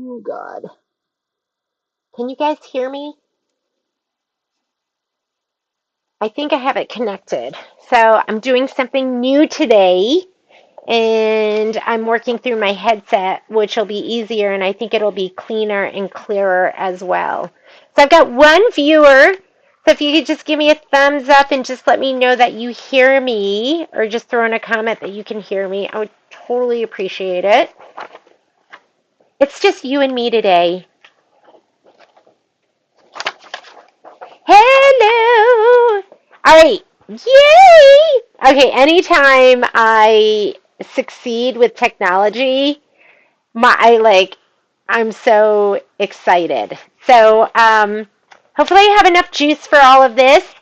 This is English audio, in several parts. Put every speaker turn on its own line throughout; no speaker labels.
Oh God. Can you guys hear me? I think I have it connected. So I'm doing something new today and I'm working through my headset, which will be easier and I think it'll be cleaner and clearer as well. So I've got one viewer. So if you could just give me a thumbs up and just let me know that you hear me or just throw in a comment that you can hear me, I would totally appreciate it. It's just you and me today. Hello! All right. Yay! Okay, anytime I succeed with technology, I'm so excited. So, hopefully I have enough juice for all of this.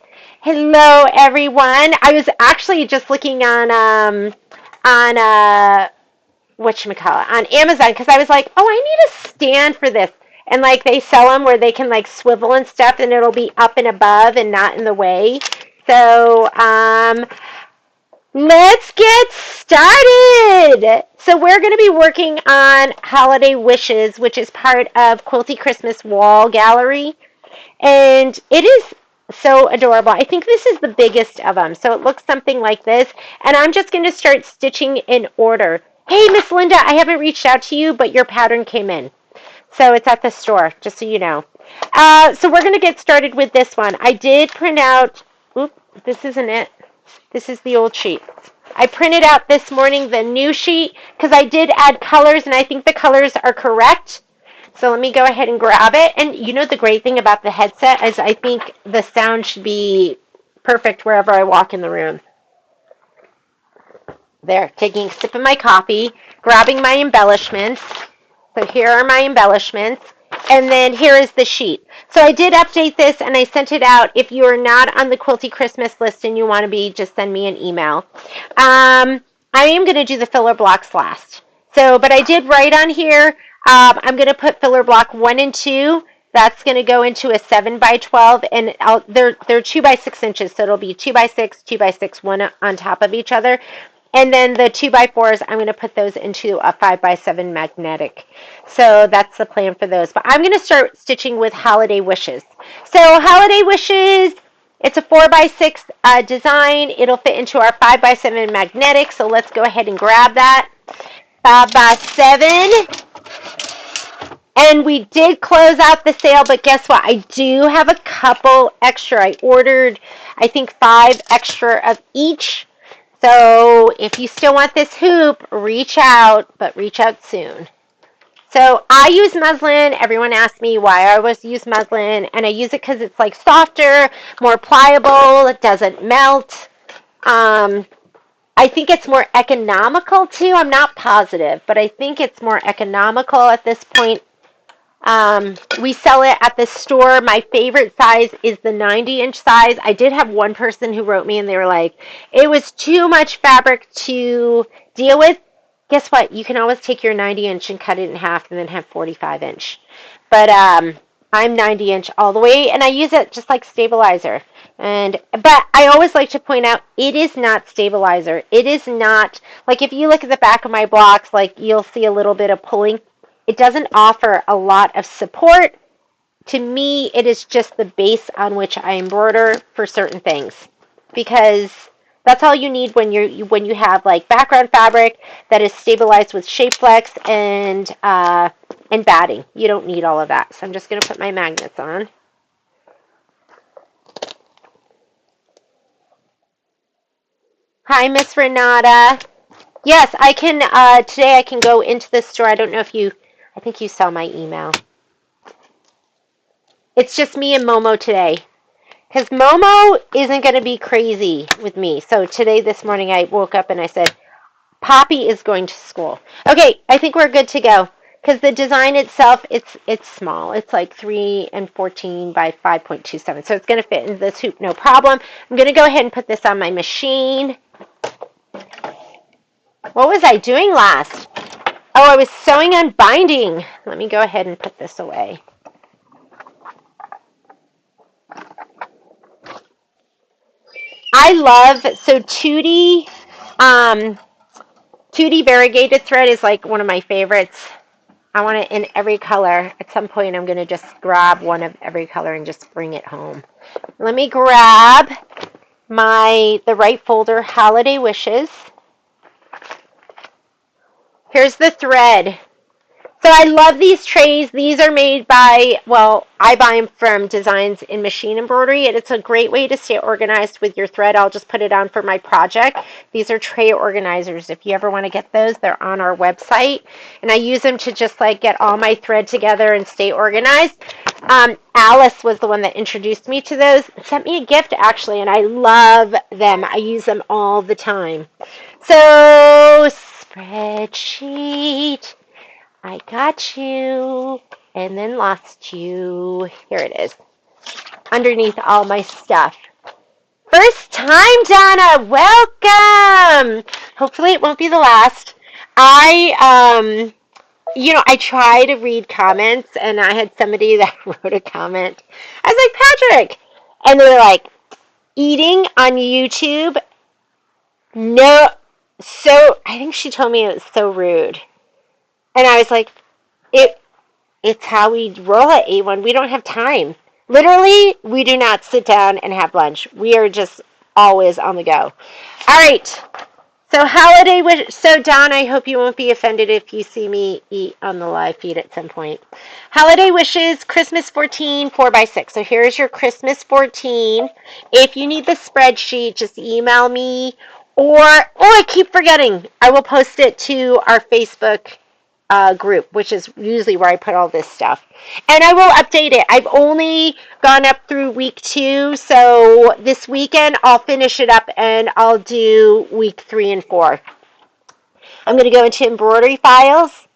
Hello, everyone. I was actually just looking on whatchamacallit, on Amazon because I was like, oh, I need a stand for this. And like they sell them where they can like swivel and stuff and it'll be up and above and not in the way. So let's get started. So we're going to be working on Holiday Wishes, which is part of Quilty Christmas Wall Gallery. And it is so adorable. I think this is the biggest of them. So it looks something like this. And I'm just going to start stitching in order. Hey, Miss Linda, I haven't reached out to you, but your pattern came in. So it's at the store, just so you know. So we're going to get started with this one. I did print out, this isn't it. This is the old sheet. I printed out this morning the new sheet because I did add colors and I think the colors are correct. So let me go ahead and grab it. And you know the great thing about the headset is I think the sound should be perfect wherever I walk in the room. There, taking a sip of my coffee, grabbing my embellishments. So here are my embellishments. And then here is the sheet. So I did update this and I sent it out. If you are not on the Quilty Christmas list and you want to be, just send me an email. I am going to do the filler blocks last. So, but I did write on here, I'm going to put filler block 1 and 2. That's going to go into a 7 by 12, and they're 2 by 6 inches, so it'll be 2 by 6, 2 by 6, one on top of each other. And then the 2 by 4s, I'm going to put those into a 5 by 7 magnetic. So that's the plan for those. But I'm going to start stitching with Holiday Wishes. So Holiday Wishes, it's a 4 by 6 design. It'll fit into our 5 by 7 magnetic. So let's go ahead and grab that. 5 by 7. And we did close out the sale, but guess what? I do have a couple extra. I ordered, I think, 5 extra of each. So if you still want this hoop, reach out, but reach out soon. So I use muslin. Everyone asks me why I always use muslin, and I use it because it's like softer, more pliable, it doesn't melt. I think it's more economical too. I'm not positive, but I think it's more economical at this point. We sell it at the store. My favorite size is the 90-inch size. I did have one person who wrote me and they were like, it was too much fabric to deal with. Guess what? You can always take your 90-inch and cut it in half and then have 45-inch. But I'm 90-inch all the way, and I use it just like stabilizer. But I always like to point out, it is not stabilizer. It is not, like if you look at the back of my blocks, like you'll see a little bit of pulling. It doesn't offer a lot of support. To me, it is just the base on which I embroider for certain things, because that's all you need when you have like background fabric that is stabilized with shape flex and batting. You don't need all of that. So I'm just going to put my magnets on. Hi, Miss Renata. Yes, I can. Today I can go into the store. I don't know if you. I think you saw my email. It's just me and Momo today. Because Momo isn't going to be crazy with me. So today, this morning, I woke up and I said, Poppy is going to school. Okay, I think we're good to go. Because the design itself, it's small. It's like 3 and 14 by 5.27. So it's going to fit into this hoop, no problem. I'm going to go ahead and put this on my machine. What was I doing last? Oh, I was sewing on binding. Let me go ahead and put this away. I love, so Tootie variegated thread is like one of my favorites. I want it in every color. At some point, I'm going to just grab one of every color and just bring it home. Let me grab the right folder, Holiday Wishes. Here's the thread. So I love these trays. These are made by, well, I buy them from Designs in Machine Embroidery, and it's a great way to stay organized with your thread. I'll just put it on for my project. These are tray organizers. If you ever want to get those, they're on our website, and I use them to just like get all my thread together and stay organized. Alice was the one that introduced me to those. Sent me a gift actually, and I love them. I use them all the time. So spreadsheet. I got you, and then lost you. Here it is, underneath all my stuff. First time, Donna, welcome. Hopefully it won't be the last. I try to read comments, and I had somebody that wrote a comment. I was like, Patrick, and they were like, eating on YouTube? No, I think she told me it was so rude. And I was like, it's how we roll at A1. We don't have time. Literally, we do not sit down and have lunch. We are just always on the go. All right. So Don, I hope you won't be offended if you see me eat on the live feed at some point. Holiday wishes, Christmas 14, 4x6. So here's your Christmas 14. If you need the spreadsheet, just email me. Or I keep forgetting. I will post it to our Facebook group, which is usually where I put all this stuff. And I will update it. I've only gone up through week 2, so this weekend I'll finish it up and I'll do week 3 and 4. I'm going to go into embroidery files.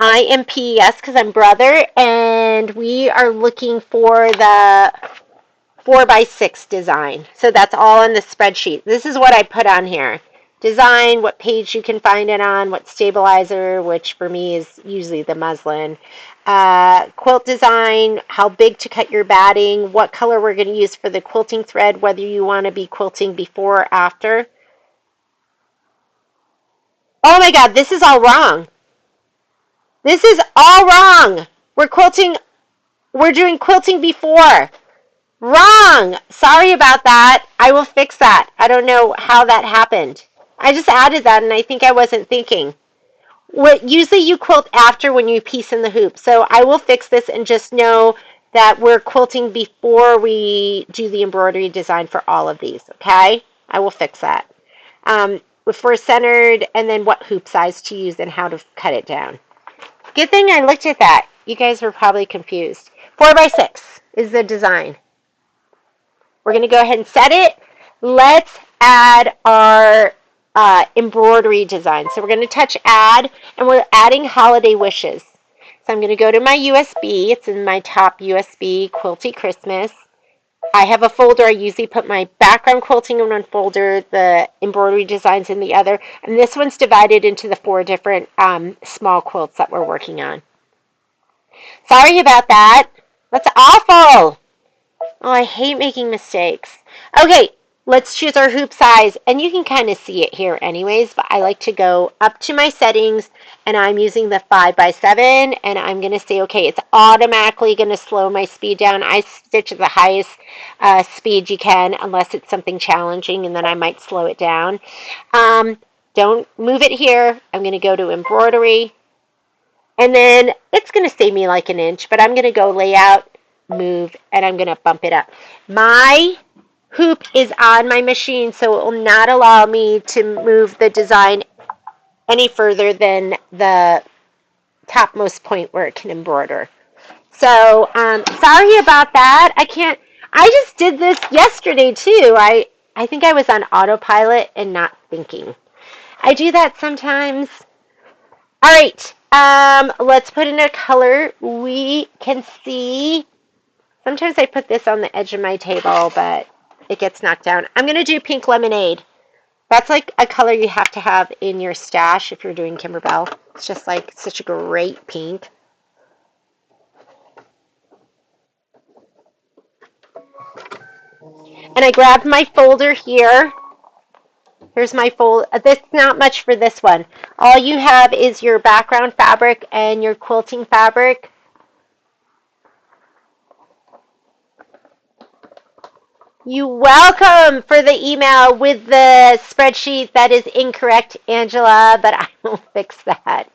I am PES because I'm brother, and we are looking for the 4x6 design. So that's all on the spreadsheet. This is what I put on here. Design, what page you can find it on, what stabilizer, which for me is usually the muslin. Quilt design, how big to cut your batting, what color we're going to use for the quilting thread, whether you want to be quilting before or after. Oh my God, this is all wrong. This is all wrong. We're doing quilting before. Wrong. Sorry about that. I will fix that. I don't know how that happened. I just added that, and I think I wasn't thinking. Usually you quilt after when you piece in the hoop. So I will fix this and just know that we're quilting before we do the embroidery design for all of these, okay? I will fix that. If we're centered, and then what hoop size to use and how to cut it down. Good thing I looked at that. You guys were probably confused. 4x6 is the design. We're going to go ahead and set it. Let's add our embroidery design. So we're going to touch add, and we're adding holiday wishes. So I'm going to go to my USB. It's in my top USB, Quilty Christmas. I have a folder. I usually put my background quilting in one folder, the embroidery designs in the other, and this one's divided into the 4 different small quilts that we're working on. Sorry about that. That's awful. Oh, I hate making mistakes. Okay, let's choose our hoop size, and you can kind of see it here anyways, but I like to go up to my settings, and I'm using the 5x7, and I'm going to say, okay, it's automatically going to slow my speed down. I stitch at the highest speed you can, unless it's something challenging, and then I might slow it down. Don't move it here. I'm going to go to embroidery, and then it's going to save me like an inch, but I'm going to go layout, move, and I'm going to bump it up. My hoop is on my machine, so it will not allow me to move the design any further than the topmost point where it can embroider. So sorry about that. I just did this yesterday too. I think I was on autopilot and not thinking. I do that sometimes. All right, let's put in a color. We can see. Sometimes I put this on the edge of my table, but it gets knocked down. I'm going to do pink lemonade. That's like a color you have to have in your stash if you're doing Kimberbell. It's just like such a great pink. And I grabbed my folder here. Here's my fold. This not much for this one. All you have is your background fabric and your quilting fabric. You welcome for the email with the spreadsheet that is incorrect, Angela, but I will fix that.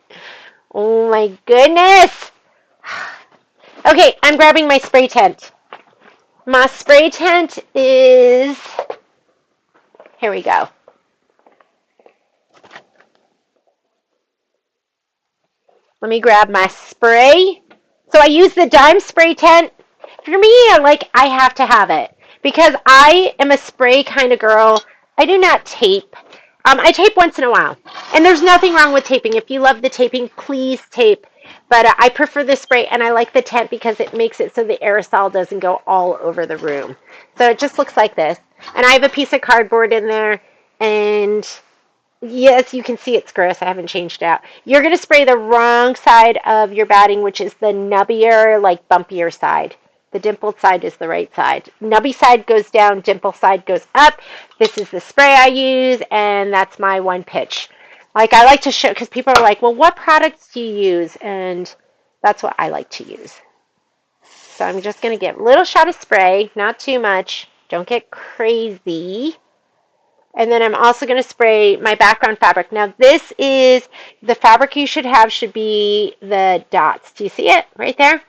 Oh my goodness. Okay, I'm grabbing my spray tent. My spray tent is, here we go. Let me grab my spray. So I use the dime spray tent. For me, I have to have it because I am a spray kind of girl. I do not tape. I tape once in a while. And there's nothing wrong with taping. If you love the taping, please tape. But I prefer the spray, and I like the tent because it makes it so the aerosol doesn't go all over the room. So it just looks like this. And I have a piece of cardboard in there, and yes, you can see it's gross. I haven't changed it out. You're going to spray the wrong side of your batting, which is the nubbier, bumpier side. The dimpled side is the right side. Nubby side goes down, dimple side goes up. This is the spray I use, and that's my one pitch. I like to show, because people are like, well, what products do you use? And that's what I like to use. So I'm just going to get a little shot of spray, not too much. Don't get crazy. And then I'm also going to spray my background fabric. Now this is, the fabric you should have should be the dots. Do you see it right there?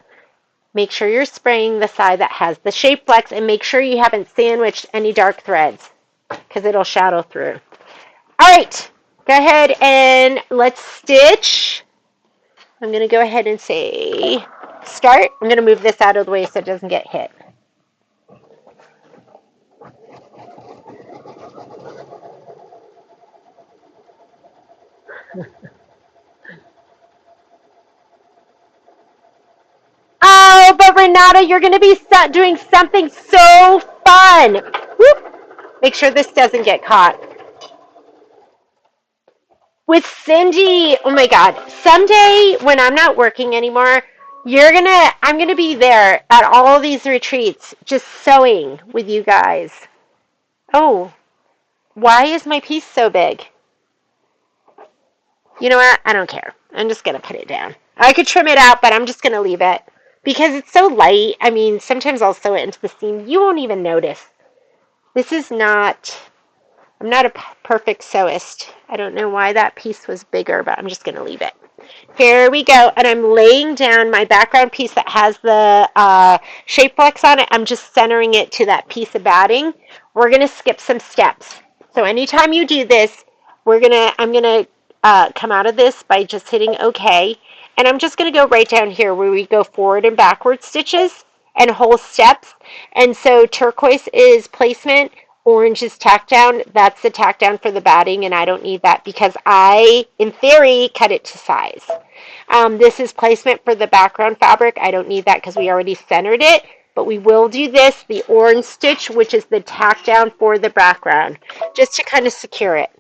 Make sure you're spraying the side that has the shape flex, and make sure you haven't sandwiched any dark threads because it'll shadow through. All right, go ahead and let's stitch. I'm going to go ahead and say start. I'm going to move this out of the way so it doesn't get hit. Oh, but Renata, you're going to be doing something so fun. Whoop. Make sure this doesn't get caught. With Cindy, oh my God, someday when I'm not working anymore, I'm gonna be there at all these retreats, just sewing with you guys. Oh, why is my piece so big? You know what? I don't care. I'm just gonna put it down. I could trim it out, but I'm just gonna leave it because it's so light. I mean, sometimes I'll sew it into the seam. You won't even notice. This is not, I'm not a perfect sewist. I don't know why that piece was bigger, but I'm just gonna leave it. Here we go, and I'm laying down my background piece that has the shape flex on it. I'm just centering it to that piece of batting. We're going to skip some steps. So anytime you do this, I'm going to come out of this by just hitting OK. And I'm just going to go right down here where we go forward and backward stitches and whole steps. And so turquoise is placement. Orange is tack down. That's the tack down for the batting, and I don't need that because I, in theory, cut it to size. This is placement for the background fabric. I don't need that because we already centered it, but we will do this, the orange stitch, which is the tack down for the background, just to kind of secure it.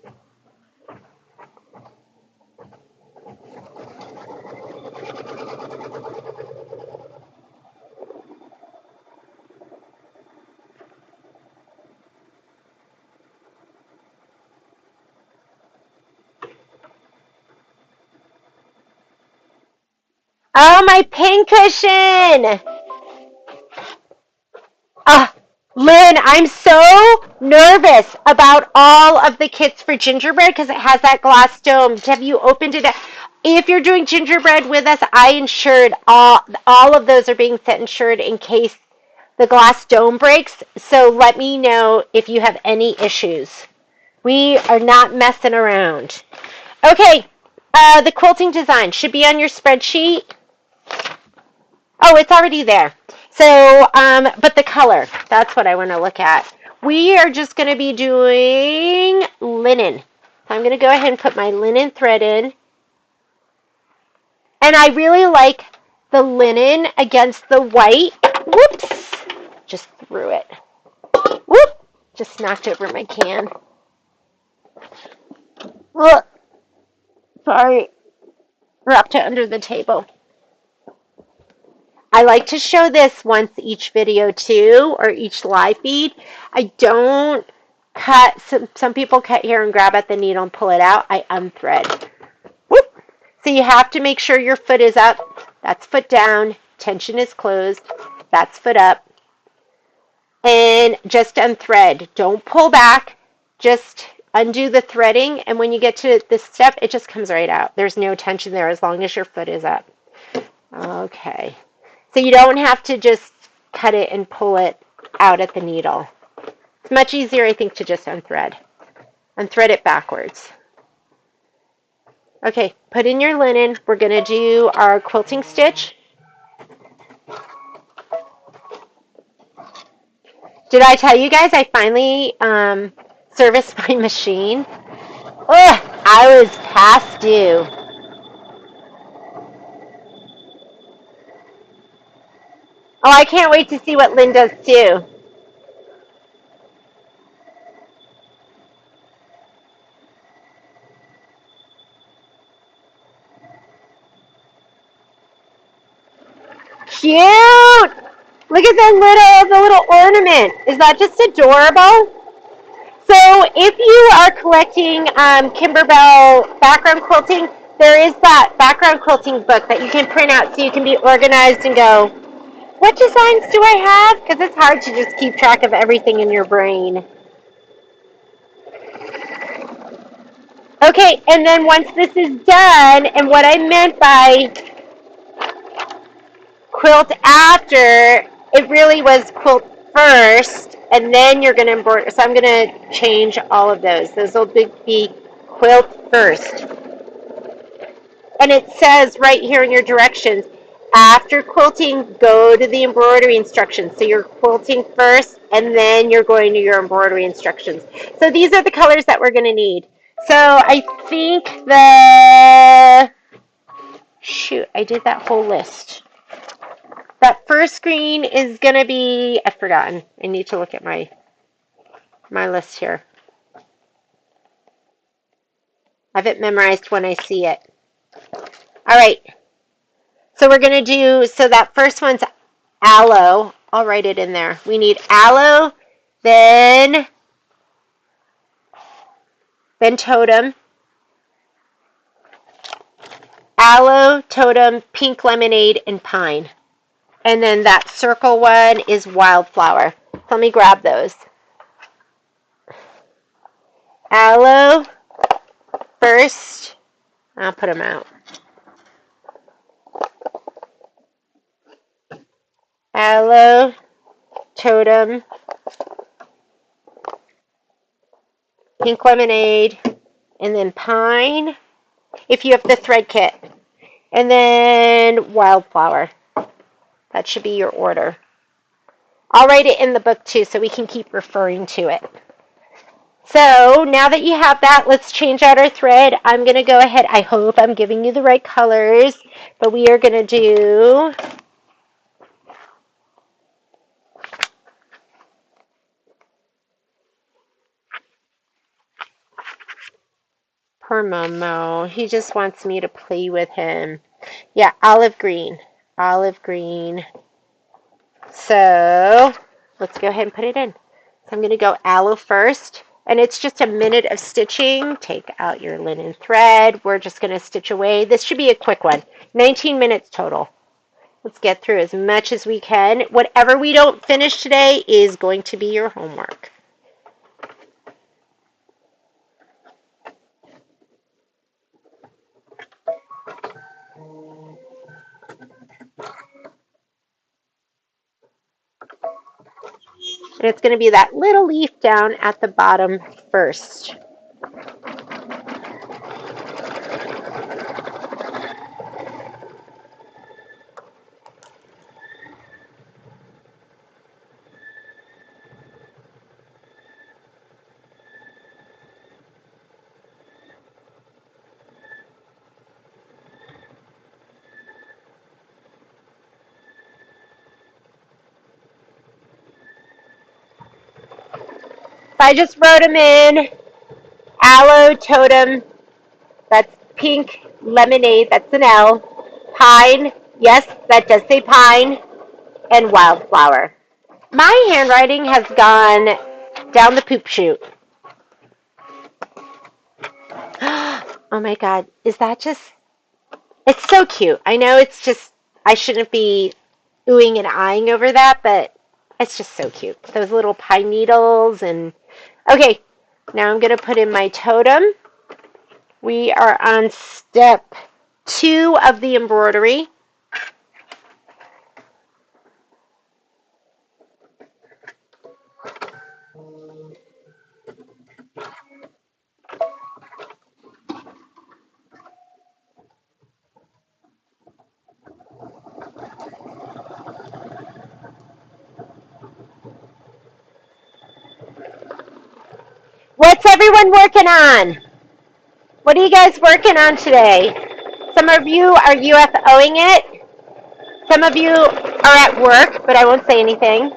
Oh, my pincushion! Lynn, I'm so nervous about all of the kits for gingerbread because it has that glass dome. Have you opened it? If you're doing gingerbread with us, I insured all of those are being set insured in case the glass dome breaks. So let me know if you have any issues. We are not messing around. Okay, the quilting design should be on your spreadsheet. Oh, it's already there. So, but the color, that's what I want to look at. We are just going to be doing linen. So I'm going to go ahead and put my linen thread in. And I really like the linen against the white. Whoops, just threw it. Whoop, just knocked over my can. Look, sorry, dropped it under the table. I like to show this once each video too, or each live feed. I don't cut. Some people cut here and grab at the needle and pull it out. I unthread. Whoop. So you have to make sure your foot is up. That's foot down. Tension is closed. That's foot up. And just unthread. Don't pull back. Just undo the threading. And when you get to this step, it just comes right out. There's no tension there as long as your foot is up. Okay. So you don't have to just cut it and pull it out at the needle. It's much easier, I think, to just unthread. Unthread it backwards. Okay, put in your linen. We're going to do our quilting stitch. Did I tell you guys I finally serviced my machine? Ugh, I was past due. Oh, I can't wait to see what Lynn does too. Cute! Look at the little ornament. Is that just adorable? So if you are collecting Kimberbell background quilting, there is that background quilting book that you can print out so you can be organized and go, what designs do I have? Because it's hard to just keep track of everything in your brain. Okay, and then once this is done, and what I meant by quilt after, it really was quilt first, and then you're going to embroider. So I'm going to change all of those. Those will be quilt first. And it says right here in your directions, after quilting, go to the embroidery instructions. So you're quilting first, and then you're going to your embroidery instructions. So these are the colors that we're going to need. So I think shoot, I did that whole list. That first green is going to be, I've forgotten. I need to look at my list here. I have it memorized when I see it. All right. So we're going to do, so that first one's aloe. I'll write it in there. We need aloe, then totem. Aloe, totem, pink lemonade, and pine. And then that circle one is wildflower. So let me grab those. Aloe first. I'll put them out. Aloe, totem, pink lemonade, and then pine, if you have the thread kit, and then wildflower. That should be your order. I'll write it in the book too so we can keep referring to it. So now that you have that, let's change out our thread. I'm going to go ahead. I hope I'm giving you the right colors, but we are going to do poor Momo. He just wants me to play with him. Yeah, olive green. Olive green. So let's go ahead and put it in. So I'm going to go aloe first. And it's just a minute of stitching. Take out your linen thread. We're just going to stitch away. This should be a quick one. 19 minutes total. Let's get through as much as we can. Whatever we don't finish today is going to be your homework. And it's going to be that little leaf down at the bottom first. I just wrote them in. Aloe, totem, that's pink, lemonade, that's an L. Pine, yes, that does say pine. And wildflower. My handwriting has gone down the poop chute. Oh my God, is that just, it's so cute. I know it's just, I shouldn't be oohing and eyeing over that, but it's just so cute. Those little pine needles and, okay, now I'm going to put in my totem. We are on step 2 of the embroidery. What's everyone working on? What are you guys working on today? Some of you are UFOing it. Some of you are at work, but I won't say anything.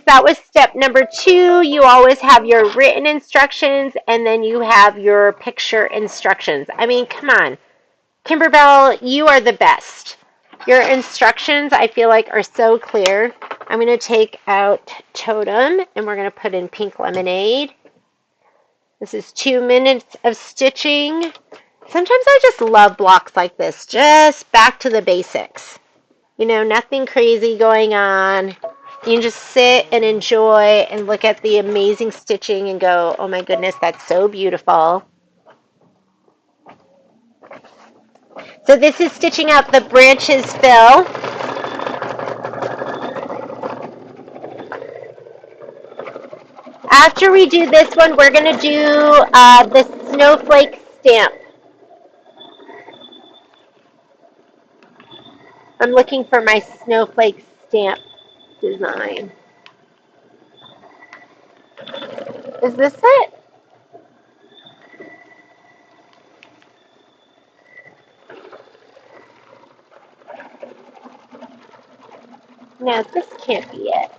That was step number 2. You always have your written instructions and then you have your picture instructions. I mean, come on. Kimberbell, you are the best. Your instructions, I feel like, are so clear. I'm going to take out totem and we're going to put in pink lemonade. This is 2 minutes of stitching. Sometimes I just love blocks like this, just back to the basics. You know, nothing crazy going on. You can just sit and enjoy and look at the amazing stitching and go, oh my goodness, that's so beautiful. So this is stitching out the branches fill. After we do this one, we're going to do the snowflake stamp. I'm looking for my snowflake stamp design. Is this it? No, this can't be it.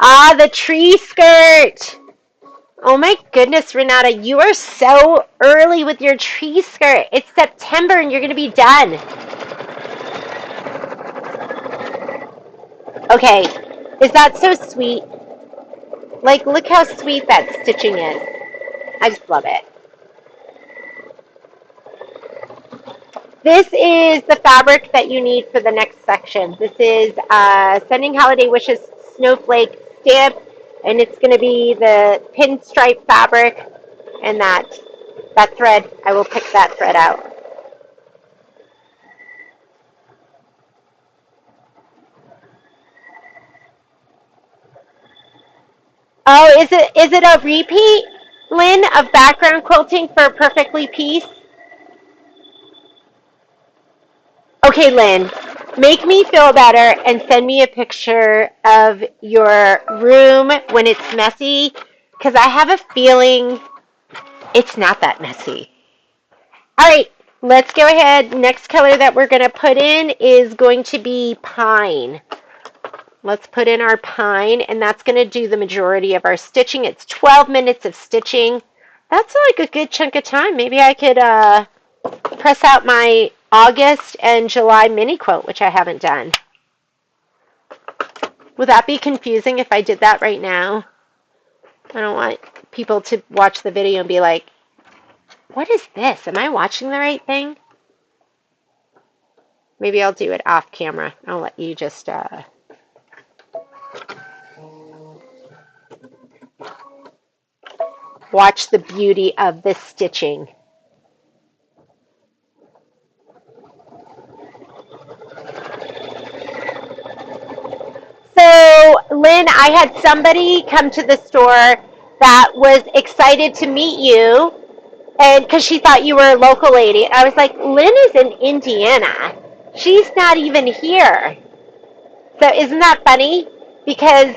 Ah, the tree skirt. Oh my goodness, Renata, you are so early with your tree skirt. It's September and you're going to be done. Okay, is that so sweet? Like, look how sweet that stitching is. I just love it. This is the fabric that you need for the next section. This is Sending Holiday Wishes Snowflake Stamp, and it's going to be the pinstripe fabric and that thread. I will pick that thread out. Oh, is it a repeat, Lynn, of background quilting for Perfectly Piece? Okay, Lynn, make me feel better and send me a picture of your room when it's messy, because I have a feeling it's not that messy. All right, let's go ahead. Next color that we're going to put in is going to be pine. Let's put in our pine, and that's going to do the majority of our stitching. It's 12 minutes of stitching. That's like a good chunk of time. Maybe I could press out my August and July mini quilt, which I haven't done. Would that be confusing if I did that right now? I don't want people to watch the video and be like, what is this? Am I watching the right thing? Maybe I'll do it off camera. I'll let you just watch the beauty of this stitching. So, Lynn, I had somebody come to the store that was excited to meet you, and because she thought you were a local lady. I was like, Lynn is in Indiana. She's not even here. So isn't that funny? Because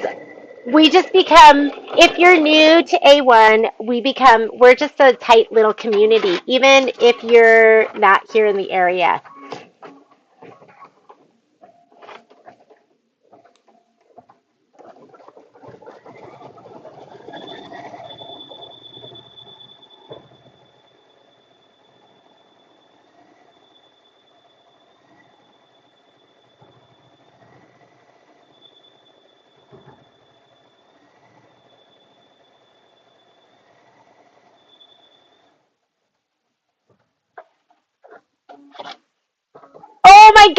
we just become, if you're new to A1, we're just a tight little community, even if you're not here in the area.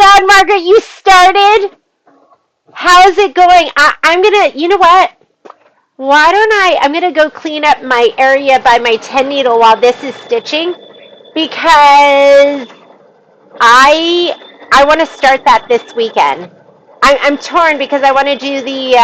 bad, Margaret. You started. How's it going? I'm going to, you know what? Why don't I'm going to go clean up my area by my 10 needle while this is stitching because I want to start that this weekend. I'm torn because I want to do the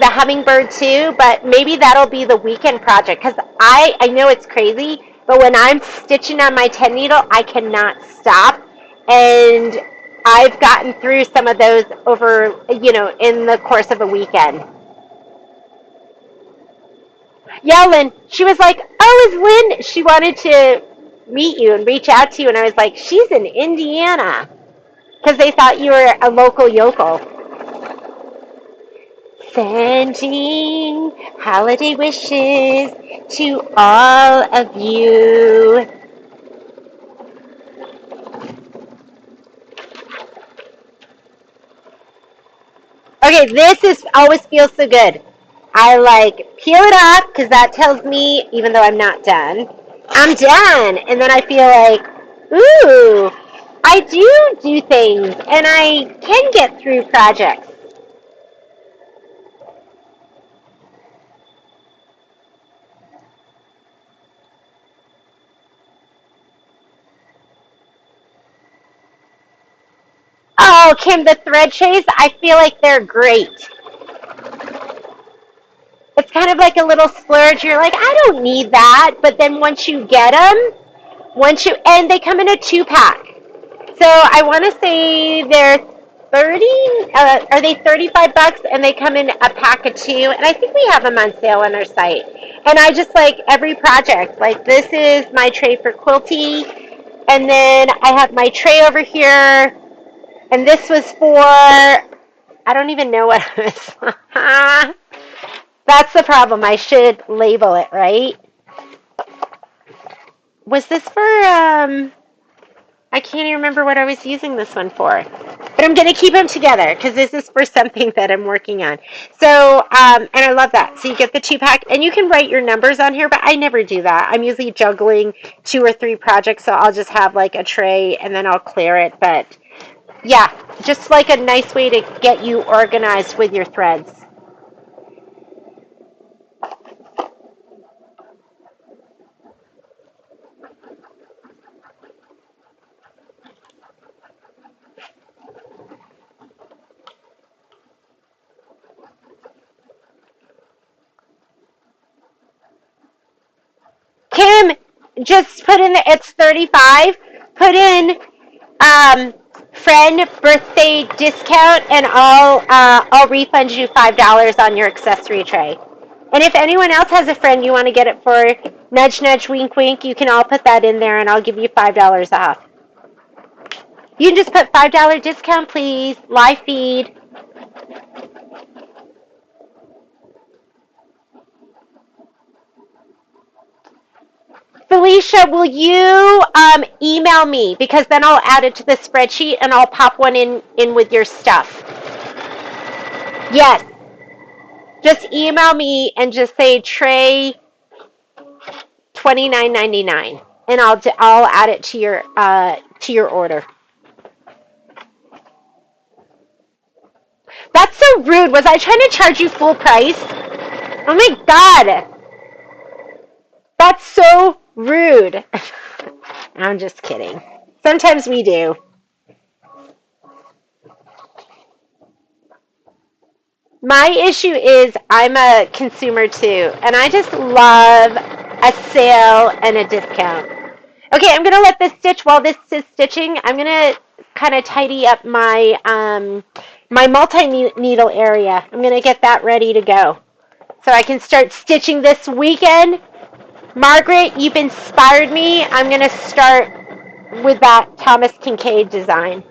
hummingbird too, but maybe that'll be the weekend project because I know it's crazy, but when I'm stitching on my 10 needle, I cannot stop. And I've gotten through some of those over, in the course of a weekend. Yeah, Lynn, she was like, oh, is Lynn? She wanted to meet you and reach out to you, and I was like, she's in Indiana because they thought you were a local yokel. Sending holiday wishes to all of you. Okay, always feels so good. I peel it off because that tells me, even though I'm not done, I'm done. And then I feel like, ooh, I do things and I can get through projects. Oh, Kim, the thread trays, I feel like they're great. It's kind of like a little splurge. You're like, I don't need that. But then once you get them, and they come in a 2-pack. So I want to say they're 30, are they 35 bucks? And they come in a pack of 2. And I think we have them on sale on our site. And I just like every project. Like this is my tray for Quilty. And then I have my tray over here. And this was for, I don't even know what it was. That's the problem. I should label it, right? Was this for, I can't even remember what I was using this one for. But I'm going to keep them together because this is for something that I'm working on. So, and I love that. So you get the 2-pack and you can write your numbers on here, but I never do that. I'm usually juggling 2 or 3 projects. So I'll just have like a tray and then I'll clear it. But yeah, just like a nice way to get you organized with your threads. Kim, just put in it's 35. Put in friend birthday discount, and I'll refund you $5 on your accessory tray. And if anyone else has a friend you want to get it for, nudge nudge, wink wink, you can all put that in there, and I'll give you $5 off. You can just put $5 discount, please. Live feed. Felicia, will you email me? Because then I'll add it to the spreadsheet and I'll pop one in with your stuff. Yes. Just email me and just say tray $29.99 and I'll add it to your order. That's so rude. Was I trying to charge you full price? Oh my god. That's so rude. I'm just kidding. Sometimes we do. My issue is I'm a consumer too, and I just love a sale and a discount. Okay, I'm going to let this stitch while this is stitching. I'm going to kind of tidy up my my multi-needle area. I'm going to get that ready to go so I can start stitching this weekend. Margaret, you've inspired me. I'm going to start with that Thomas Kincaid design.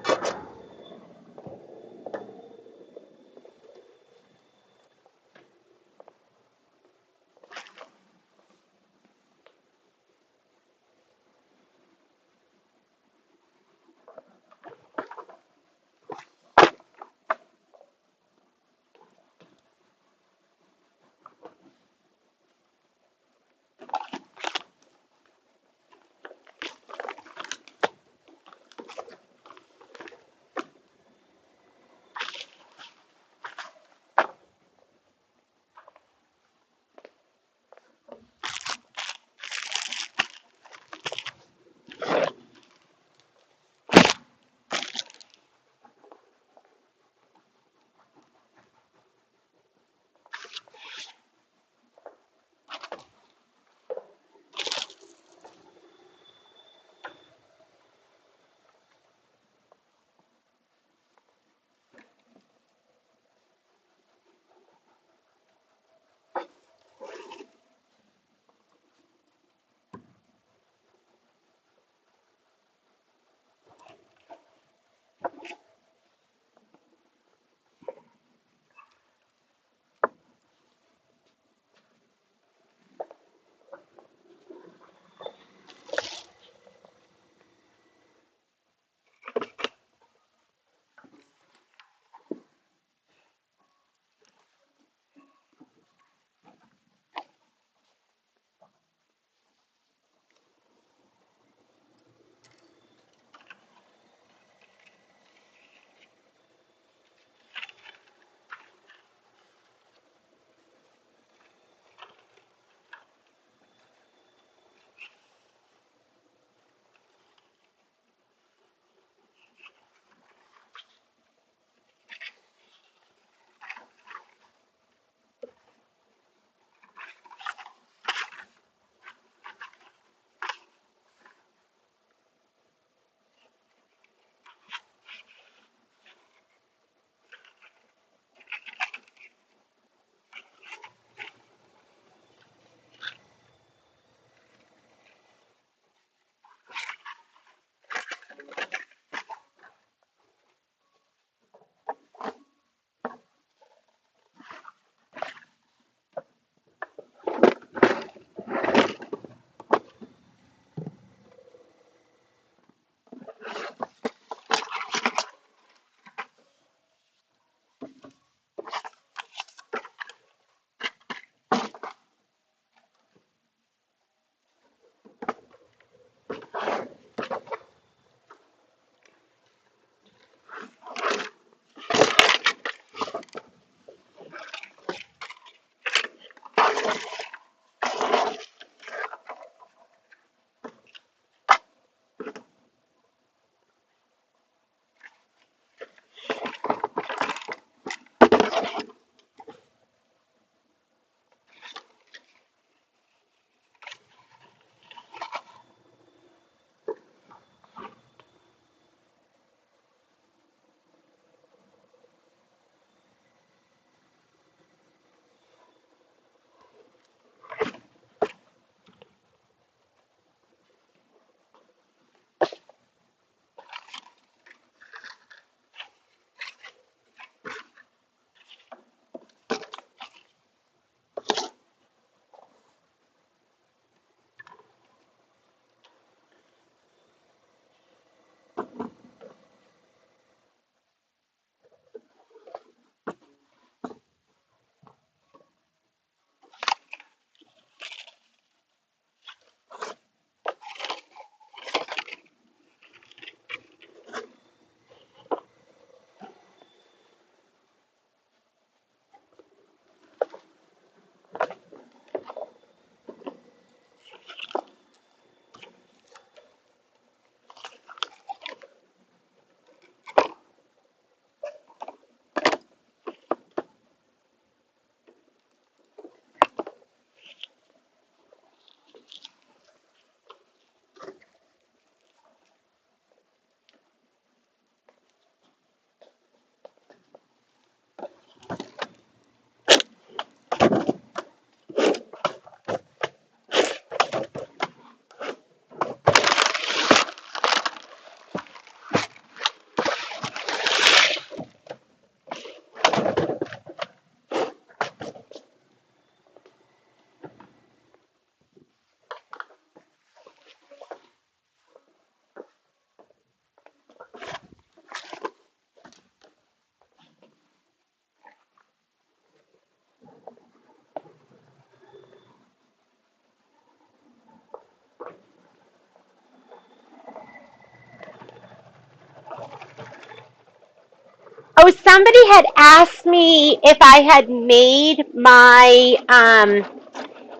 Oh, somebody had asked me if I had made my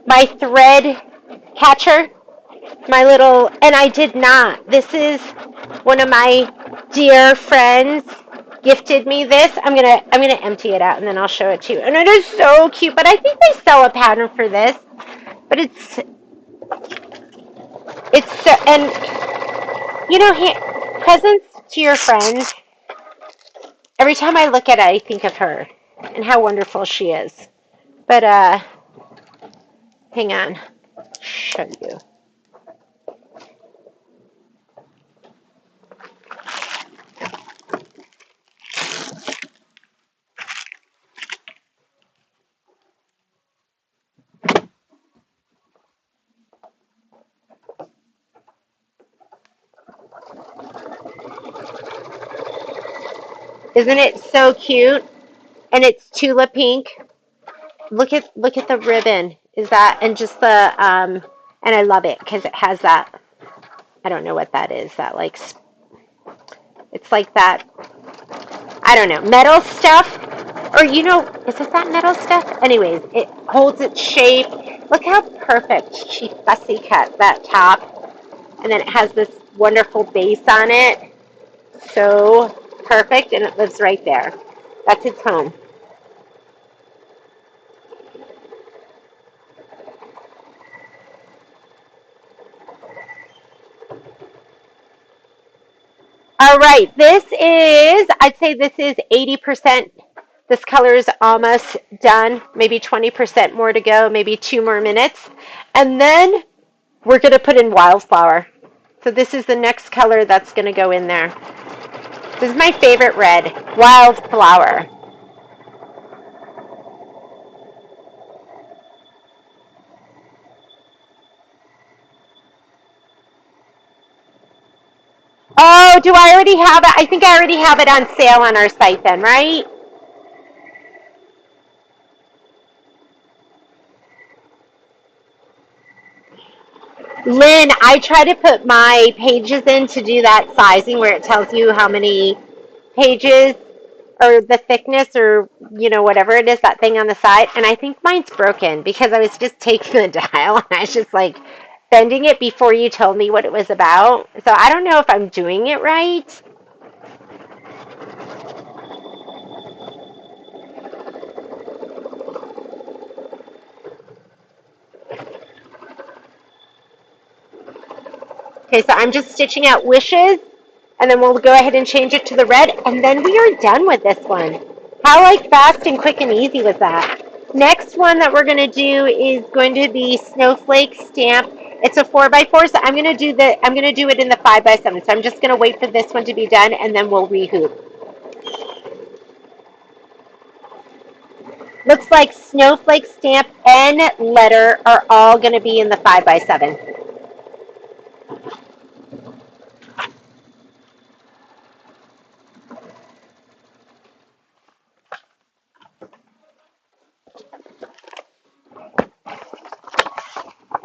my thread catcher, my little, and I did not. This is one of my dear friends gifted me this. I'm gonna empty it out and then I'll show it to you. And it is so cute, but I think they sell a pattern for this. But it's so, and you know, presents to your friends. Every time I look at it, I think of her and how wonderful she is. But hang on, show you. Isn't it so cute? And it's tulip pink. Look at the ribbon. Is that, and just the and I love it because it has that, I don't know what that is. That like, it's like that, I don't know, metal stuff. Or you know, is it that metal stuff? Anyways, it holds its shape. Look how perfect she fussy cut that top. And then it has this wonderful base on it. So perfect, and it lives right there. That's its home. All right, this is, I'd say this is 80%. This color is almost done, maybe 20% more to go, maybe 2 more minutes. And then we're going to put in wildflower. So this is the next color that's going to go in there. This is my favorite red, wildflower. Oh, do I already have it? I think I already have it on sale on our site then, right? Lynn, I try to put my pages in to do that sizing where it tells you how many pages or the thickness or whatever it is, that thing on the side. And I think mine's broken because I was just taking the dial and I was just like bending it before you told me what it was about. So I don't know if I'm doing it right. Okay, so I'm just stitching out wishes, and then we'll go ahead and change it to the red, and then we are done with this one. How like fast and quick and easy was that? Next one that we're going to do is going to be Snowflake stamp. It's a 4x4, so I'm going to do it in the 5x7. So I'm just going to wait for this one to be done, and then we'll rehoop. Looks like Snowflake stamp and letter are all going to be in the 5x7.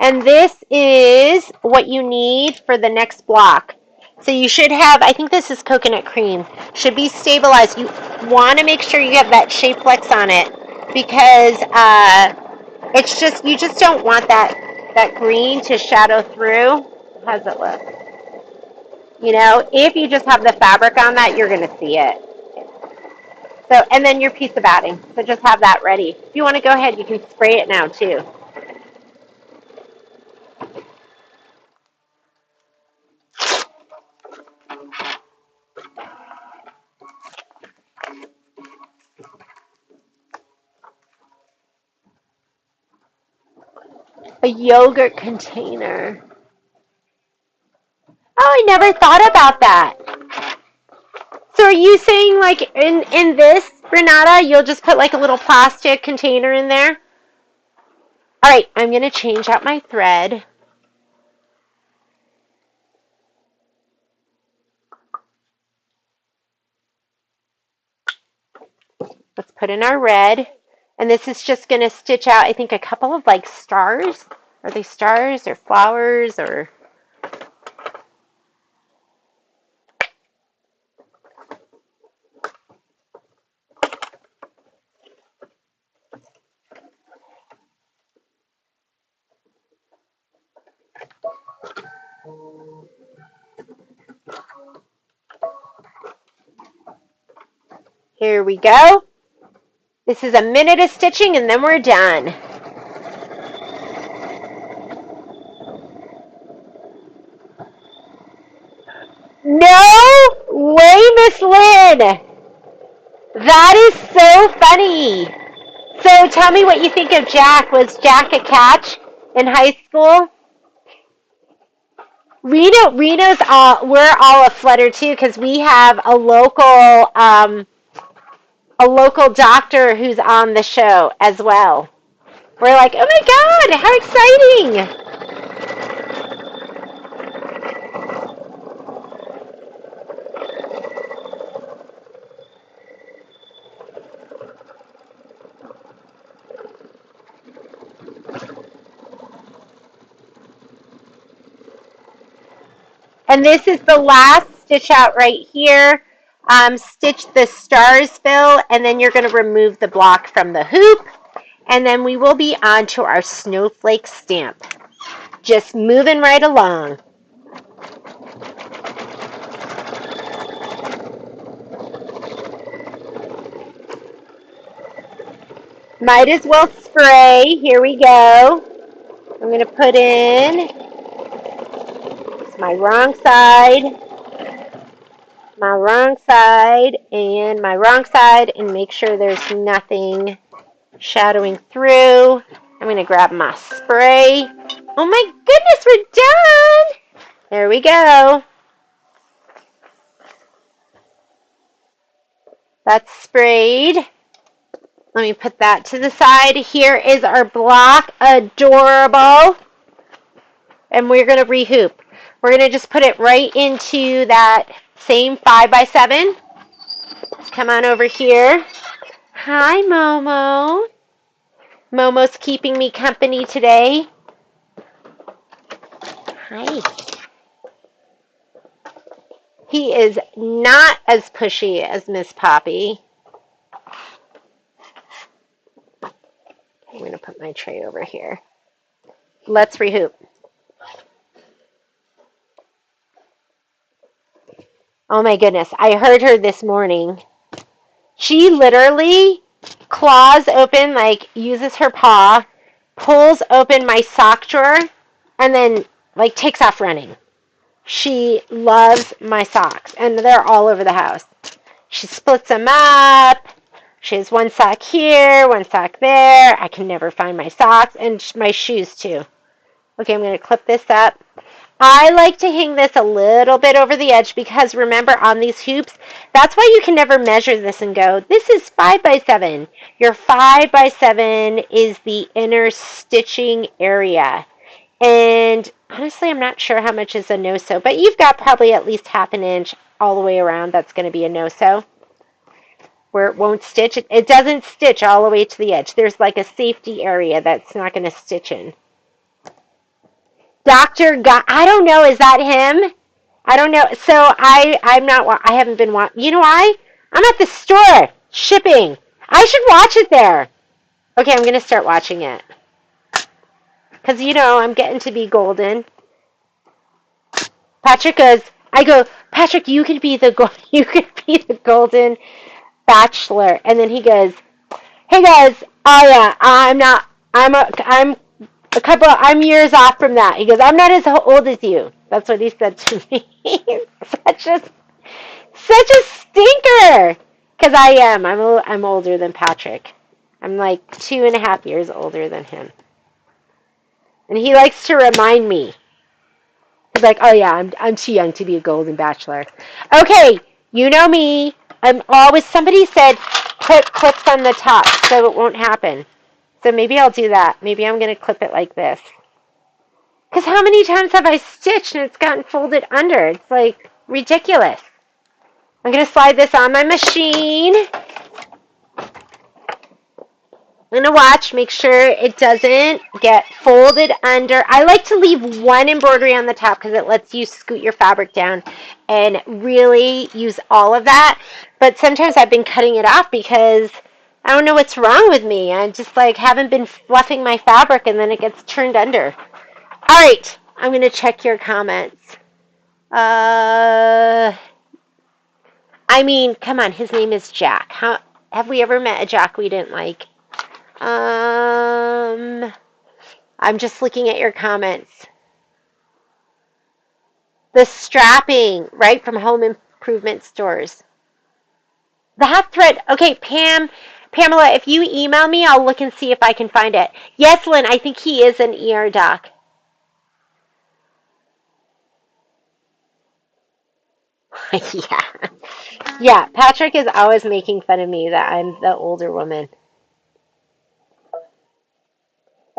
And this is what you need for the next block. So you should have, I think this is coconut cream, should be stabilized. You want to make sure you have that shape flex on it because it's just, you just don't want that green to shadow through. How does it look? If you just have the fabric on that, you're going to see it. So, and then your piece of batting. So just have that ready. If you want to go ahead, you can spray it now too. A yogurt container. Oh, I never thought about that. So are you saying like in this, Renata, you'll just put like a little plastic container in there? All right, I'm going to change out my thread. Let's put in our red. And this is just going to stitch out, I think, a couple of like stars. Are they stars or flowers or... Here we go. This is a minute of stitching and then we're done. No way, Miss Lynn. That is so funny. So tell me what you think of Jack. Was Jack a catch in high school? Reno's all, we're all a flutter too because we have a local doctor who's on the show as well. We're like, oh my God, how exciting! And this is the last stitch out right here. Stitch the stars fill, and then you're going to remove the block from the hoop. And then we will be on to our snowflake stamp. Just moving right along. Might as well spray. Here we go. I'm going to put in my wrong side, and my wrong side, and make sure there's nothing shadowing through. I'm going to grab my spray. Oh my goodness, we're done! There we go. That's sprayed. Let me put that to the side. Here is our block. Adorable. And we're going to rehoop. We're going to just put it right into that same 5x7. Come on over here. Hi, Momo. Momo's keeping me company today. Hi. He is not as pushy as Miss Poppy. I'm going to put my tray over here. Let's rehoop. Oh my goodness, I heard her this morning. She literally claws open, like uses her paw, pulls open my sock drawer, and then like takes off running. She loves my socks, and they're all over the house. She splits them up. She has one sock here, one sock there. I can never find my socks, and my shoes too. Okay, I'm going to clip this up. I like to hang this a little bit over the edge because remember on these hoops, that's why you can never measure this and go, this is 5x7. Your 5x7 is the inner stitching area. And honestly, I'm not sure how much is a no-sew, but you've got probably at least half an inch all the way around that's going to be a no-sew. Where it won't stitch. It doesn't stitch all the way to the edge. There's like a safety area that's not going to stitch in. Dr. God, I don't know. Is that him? I don't know. So I haven't been watching. You know why? I'm at the store shipping. I should watch it there. Okay, I'm going to start watching it. Because, you know, I'm getting to be golden. Patrick goes, Patrick, you could be the golden bachelor. And then he goes, hey guys, oh yeah, I'm years off from that. He goes, I'm not as old as you. That's what he said to me. such a stinker. Because I am. I'm older than Patrick. I'm like 2.5 years older than him. And he likes to remind me. He's like, oh yeah, I'm too young to be a golden bachelor. Okay, you know me. I'm always, somebody said put clips on the top so it won't happen. So maybe I'll do that. Maybe I'm going to clip it like this. Because how many times have I stitched and it's gotten folded under? It's like ridiculous. I'm going to slide this on my machine. I'm going to watch, make sure it doesn't get folded under. I like to leave one embroidery on the top because it lets you scoot your fabric down and really use all of that. But sometimes I've been cutting it off because I don't know what's wrong with me. I just like haven't been fluffing my fabric and then it gets turned under. All right, I'm going to check your comments. I mean, come on, his name is Jack. How have we ever met a Jack we didn't like? I'm just looking at your comments. The strapping, right, from home improvement stores. The half thread. Okay, Pamela, if you email me, I'll look and see if I can find it. Yes, Lynn, I think he is an ER doc. Yeah. Yeah, Patrick is always making fun of me that I'm the older woman.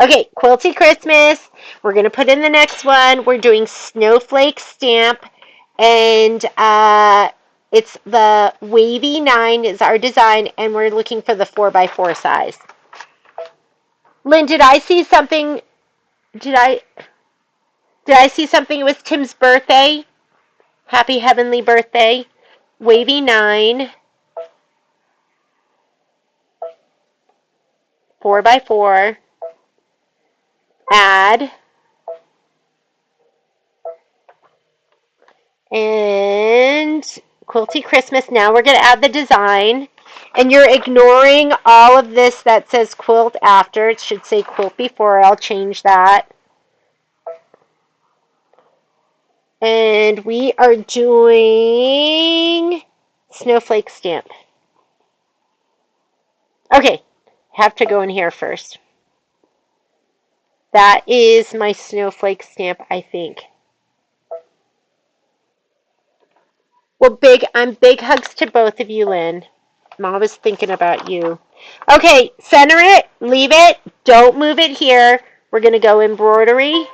Okay, Quilty Christmas. We're going to put in the next one. We're doing Snowflake stamp. And it's the wavy 9 is our design. And we're looking for the 4x4 size. Lynn, did I see something? Did I see something? It was Tim's birthday. Happy heavenly birthday. Wavy 9. 4x4. Add. And Quilty Christmas. Now we're going to add the design. And you're ignoring all of this that says quilt after. It should say quilt before. I'll change that. And we are doing Snowflake stamp. Okay, have to go in here first. That is my Snowflake stamp, I think. Well, big hugs to both of you, Lynn. I'm always thinking about you. Okay, center it, leave it, don't move it here. We're going to go embroidery.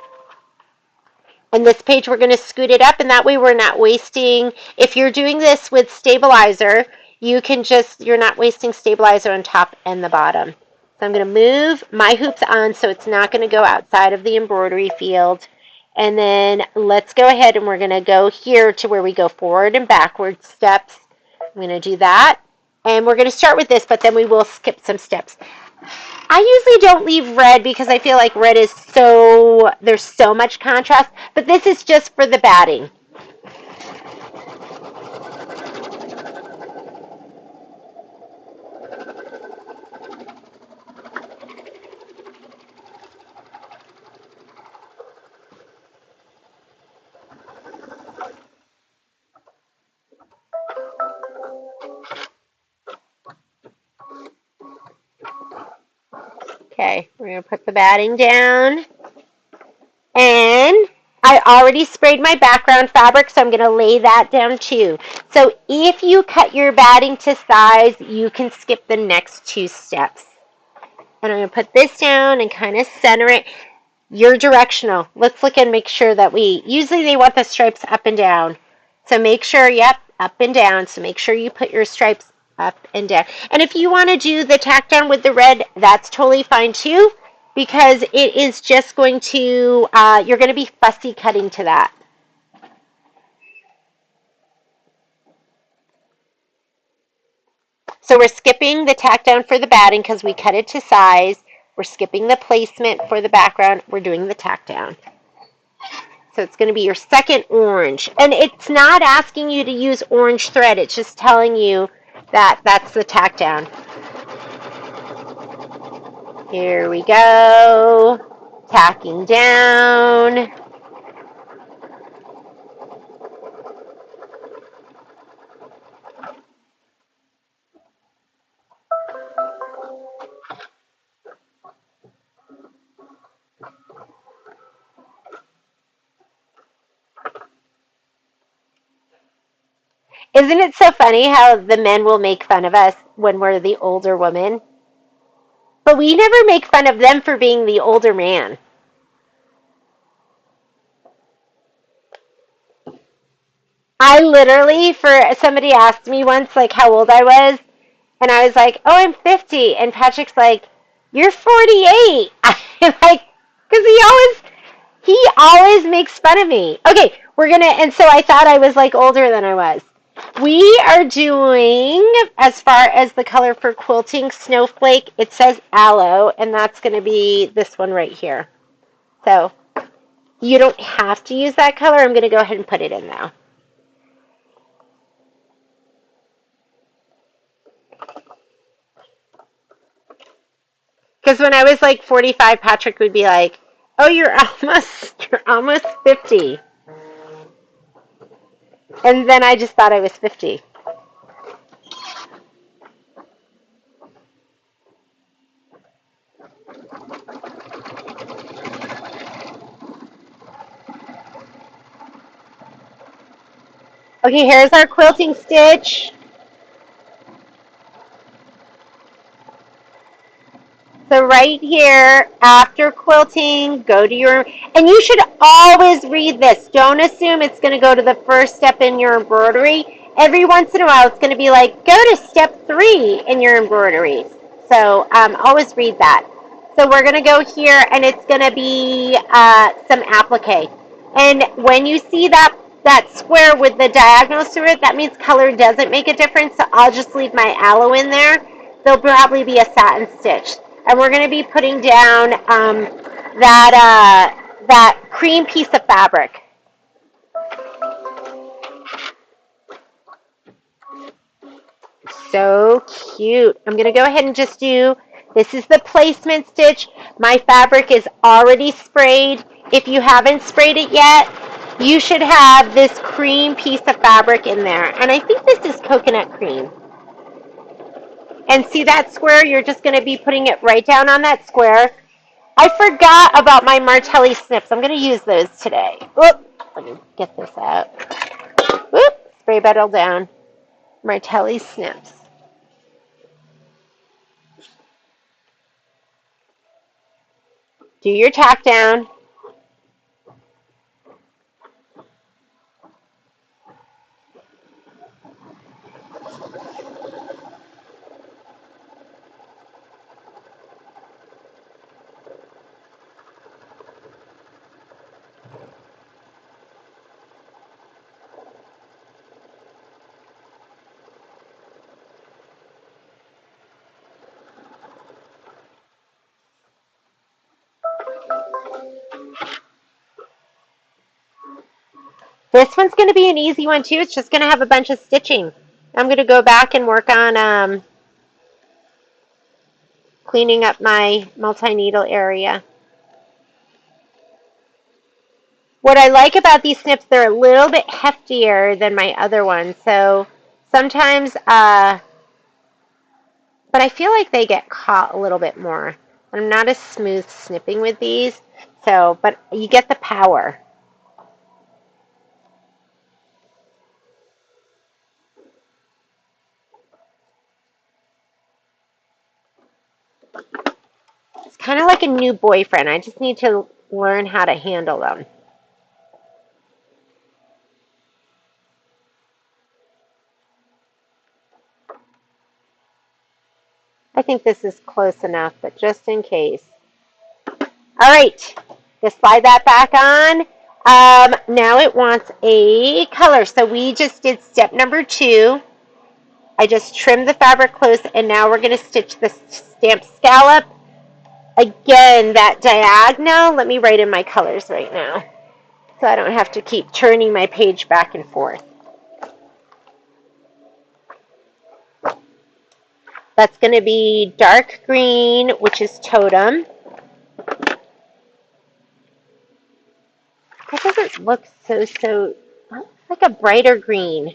And this page, we're going to scoot it up, and that way we're not wasting. If you're doing this with stabilizer, you're not wasting stabilizer on top and the bottom. So I'm going to move my hoops on so it's not going to go outside of the embroidery field. And then let's go ahead and we're going to go here to where we go forward and backward steps. I'm going to do that. And we're going to start with this, but then we will skip some steps. I usually don't leave red because I feel like red is there's so much contrast, but this is just for the batting. Okay, we're going to put the batting down. And I already sprayed my background fabric, so I'm going to lay that down too. So if you cut your batting to size, you can skip the next 2 steps. And I'm going to put this down and kind of center it. You're directional. Let's look and make sure that usually they want the stripes up and down. So make sure, yep, up and down. So make sure you put your stripes up and down. And if you want to do the tack down with the red, that's totally fine too, because it is just going to, you're going to be fussy cutting to that. So we're skipping the tack down for the batting because we cut it to size. We're skipping the placement for the background. We're doing the tack down. So it's going to be your second orange. And it's not asking you to use orange thread. It's just telling you that that's the tack down. Here we go. Tacking down. Isn't it so funny how the men will make fun of us when we're the older woman? But we never make fun of them for being the older man. I literally, somebody asked me once, like, how old I was, and I was like, oh, I'm 50. And Patrick's like, you're 48. I'm like, because he always makes fun of me. Okay, and so I thought I was like older than I was. We are doing, as far as the color for quilting, Snowflake, it says aloe, and that's going to be this one right here. So you don't have to use that color. I'm going to go ahead and put it in now. Because when I was like 45, Patrick would be like, "Oh, you're almost 50." And then I just thought I was 50. Okay, here's our quilting stitch. So right here, after quilting, go to your, and you should always read this. Don't assume it's going to go to the first step in your embroidery. Every once in a while, it's going to be like, go to step 3 in your embroidery. So always read that. So we're going to go here, and it's going to be some applique. And when you see that square with the diagonals through it, that means color doesn't make a difference. So I'll just leave my aloe in there. There'll probably be a satin stitch. And we're going to be putting down that cream piece of fabric. So cute. I'm going to go ahead and just do, this is the placement stitch. My fabric is already sprayed. If you haven't sprayed it yet, you should have this cream piece of fabric in there. And I think this is coconut cream. And see that square? You're just going to be putting it right down on that square. I forgot about my Martelli snips. I'm going to use those today. Whoop. Let me get this out. Whoop. Spray bottle down. Martelli snips. Do your tack down. This one's going to be an easy one too. It's just going to have a bunch of stitching. I'm going to go back and work on cleaning up my multi-needle area. What I like about these snips, they're a little bit heftier than my other ones. So sometimes, but I feel like they get caught a little bit more. I'm not as smooth snipping with these. So, but you get the power. It's kind of like a new boyfriend. I just need to learn how to handle them. I think this is close enough, but just in case. All right, just slide that back on. Now it wants a color. So we just did step number 2. I just trimmed the fabric close, and now we're going to stitch the stamp scallop. Again, that diagonal, let me write in my colors right now so I don't have to keep turning my page back and forth. That's going to be dark green, which is totem. That doesn't look so like a brighter green.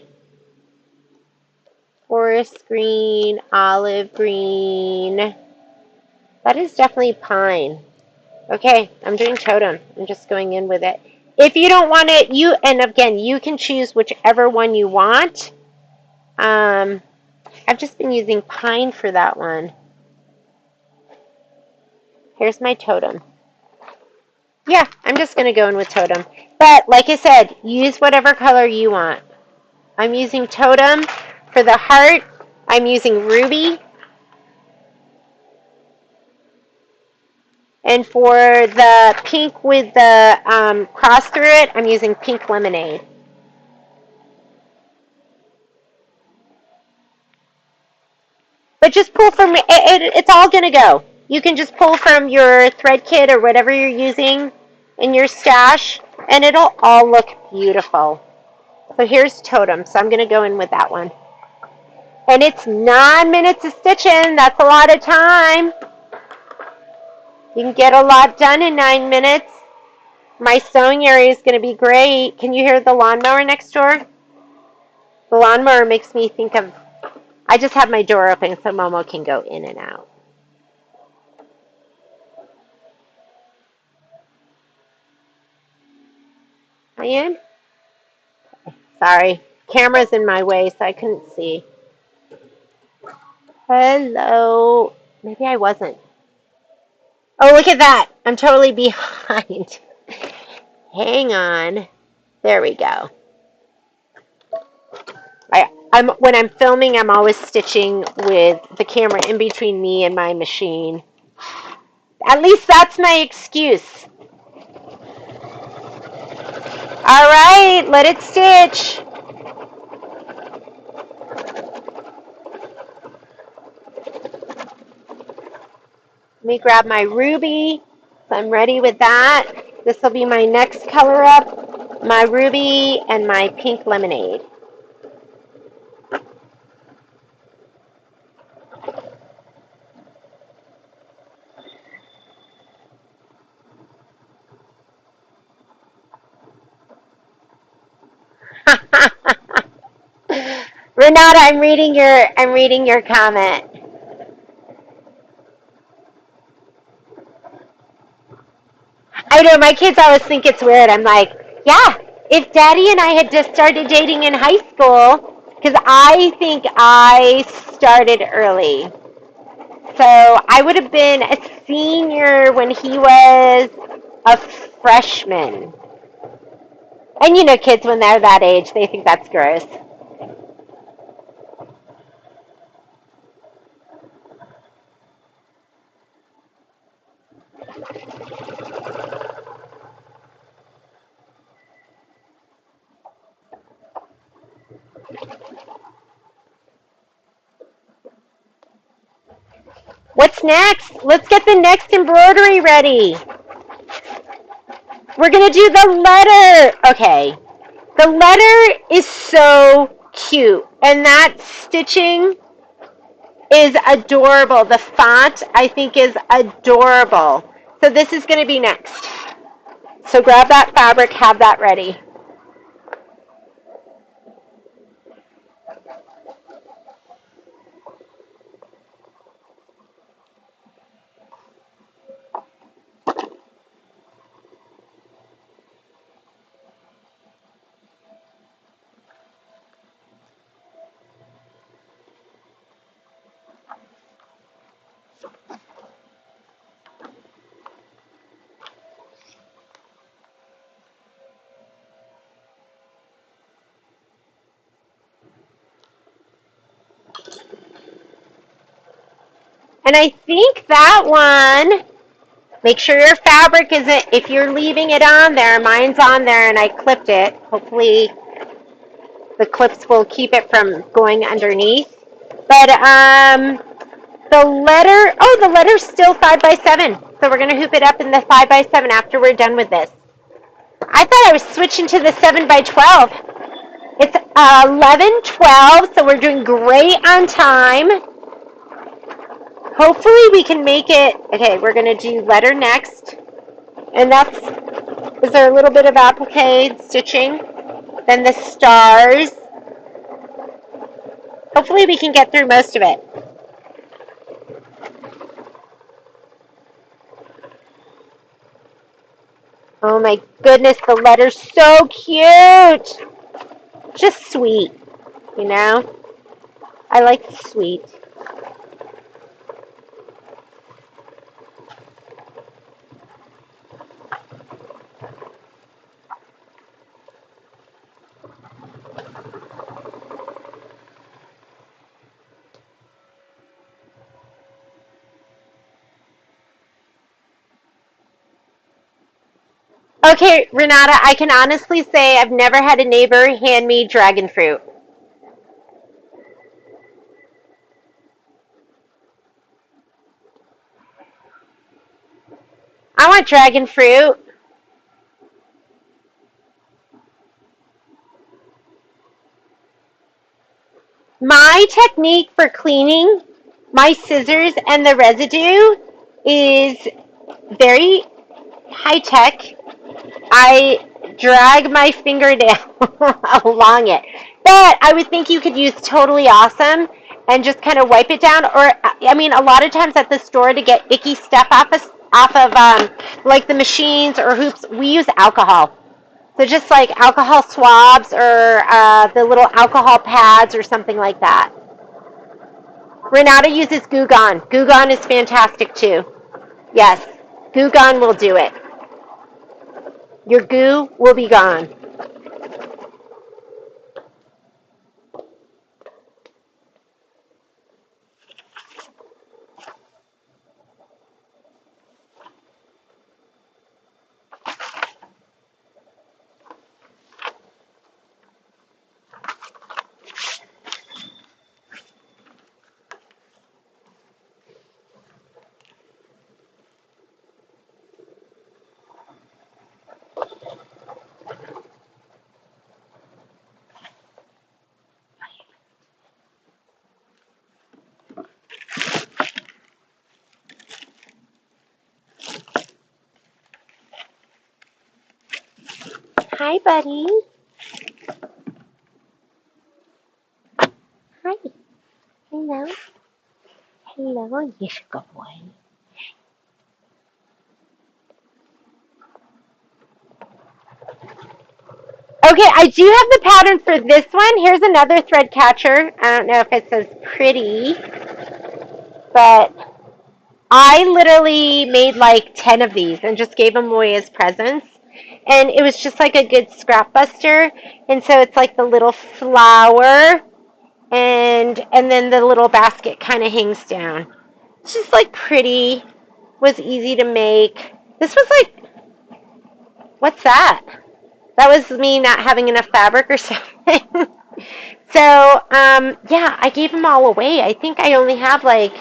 Forest green, olive green. That is definitely pine. Okay, I'm doing totem. I'm just going in with it. If you don't want it, and again, you can choose whichever one you want. I've just been using pine for that one. Here's my totem. Yeah, I'm just going to go in with totem. But like I said, use whatever color you want. I'm using totem for the heart. I'm using ruby. And for the pink with the cross through it, I'm using pink lemonade. But just pull from it. It's all going to go. You can just pull from your thread kit or whatever you're using in your stash, and it'll all look beautiful. So here's totem. So I'm going to go in with that one. And it's 9 minutes of stitching. That's a lot of time. You can get a lot done in 9 minutes. My sewing area is going to be great. Can you hear the lawnmower next door? The lawnmower makes me think of, I just have my door open so Momo can go in and out. Are you in? Sorry. Camera's in my way, so I couldn't see. Hello. Maybe I wasn't. Oh, look at that. I'm totally behind. Hang on. There we go. When I'm filming, I'm always stitching with the camera in between me and my machine. At least that's my excuse. All right, let it stitch. Let me grab my ruby. So I'm ready with that. This will be my next color up, my ruby and my pink lemonade. Renata, I'm reading your comment. I know my kids always think it's weird. I'm like, yeah, if Daddy and I had just started dating in high school, because I think I started early. So I would have been a senior when he was a freshman. And you know, kids, when they're that age, they think that's gross. What's next? Let's get the next embroidery ready. We're going to do the letter. Okay. The letter is so cute. And that stitching is adorable. The font, I think, is adorable. So this is going to be next. So grab that fabric, have that ready. And I think that one, make sure your fabric isn't, if you're leaving it on there, mine's on there and I clipped it. Hopefully the clips will keep it from going underneath. But the letter's still 5x7. So we're going to hoop it up in the 5x7 after we're done with this. I thought I was switching to the 7x12. It's 11:12, so we're doing great on time. Hopefully we can make it. Okay, we're going to do letter next. And is there a little bit of applique stitching? Then the stars. Hopefully we can get through most of it. Oh my goodness, the letter's so cute. Just sweet, you know? I like sweet. Okay, Renata, I can honestly say I've never had a neighbor hand me dragon fruit. I want dragon fruit. My technique for cleaning my scissors and the residue is very high tech. I drag my finger down along it. But I would think you could use Totally Awesome and just kind of wipe it down. Or, I mean, a lot of times at the store to get icky stuff off of like the machines or hoops, we use alcohol. So just like alcohol swabs or the little alcohol pads or something like that. Renata uses Goo Gone. Goo Gone is fantastic too. Yes, Goo Gone will do it. Your goo will be gone. Hi, buddy. Hi. Hello. Hello, yes, good boy. Okay, I do have the pattern for this one. Here's another thread catcher. I don't know if it's as pretty, but I literally made like 10 of these and just gave them away as presents. And it was just like a good scrap buster. And so it's like the little flower and then the little basket kind of hangs down. It's just like pretty, was easy to make. This was like, what's that? That was me not having enough fabric or something. So, yeah, I gave them all away. I think I only have like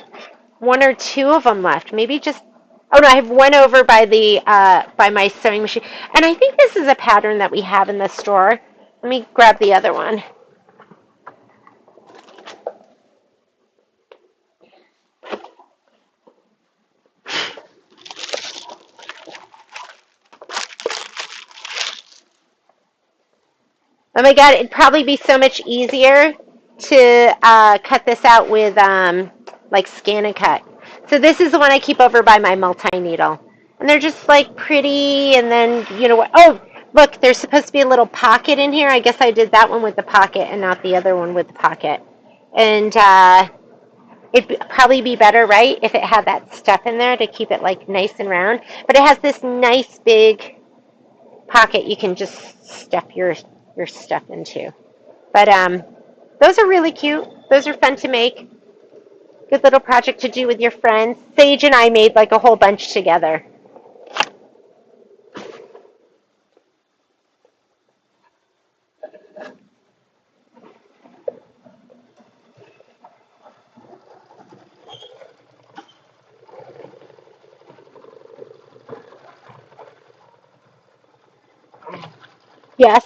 one or two of them left. Maybe just, oh no, I have one over by the, by my sewing machine. And I think this is a pattern that we have in the store. Let me grab the other one. Oh my God, it'd probably be so much easier to cut this out with like Scan and Cut. So this is the one I keep over by my multi-needle. And they're just like pretty, and then, you know what, oh, look, there's supposed to be a little pocket in here. I guess I did that one with the pocket and not the other one with the pocket. And it'd probably be better, right, if it had that stuff in there to keep it like nice and round. But it has this nice big pocket you can just stuff your stuff into. But those are really cute. Those are fun to make. Good little project to do with your friends. Sage and I made like a whole bunch together. Yes.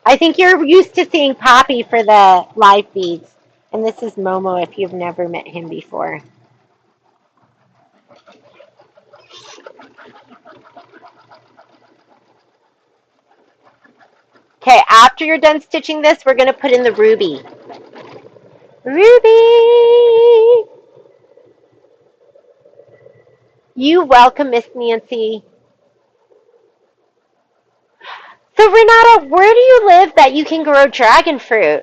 I think you're used to seeing Poppy for the live feeds. And this is Momo if you've never met him before. Okay, after you're done stitching this, we're going to put in the ruby. Ruby! You welcome, Miss Nancy. So, Renata, where do you live that you can grow dragon fruit?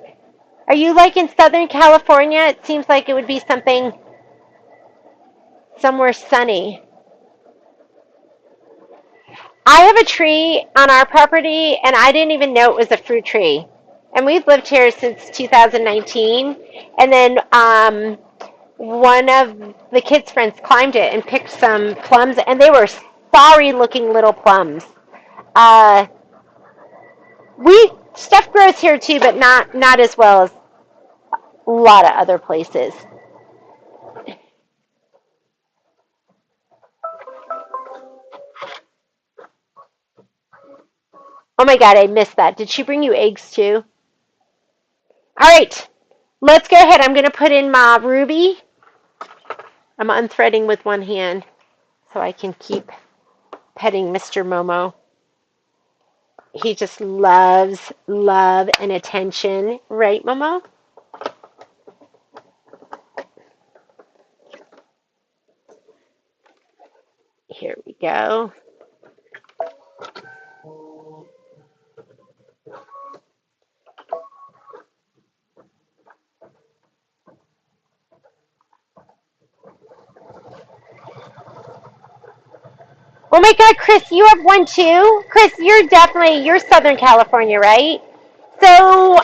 Are you like in Southern California? It seems like it would be something somewhere sunny. I have a tree on our property, and I didn't even know it was a fruit tree. And we've lived here since 2019. And then one of the kids' friends climbed it and picked some plums, and they were sorry-looking little plums. Uh, we stuff grows here too, but not as well as a lot of other places. Oh my God, I missed that. Did she bring you eggs too? All right, let's go ahead. I'm going to put in my ruby. I'm unthreading with one hand so I can keep petting Mr. Momo. He just loves love and attention. Right, Momo? Here we go. Oh my God, Chris, you have one too? Chris, you're Southern California, right? So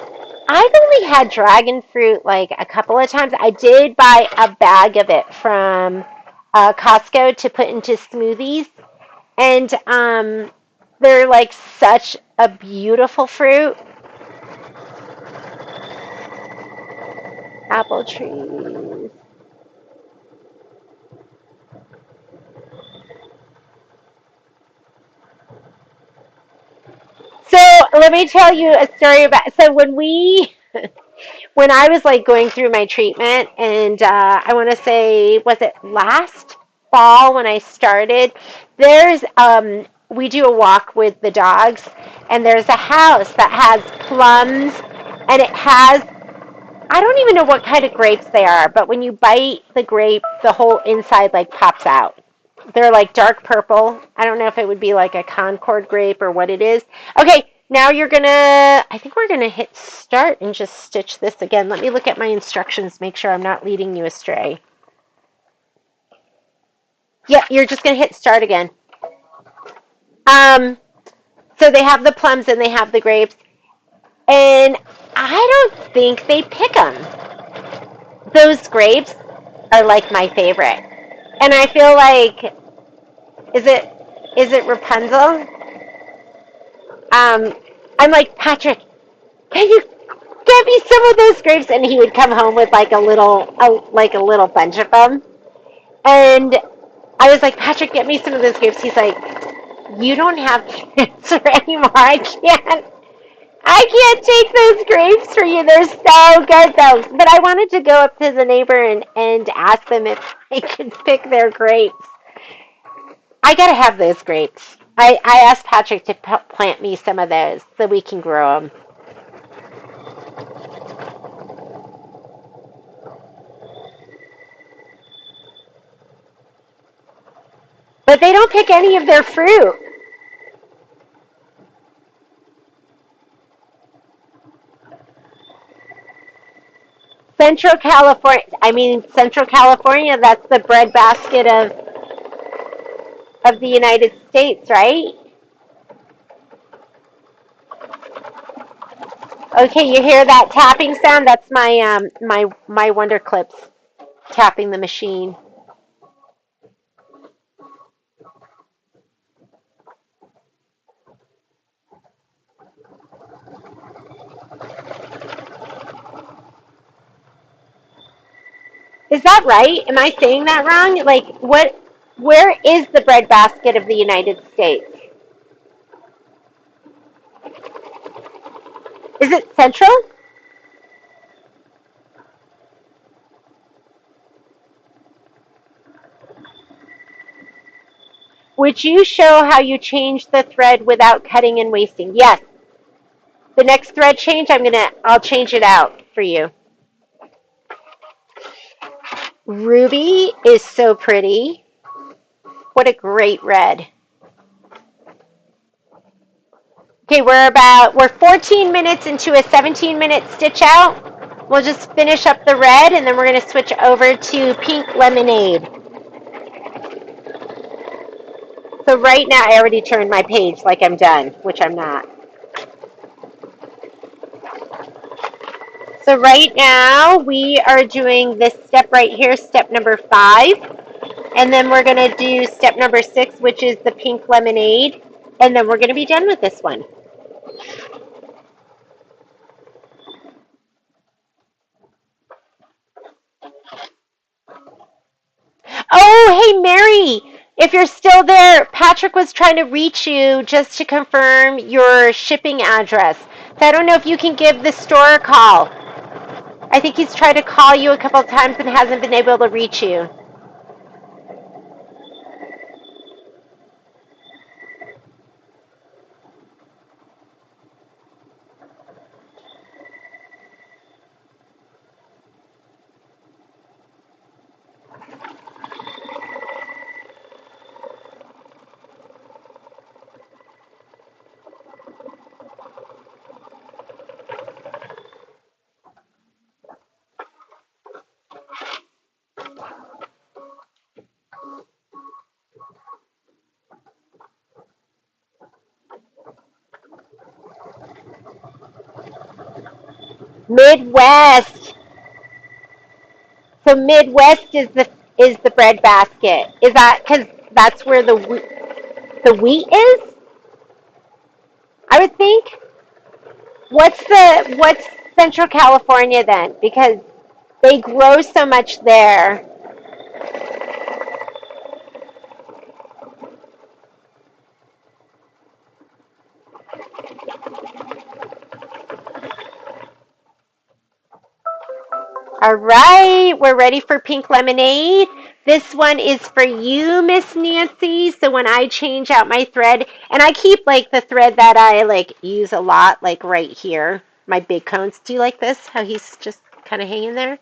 I've only had dragon fruit like a couple of times. I did buy a bag of it from Costco to put into smoothies. And they're like such a beautiful fruit. Apple trees. So let me tell you a story about. So when I was like going through my treatment, and I want to say, was it last fall when I started? We do a walk with the dogs, and there's a house that has plums, and it has, I don't even know what kind of grapes they are, but when you bite the grape, the whole inside like pops out. They're like dark purple. I don't know if it would be like a Concord grape or what it is. Okay, now I think we're gonna hit start and just stitch this again. Let me look at my instructions, make sure I'm not leading you astray. Yeah, you're just gonna hit start again. Um, so they have the plums and they have the grapes, and I don't think they pick them. Those grapes are like my favorite, and I feel like is it is it Rapunzel? I'm like, Patrick, can you get me some of those grapes? And he would come home with like a little bunch of them. And I was like, Patrick, get me some of those grapes. He's like, you don't have cancer anymore. I can't take those grapes for you. They're so good though. But I wanted to go up to the neighbor and ask them if I could pick their grapes. I gotta have those grapes. I asked Patrick to plant me some of those so we can grow them. But they don't pick any of their fruit. Central California, that's the breadbasket of the United States, right? Okay, you hear that tapping sound? That's my Wonder Clips tapping the machine. Is that right? Am I saying that wrong? Like what where is the breadbasket of the United States? Is it central? Would you show how you change the thread without cutting and wasting? Yes. The next thread change, I'll change it out for you. Ruby is so pretty. What a great red. Okay, we're 14 minutes into a 17-minute stitch out. We'll just finish up the red and then we're going to switch over to pink lemonade. So right now I already turned my page like I'm done, which I'm not. So right now we are doing this step right here, step number 5. And then we're going to do step number 6, which is the pink lemonade. And then we're going to be done with this one. Oh, hey, Mary. If you're still there, Patrick was trying to reach you just to confirm your shipping address. So I don't know if you can give the store a call. I think he's tried to call you a couple of times and hasn't been able to reach you. Midwest. So Midwest is the bread basket. Is that because that's where the wheat is? I would think. What's Central California then? Because they grow so much there. All right, we're ready for pink lemonade. This one is for you, Miss Nancy. So when I change out my thread, and I keep like the thread that I like use a lot, like right here, my big cones. Do you like this? How he's just kind of hanging there?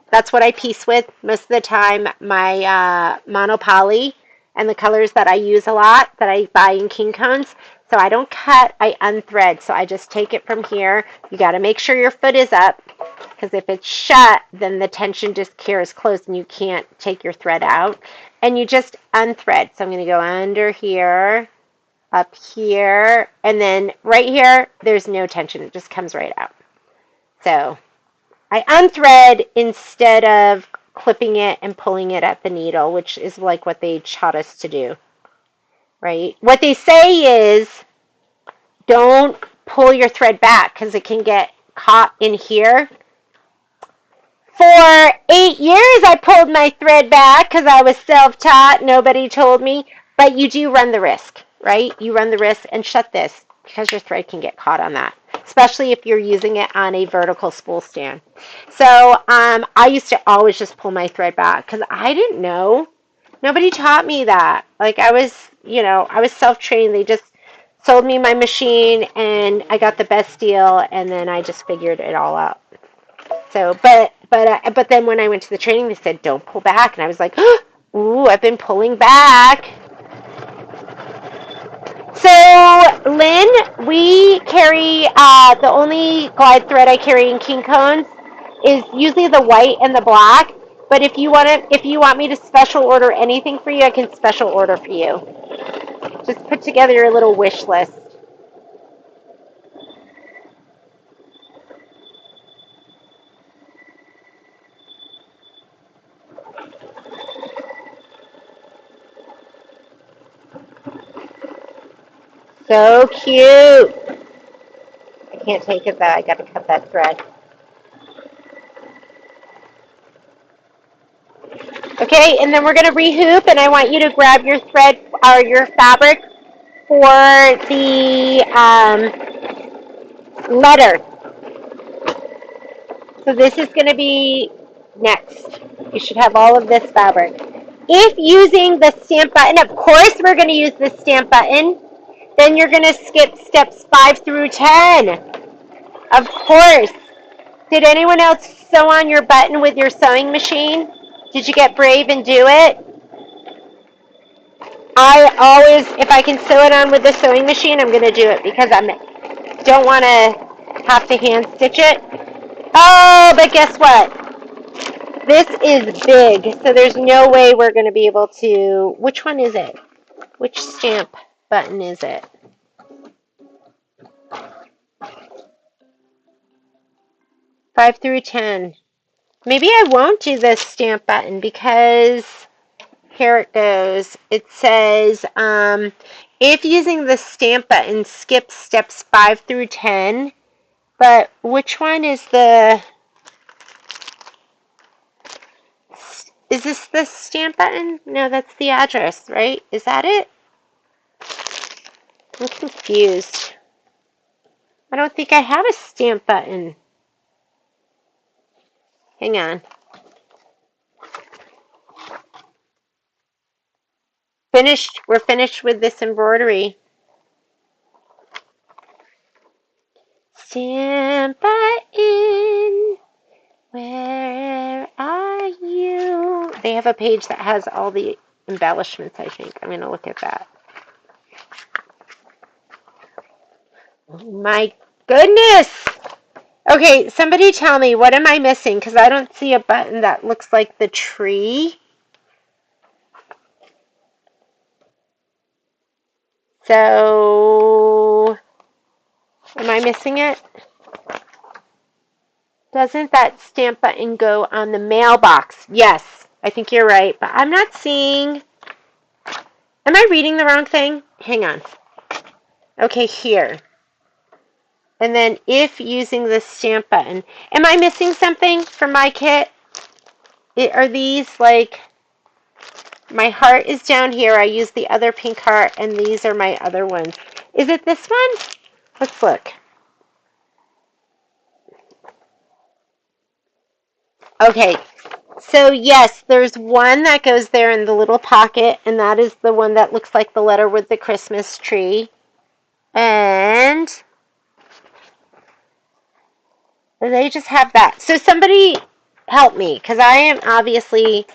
That's what I piece with most of the time. My monopoly and the colors that I use a lot that I buy in king cones. So I don't cut, I unthread. So I just take it from here. You got to make sure your foot is up because if it's shut, then the tension just carries close and you can't take your thread out. And you just unthread. So I'm going to go under here, up here, and then right here, there's no tension. It just comes right out. So I unthread instead of clipping it and pulling it at the needle, which is like what they taught us to do, right? What they say is don't pull your thread back because it can get caught in here. For 8 years, I pulled my thread back because I was self-taught. Nobody told me. But you do run the risk, right? You run the risk and shut this because your thread can get caught on that, especially if you're using it on a vertical spool stand. So I used to always just pull my thread back because I didn't know. Nobody taught me that. Like I was, I was self-trained. They just sold me my machine and I got the best deal and then I just figured it all out. So, but then when I went to the training, they said don't pull back, and I was like, ooh, I've been pulling back. So, Lynn, we carry the only glide thread I carry in king cones is usually the white and the black. But if you want me to special order anything for you, I can special order for you. Just put together your little wish list. So cute. I can't take it though. I got to cut that thread. Okay, and then we're going to rehoop, and I want you to grab your thread or your fabric for the letter. So this is going to be next. You should have all of this fabric. If using the stamp button, of course we're going to use the stamp button. Then you're going to skip steps 5 through 10. Of course. Did anyone else sew on your button with your sewing machine? Did you get brave and do it? I always, if I can sew it on with the sewing machine, I'm going to do it because I don't want to have to hand stitch it. Oh, but guess what? This is big, so there's no way we're going to be able to... Which one is it? Which stamp button is it? Five through 10. Maybe I won't do this stamp button because... Here it goes. It says, if using the stamp button, skip steps 5 through 10. But which one is the... Is this the stamp button? No, that's the address, right? Is that it? I'm confused. I don't think I have a stamp button. Hang on. Finished. We're finished with this embroidery. Stamp button, where are you? They have a page that has all the embellishments, I think. I'm going to look at that. Oh my goodness! Okay, somebody tell me, what am I missing? Because I don't see a button that looks like the tree. So, am I missing it? Doesn't that stamp button go on the mailbox? Yes, I think you're right, but I'm not seeing. Am I reading the wrong thing? Hang on. Okay, here. And then if using the stamp button. Am I missing something from my kit? Are these like, my heart is down here. I use the other pink heart, and these are my other ones. Is it this one? Let's look. Okay, so yes, there's one that goes there in the little pocket, and that is the one that looks like the letter with the Christmas tree. And they just have that. So somebody help me, because I am obviously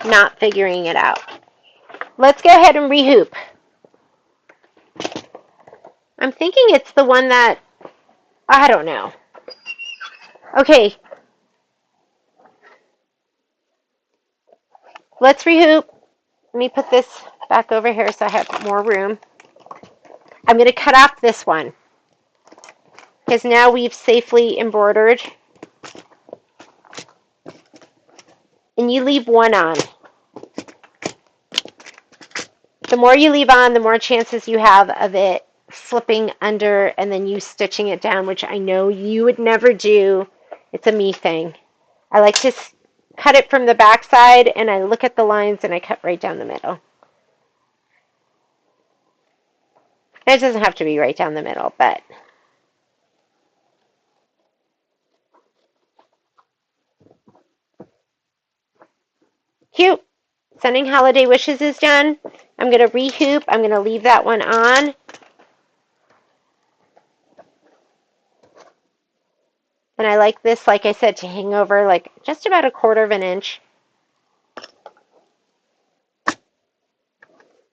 not figuring it out. Let's go ahead and rehoop. I'm thinking it's the one that, I don't know. Okay. Let's rehoop. Let me put this back over here so I have more room. I'm going to cut off this one, because now we've safely embroidered. And you leave one on. The more you leave on, the more chances you have of it slipping under and then you stitching it down, which I know you would never do. It's a me thing. I like to cut it from the back side, and I look at the lines and I cut right down the middle. It doesn't have to be right down the middle, but cute. Sending holiday wishes is done. I'm going to rehoop. I'm going to leave that one on. And I like this, like I said, to hang over like just about 1/4 of an inch.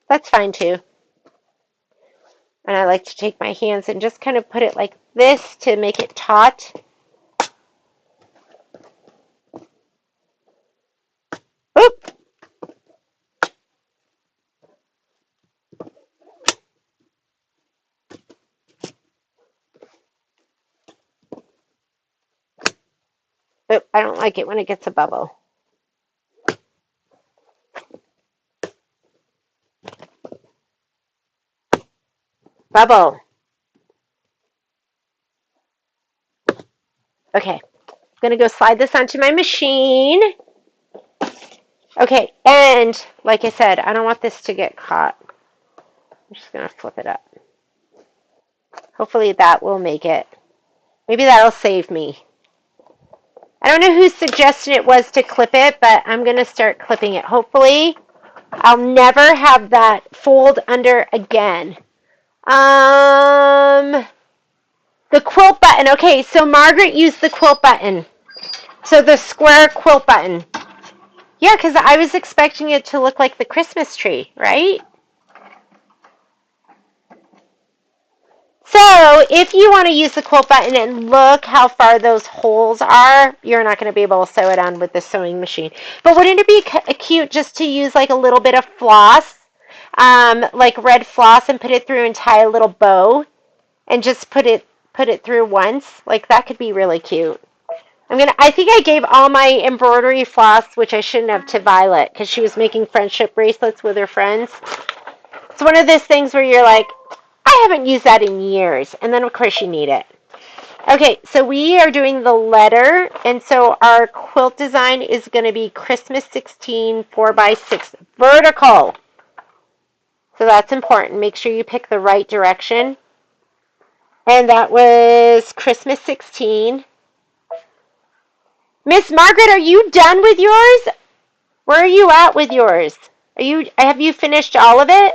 That's fine too. And I like to take my hands and just kind of put it like this to make it taut. Oop! Oop, I don't like it when it gets a bubble. Bubble. Okay, I'm going to go slide this onto my machine. Okay, and like I said, I don't want this to get caught. I'm just going to flip it up. Hopefully that will make it. Maybe that'll save me. I don't know whose suggestion it was to clip it, but I'm going to start clipping it. Hopefully I'll never have that fold under again. The quilt button. Okay, so Margaret used the quilt button. So the square quilt button. Yeah, because I was expecting it to look like the Christmas tree, right? So if you want to use the quilt button and look how far those holes are, you're not going to be able to sew it on with the sewing machine. But wouldn't it be cute just to use like a little bit of floss, like red floss, and put it through and tie a little bow and just put it through once? Like that could be really cute. I think I gave all my embroidery floss, which I shouldn't have, to Violet because she was making friendship bracelets with her friends. It's one of those things where you're like, I haven't used that in years. And then, of course, you need it. Okay, so we are doing the letter, and so our quilt design is going to be Christmas 16 4x6 vertical. So that's important. Make sure you pick the right direction. And that was Christmas 16. Miss Margaret, are you done with yours? Where are you at with yours? Have you finished all of it?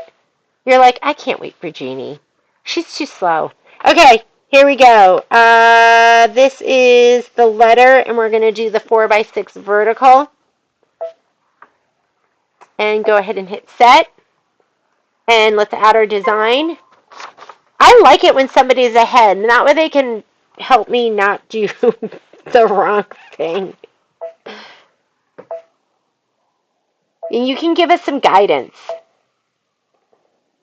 You're like, I can't wait for Jeannie. She's too slow. Okay, here we go. This is the letter, and we're going to do the 4x6 vertical. And go ahead and hit set. And let's add our design. I like it when somebody's ahead, and that way they can help me not do the wrong thing. And you can give us some guidance.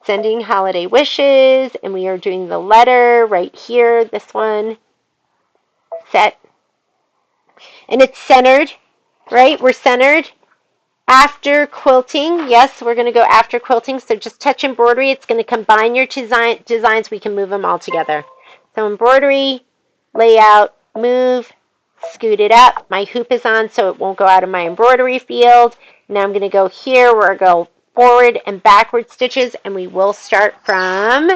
Sending holiday wishes, and we are doing the letter right here, this one. Set. And it's centered, right? We're centered. After quilting, yes, we're going to go after quilting. So just touch embroidery. It's going to combine your designs. We can move them all together. So embroidery, layout, move, scoot it up. My hoop is on, so it won't go out of my embroidery field. Now I'm going to go here where I go forward and backward stitches, and we will start from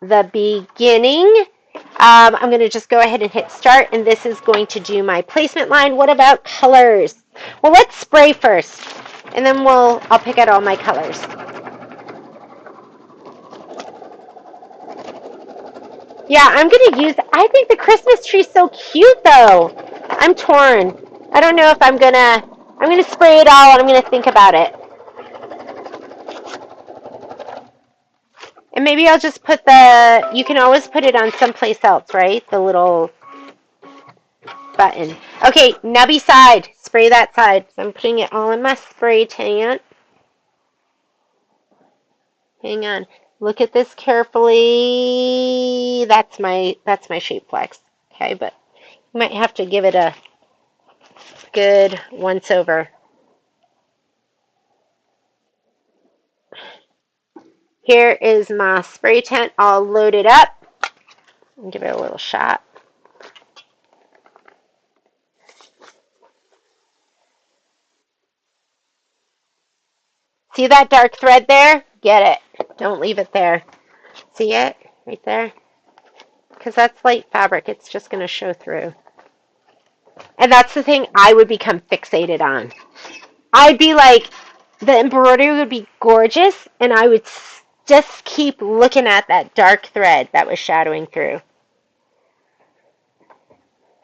the beginning. I'm going to just go ahead and hit start, and this is going to do my placement line. What about colors? Well, let's spray first, and then I'll pick out all my colors. Yeah, I'm going to use, I think the Christmas tree's so cute, though. I'm torn. I don't know if I'm going to spray it all, and I'm going to think about it. And maybe I'll just put you can always put it on someplace else, right? The little button. Okay, nubby side. Spray that side. So I'm putting it all in my spray tan. Hang on. Look at this carefully. That's my shape flex. Okay, but you might have to give it a good once over. Here is my spray tent all loaded up. I'll give it a little shot. See that dark thread there? Get it. Don't leave it there. See it? Right there? Because that's light fabric. It's just going to show through. And that's the thing I would become fixated on. I'd be like, the embroidery would be gorgeous, and I would just keep looking at that dark thread that was shadowing through.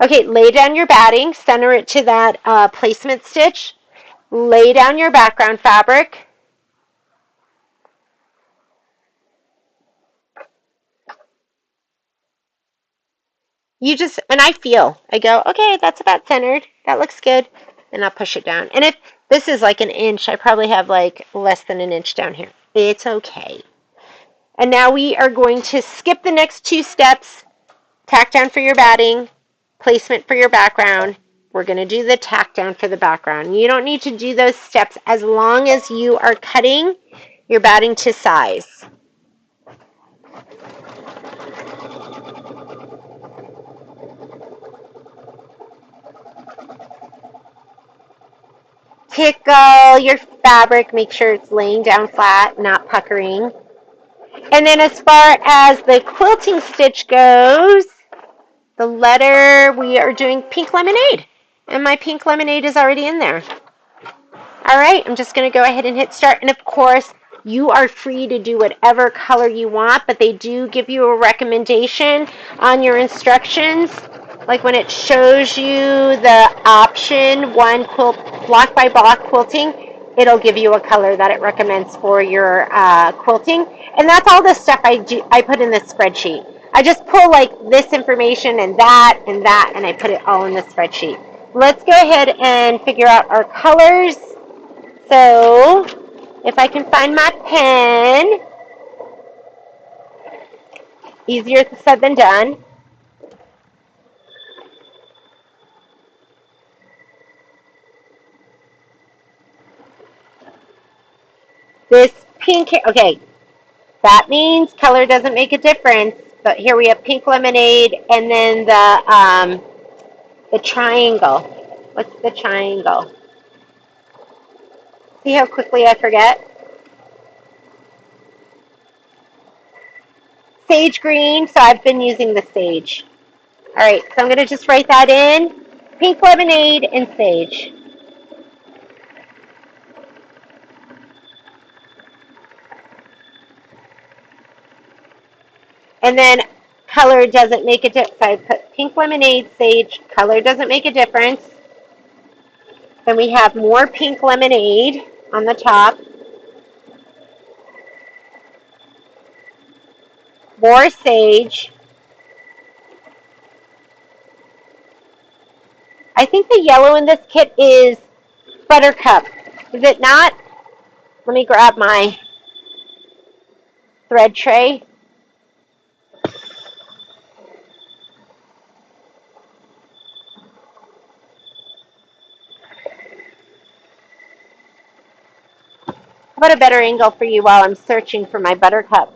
Okay, lay down your batting, center it to that placement stitch. Lay down your background fabric. And I go, okay, that's about centered. That looks good. And I'll push it down. And if this is like an inch, I probably have like less than an inch down here. It's okay. And now we are going to skip the next 2 steps. Tack down for your batting, placement for your background. We're going to do the tack down for the background. You don't need to do those steps as long as you are cutting your batting to size. Tickle your fabric. Make sure it's laying down flat, not puckering. And then as far as the quilting stitch goes, the letter, we are doing pink lemonade. And my pink lemonade is already in there. All right, I'm just going to go ahead and hit start. And of course, you are free to do whatever color you want, but they do give you a recommendation on your instructions. Like when it shows you the option 1 quilt block by block quilting, it'll give you a color that it recommends for your quilting. And that's all the stuff I put in this spreadsheet. I just pull like this information and that, and I put it all in the spreadsheet. Let's go ahead and figure out our colors. So if I can find my pen, easier said than done. This pink, okay, that means color doesn't make a difference. But here we have pink lemonade, and then the triangle. What's the triangle? See how quickly I forget? Sage green, so I've been using the sage. All right, so I'm going to just write that in. Pink lemonade and sage. And then color doesn't make a difference. So I put pink lemonade, sage, color doesn't make a difference. Then we have more pink lemonade on the top. More sage. I think the yellow in this kit is buttercup. Is it not? Let me grab my thread tray. How about a better angle for you while I'm searching for my buttercup?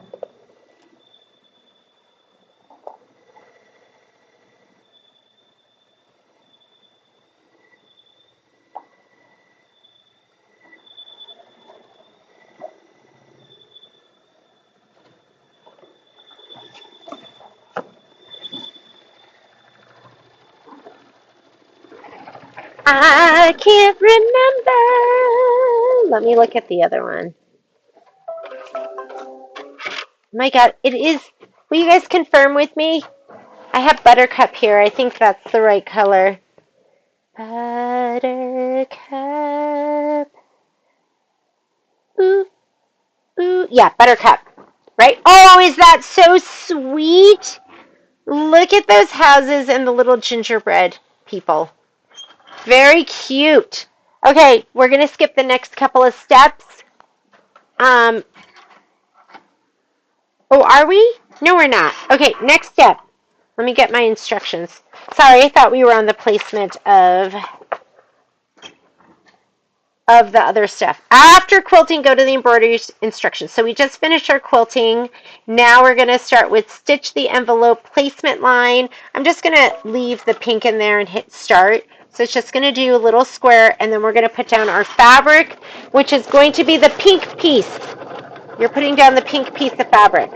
I can't remember. Let me look at the other one. My God, it is. Will you guys confirm with me? I have buttercup here. I think that's the right color. Buttercup. Ooh, ooh. Yeah, buttercup. Right? Oh, is that so sweet? Look at those houses and the little gingerbread people. Very cute. Okay, we're going to skip the next couple of steps. Oh, are we? No, we're not. Okay, next step. Let me get my instructions. Sorry, I thought we were on the placement of the other stuff. After quilting, go to the embroidery instructions. So we just finished our quilting. Now we're going to start with stitch the envelope placement line. I'm just going to leave the pink in there and hit start. So it's just going to do a little square, and then we're going to put down our fabric, which is going to be the pink piece. You're putting down the pink piece of fabric.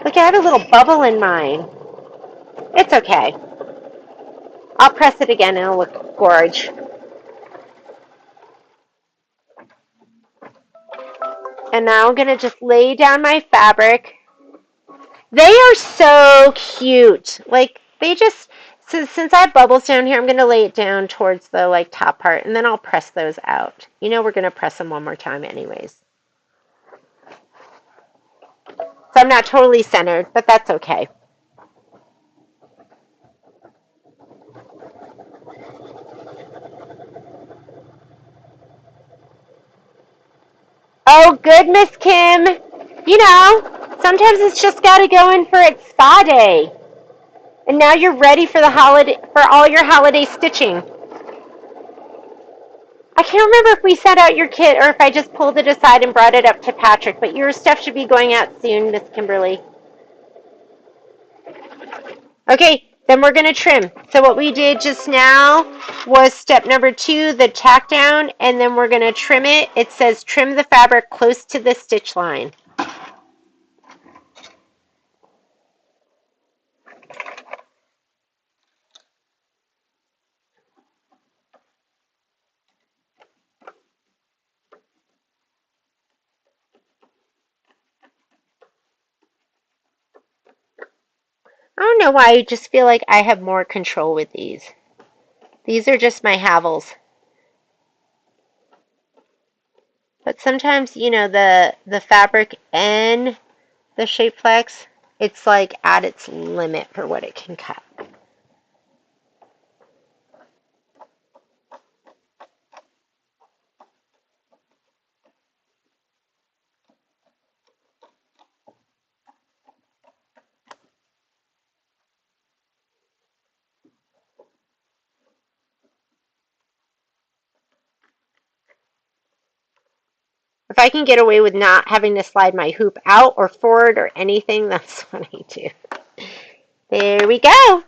Look, I had a little bubble in mine. It's okay. I'll press it again and it'll look gorge. And now I'm going to just lay down my fabric. They are so cute. Like, they just, since I have bubbles down here, I'm going to lay it down towards the, like, top part, and then I'll press those out. You know we're going to press them one more time anyways. So I'm not totally centered, but that's okay. Oh, good, Miss Kim. You know, sometimes it's just got to go in for its spa day. And now you're ready for the holiday, for all your holiday stitching. I can't remember if we sent out your kit or if I just pulled it aside and brought it up to Patrick, but your stuff should be going out soon, Miss Kimberly. Okay, then we're going to trim. So what we did just now was step number 2, the tack down, and then we're going to trim it. It says trim the fabric close to the stitch line. I don't know why, I just feel like I have more control with these. These are just my Havels. But sometimes, you know, the fabric and the shape flex, it's like at its limit for what it can cut. If I can get away with not having to slide my hoop out or forward or anything, that's what I do. There we go.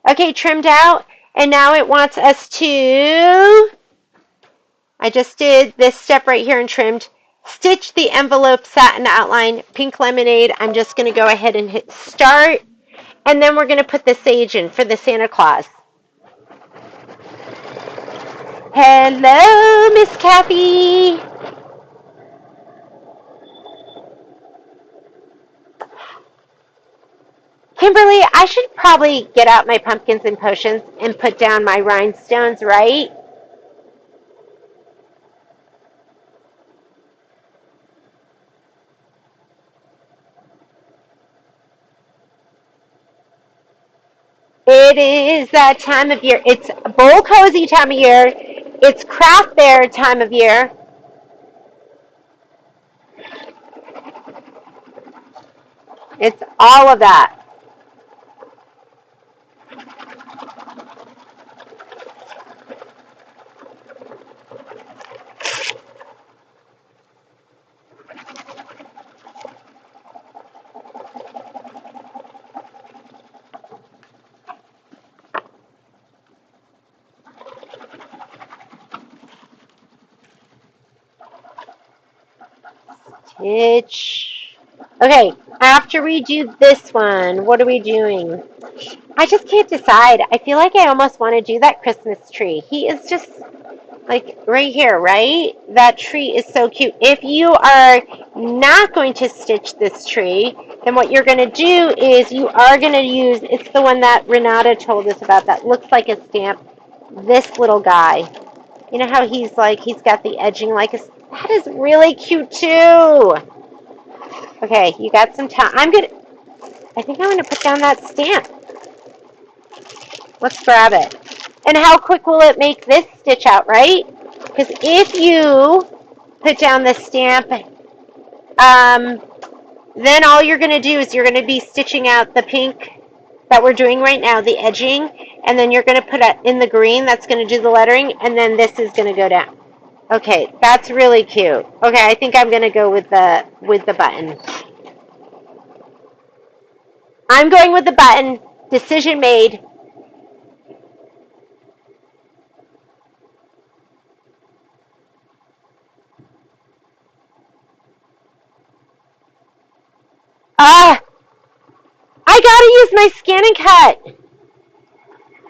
Okay, trimmed out. And now it wants us to, I just did this step right here and trimmed. Stitch the envelope satin outline, pink lemonade. I'm just going to go ahead and hit start. And then we're going to put the sage in for the Santa Claus. Hello, Miss Kathy. Kimberly, I should probably get out my pumpkins and potions and put down my rhinestones, right? It is that time of year. It's bowl cozy time of year. It's craft fair time of year. It's all of that. Stitch. Okay, after we do this one, what are we doing? I just can't decide. I feel like I almost want to do that Christmas tree. He is just like right here, right? That tree is so cute. If you are not going to stitch this tree, then what you're going to do is you are going to use, it's the one that Renata told us about that looks like a stamp, this little guy. You know how he's like, he's got the edging like a, that is really cute too. Okay, you got some time. I think I'm going to put down that stamp. Let's grab it. And how quick will it make this stitch out, right? Because if you put down the stamp, then all you're going to do is you're going to be stitching out the pink that we're doing right now, the edging, and then you're going to put it in the green that's going to do the lettering, and then this is going to go down. Okay, that's really cute. Okay, I think I'm going to go with the button. I'm going with the button. Decision made. Ah, I gotta use my scan and cut.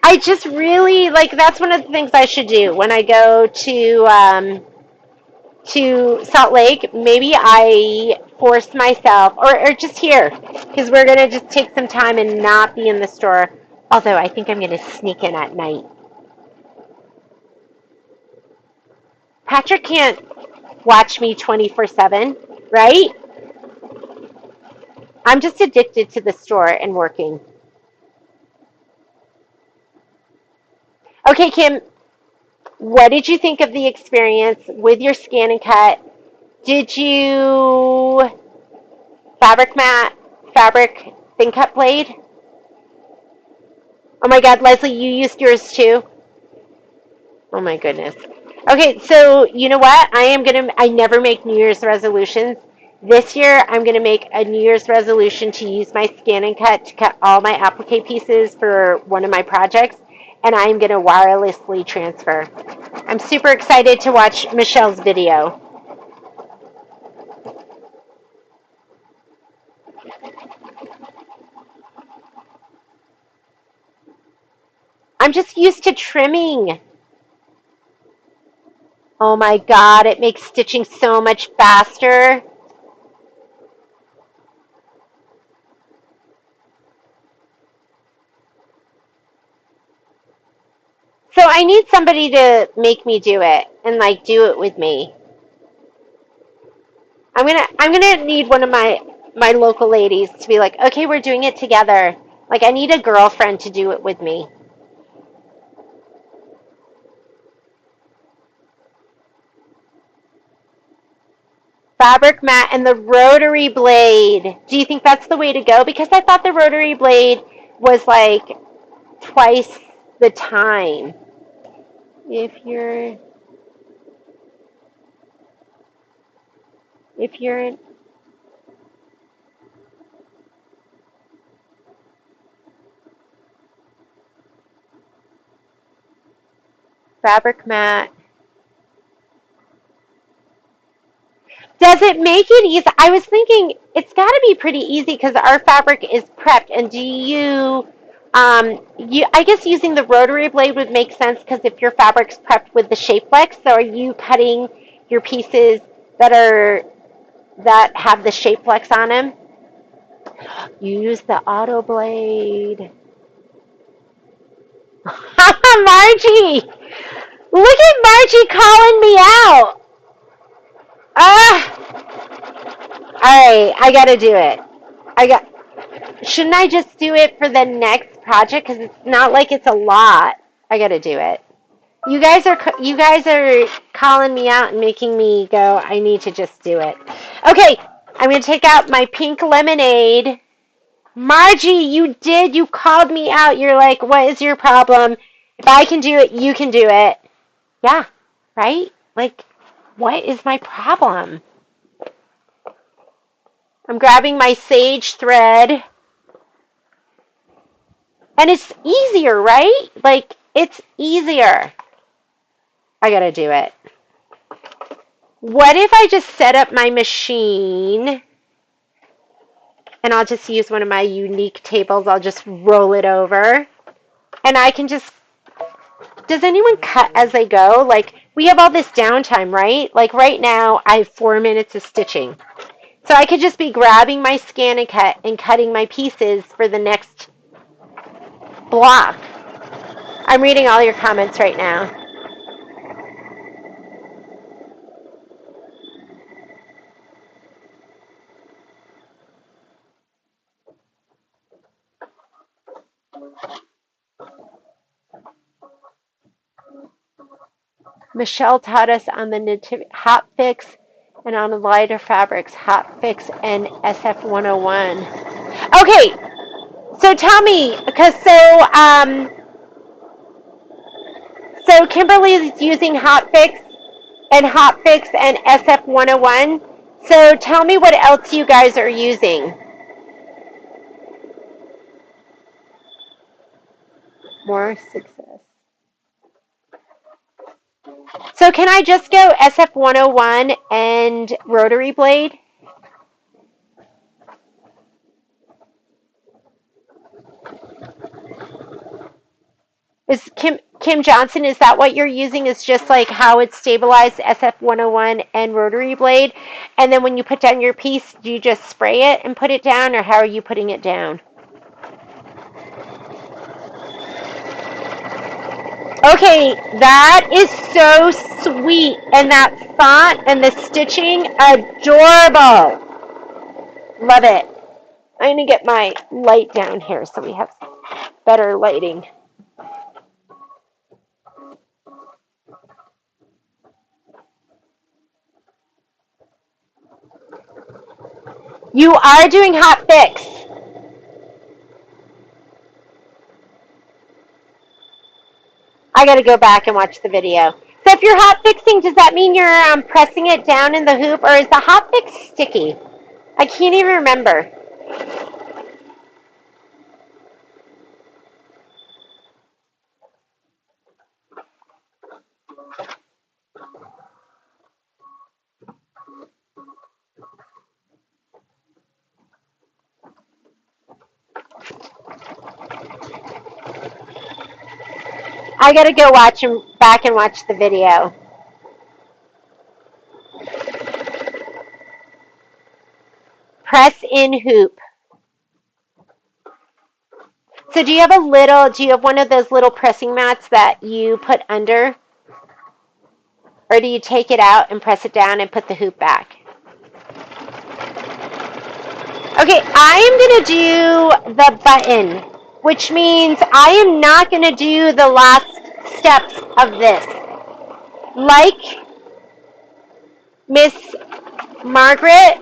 I just really like that's one of the things I should do when I go to Salt Lake. Maybe I force myself, or just here, because we're gonna just take some time and not be in the store. Although I think I'm gonna sneak in at night. Patrick can't watch me 24/7, right? I'm just addicted to the store and working. Okay, Kim, what did you think of the experience with your scan and cut? Did you fabric mat, fabric thin cut blade? Oh my God, Leslie, you used yours too? Oh my goodness. Okay, so you know what? I never make New Year's resolutions. This year, I'm going to make a New Year's resolution to use my scan and cut to cut all my applique pieces for one of my projects, and I'm going to wirelessly transfer. I'm super excited to watch Michelle's video. I'm just used to trimming. Oh my God, it makes stitching so much faster. So I need somebody to make me do it and like do it with me. I'm gonna need one of my local ladies to be like, okay, we're doing it together. Like I need a girlfriend to do it with me. Fabric mat and the rotary blade. Do you think that's the way to go? Because I thought the rotary blade was like twice the time. If you're if you're Fabric mat. Does it make it easy? I was thinking it's got to be pretty easy because our fabric is prepped. And do you, I guess using the rotary blade would make sense because if your fabric's prepped with the shape flex, so are you cutting your pieces that have the shape flex on them? You use the auto blade. Margie! Look at Margie calling me out! Ah! Alright, I gotta do it. Shouldn't I just do it for the next project? Because it's not like it's a lot. I gotta do it. You guys are calling me out and making me go, I need to just do it. Okay, I'm gonna take out my pink lemonade. Margie, you called me out. You're like, what is your problem? If I can do it, you can do it. Yeah, right? Like, what is my problem? I'm grabbing my sage thread. And it's easier, right? Like, it's easier. I gotta do it. What if I just set up my machine and I'll just use one of my unique tables. I'll just roll it over. And I can just, does anyone cut as they go? Like, we have all this downtime, right? Like right now, I have 4 minutes of stitching. So I could just be grabbing my scan and cut and cutting my pieces for the next block. I'm reading all your comments right now. Michelle taught us on the hot fix and on the lighter fabrics, hot fix and SF 101. Okay, so tell me, because so Kimberly is using hot fix and SF 101. So tell me what else you guys are using. More success. So can I just go SF 101 and rotary blade? Is Kim Johnson, is that what you're using? Is just like how it's stabilized SF 101 and rotary blade? And then when you put down your piece, do you just spray it and put it down, or how are you putting it down? Okay, that is so sweet. And that font and the stitching, adorable. Love it. I'm going to get my light down here so we have better lighting. You are doing hot fix. I got to go back and watch the video. So if you're hot fixing, does that mean you're pressing it down in the hoop, or is the hot fix sticky? I can't even remember. I got to go back and watch the video. Press in hoop. So do you have one of those little pressing mats that you put under? Or do you take it out and press it down and put the hoop back? Okay, I am going to do the button, which means I am not going to do the last steps of this. Like Miss Margaret,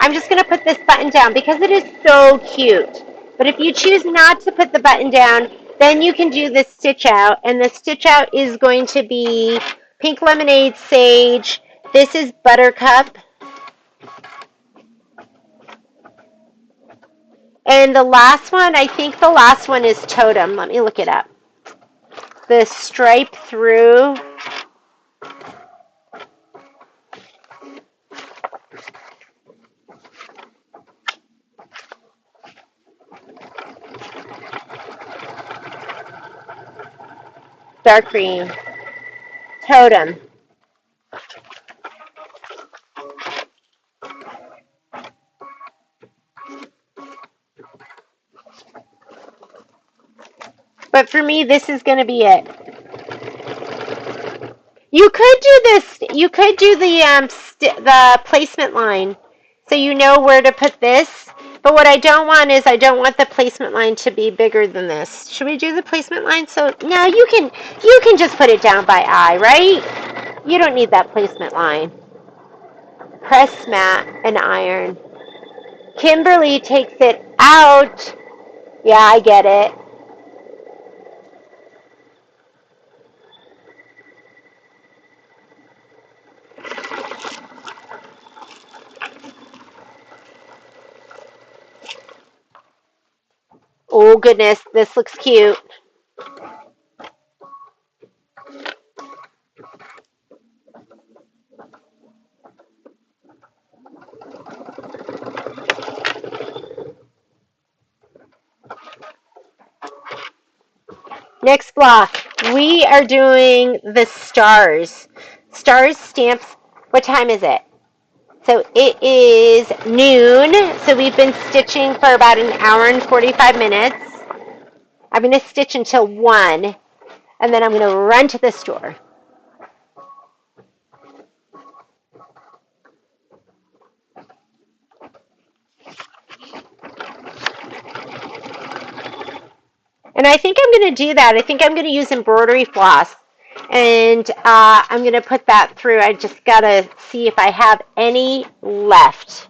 I'm just going to put this button down because it is so cute. But if you choose not to put the button down, then you can do the stitch out. And the stitch out is going to be Pink Lemonade Sage. This is Buttercup. And the last one, I think the last one is Totem. Let me look it up. the stripe through. Dark green. Totem. But for me, this is going to be it. You could do this. You could do the placement line, so you know where to put this. But what I don't want is I don't want the placement line to be bigger than this. Should we do the placement line? So no, you can just put it down by eye, right? You don't need that placement line. Press mat and iron. Kimberly takes it out. Yeah, I get it. Oh goodness, this looks cute. Next block, we are doing the stars. Stars stamps. What time is it? So it is noon. So we've been stitching for about an hour and 45 minutes. I'm going to stitch until 1, and then I'm going to run to the store. And I think I'm going to do that. I think I'm going to use embroidery floss. And I'm going to put that through. I just got to see if I have any left.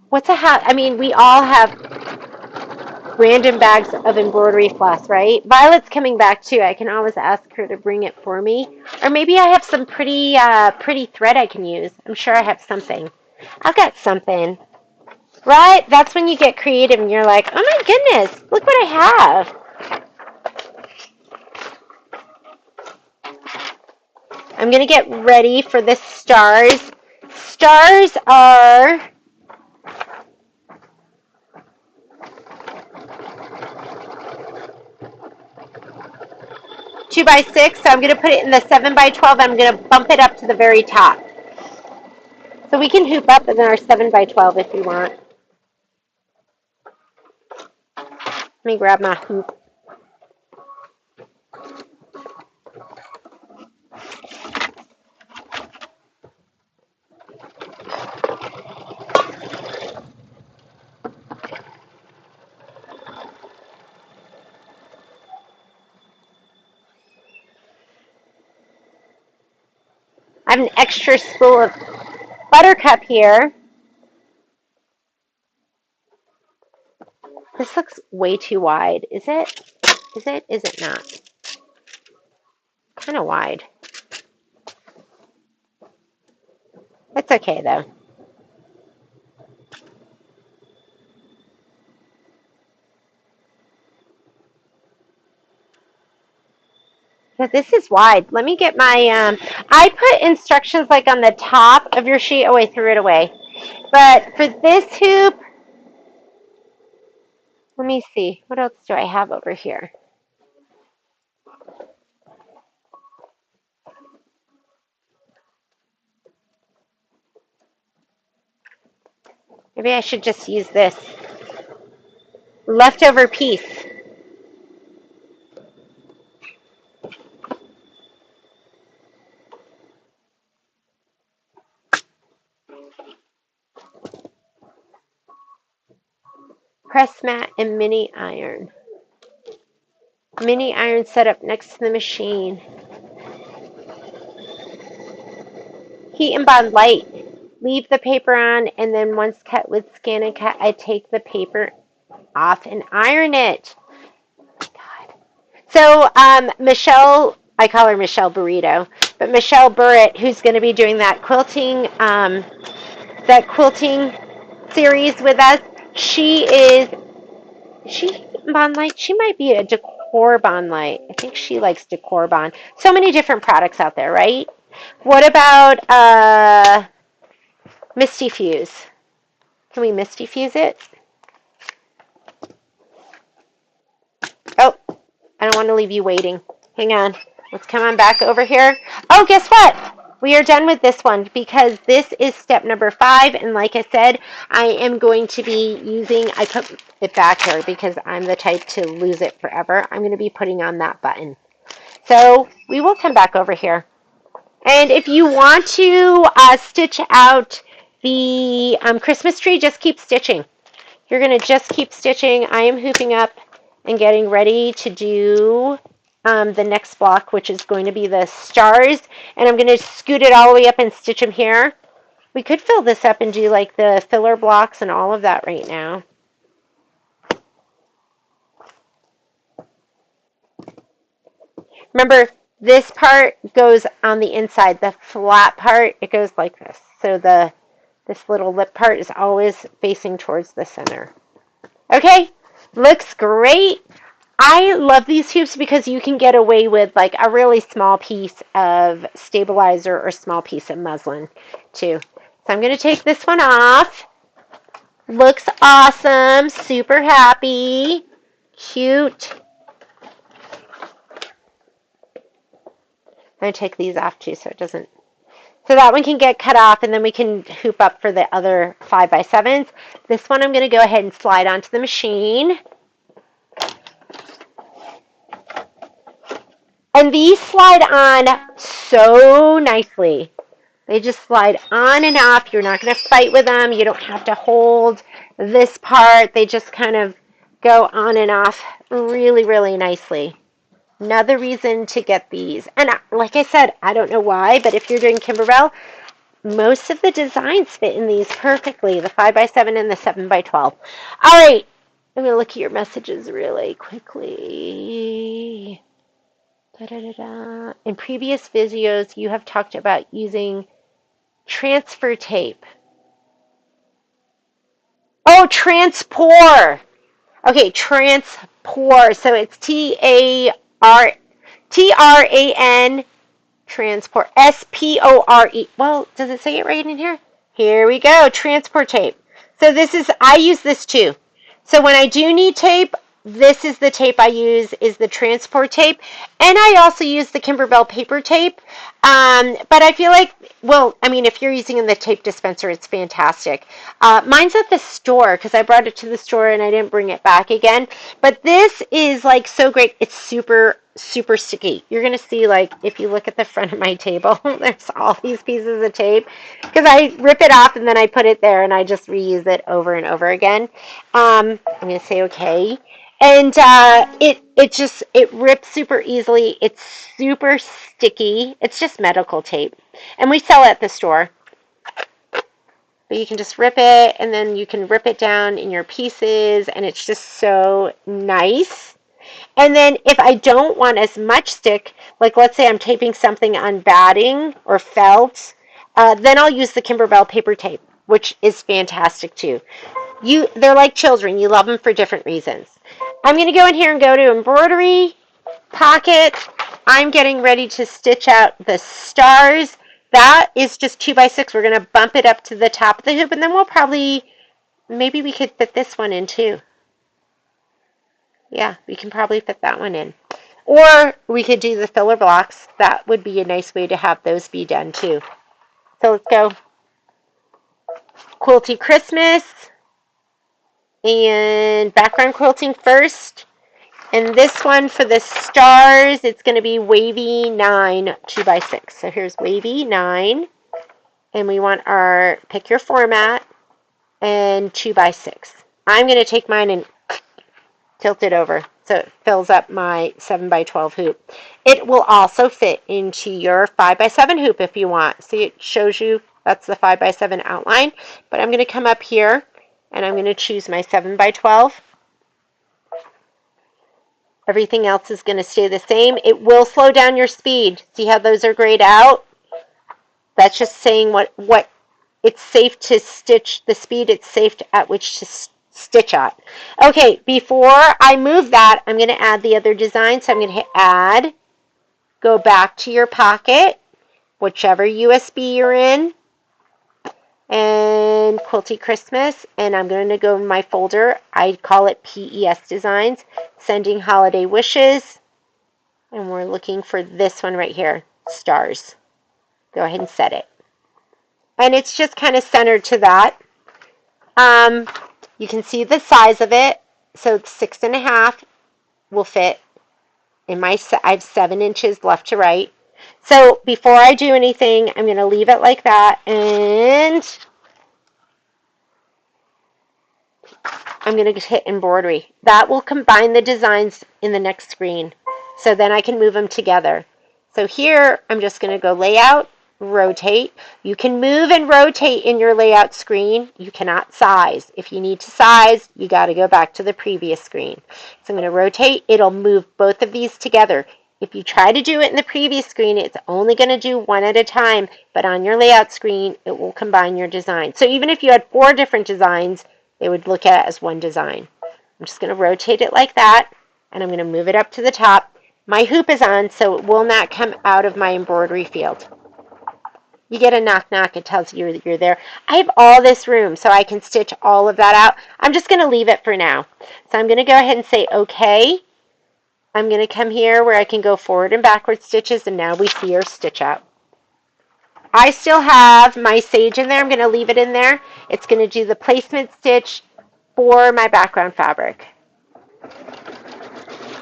What's a hat? I mean, we all have random bags of embroidery floss, right? Violet's coming back too. I can always ask her to bring it for me. Or maybe I have some pretty thread I can use. I'm sure I have something. I've got something. Right? That's when you get creative and you're like, oh my goodness, look what I have. I'm going to get ready for the stars. Stars are 2x6, so I'm going to put it in the 7x12. I'm going to bump it up to the very top. So we can hoop up in our 7x12 if you want. Let me grab my hoop. I have an extra spool of buttercup here. This looks way too wide. Is it? Is it? Is it not? Kind of wide. It's okay though. But this is wide. Let me get my, I put instructions like on the top of your sheet. Oh, I threw it away. But for this hoop, let me see. What else do I have over here? Maybe I should just use this. Leftover piece. Press mat and mini iron. Mini iron set up next to the machine. Heat and bond light. Leave the paper on, and then once cut with scan and cut, I take the paper off and iron it. God. So Michelle, I call her Michelle Burrito, but Michelle Burritt, who's going to be doing that quilting series with us, she heat and bond light. She might be a Decor Bond light. I think she likes Decor Bond. So many different products out there, right? What about Misty Fuse? Can we Misty Fuse it? Oh, I don't want to leave you waiting. Hang on. Let's come on back over here. Oh, guess what? We are done with this one because this is step number 5. And like I said, I am going to be using, I put it back here because I'm the type to lose it forever. I'm going to be putting on that button. So we will come back over here. And if you want to stitch out the Christmas tree, just keep stitching. You're going to just keep stitching. I am hooping up and getting ready to do the next block, which is going to be the stars. And I'm going to scoot it all the way up and stitch them here. We could fill this up and do like the filler blocks and all of that right now. Remember, this part goes on the inside. The flat part, it goes like this. So this little lip part is always facing towards the center. Okay, looks great. I love these hoops because you can get away with like a really small piece of stabilizer or small piece of muslin too. So I'm going to take this one off. Looks awesome. Super happy. Cute. I'm going to take these off too so it doesn't. So that one can get cut off and then we can hoop up for the other 5x7s. This one I'm going to go ahead and slide onto the machine. And these slide on so nicely. They just slide on and off. You're not going to fight with them. You don't have to hold this part. They just kind of go on and off really, really nicely. Another reason to get these. And like I said, I don't know why, but if you're doing Kimberbell, most of the designs fit in these perfectly. The 5x7 and the 7x12. All right. I'm going to look at your messages really quickly. In previous videos, you have talked about using transfer tape. Oh, transpore. Okay, transpore. So it's T-R-A-N, transport, S-P-O-R-E. Well, does it say it right in here? Here we go, transport tape. So this is, I use this too. So when I do need tape, this is the tape I use, is the transport tape. And I also use the Kimberbell paper tape. But I feel like, well, I mean, if you're using in the tape dispenser, it's fantastic. Mine's at the store because I brought it to the store and I didn't bring it back again. But this is like so great. It's super, super sticky. You're going to see, like, if you look at the front of my table, there's all these pieces of tape because I rip it off and then I put it there and I just reuse it over and over again. I'm going to say okay. And it rips super easily. It's super sticky. It's just medical tape. And we sell it at the store. But you can just rip it, and then you can rip it down in your pieces, and it's just so nice. And then if I don't want as much stick, like let's say I'm taping something on batting or felt, then I'll use the Kimberbell paper tape, which is fantastic too. They're like children. You love them for different reasons. I'm going to go in here and go to embroidery, pocket. I'm getting ready to stitch out the stars. That is just 2x6. We're going to bump it up to the top of the hoop, and then we'll probably, maybe we could fit this one in too. Yeah, we can probably fit that one in. Or we could do the filler blocks. That would be a nice way to have those be done too. So let's go. Quilty Christmas. And background quilting first. And this one for the stars, it's going to be Wavy 9 2x6. So here's Wavy 9. And we want our, pick your format, and 2x6. I'm going to take mine and tilt it over so it fills up my 7x12 hoop. It will also fit into your 5x7 hoop if you want. See, it shows you that's the 5x7 outline. But I'm going to come up here. And I'm going to choose my 7x12. Everything else is going to stay the same. It will slow down your speed. See how those are grayed out? That's just saying what it's safe to stitch, the speed it's safe at which to stitch at. Okay, before I move that, I'm going to add the other design. So I'm going to hit add, go back to your pocket, whichever USB you're in, and Quilty Christmas, and I'm going to go in my folder. I call it PES Designs, Sending Holiday Wishes, and we're looking for this one right here, Stars. Go ahead and set it. And it's just kind of centered to that. You can see the size of it, so it's 6.5 will fit in my, I have 7 inches left to right. So before I do anything, I'm going to leave it like that, and I'm going to hit embroidery. That will combine the designs in the next screen. So then I can move them together. So here, I'm just going to go layout, rotate. You can move and rotate in your layout screen. You cannot size. If you need to size, you got to go back to the previous screen. So I'm going to rotate. It'll move both of these together. If you try to do it in the previous screen, it's only going to do one at a time, but on your layout screen, it will combine your design. So even if you had 4 different designs, they would look at it as one design. I'm just going to rotate it like that, and I'm going to move it up to the top. My hoop is on, so it will not come out of my embroidery field. You get a knock knock, it tells you that you're there. I have all this room, so I can stitch all of that out. I'm just going to leave it for now. So I'm going to go ahead and say OK. I'm going to come here where I can go forward and backward stitches, and now we see our stitch out. I still have my sage in there. I'm going to leave it in there. It's going to do the placement stitch for my background fabric.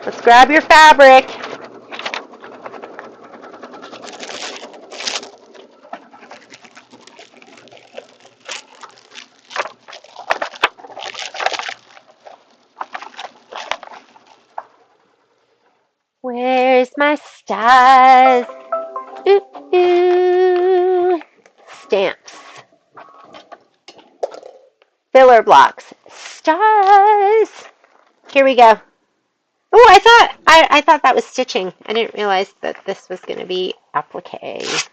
Let's grab your fabric. Where's my stars? Ooh, ooh. Stamps. Filler blocks. Stars. Here we go. Oh, I thought that was stitching. I didn't realize that this was going to be applique.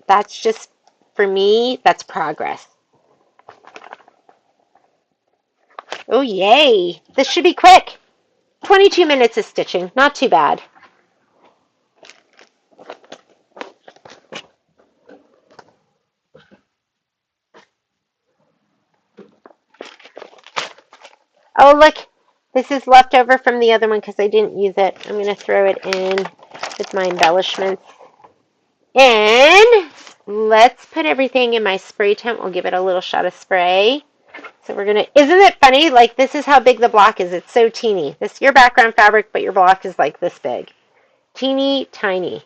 That's just, for me, that's progress. Oh, yay. This should be quick. 22 minutes of stitching. Not too bad. Oh, look. This is left over from the other one because I didn't use it. I'm going to throw it in with my embellishments. And let's put everything in my spray tent. We'll give it a little shot of spray. So we're going to, isn't it funny? Like, this is how big the block is. It's so teeny. This is your background fabric, but your block is like this big. Teeny tiny.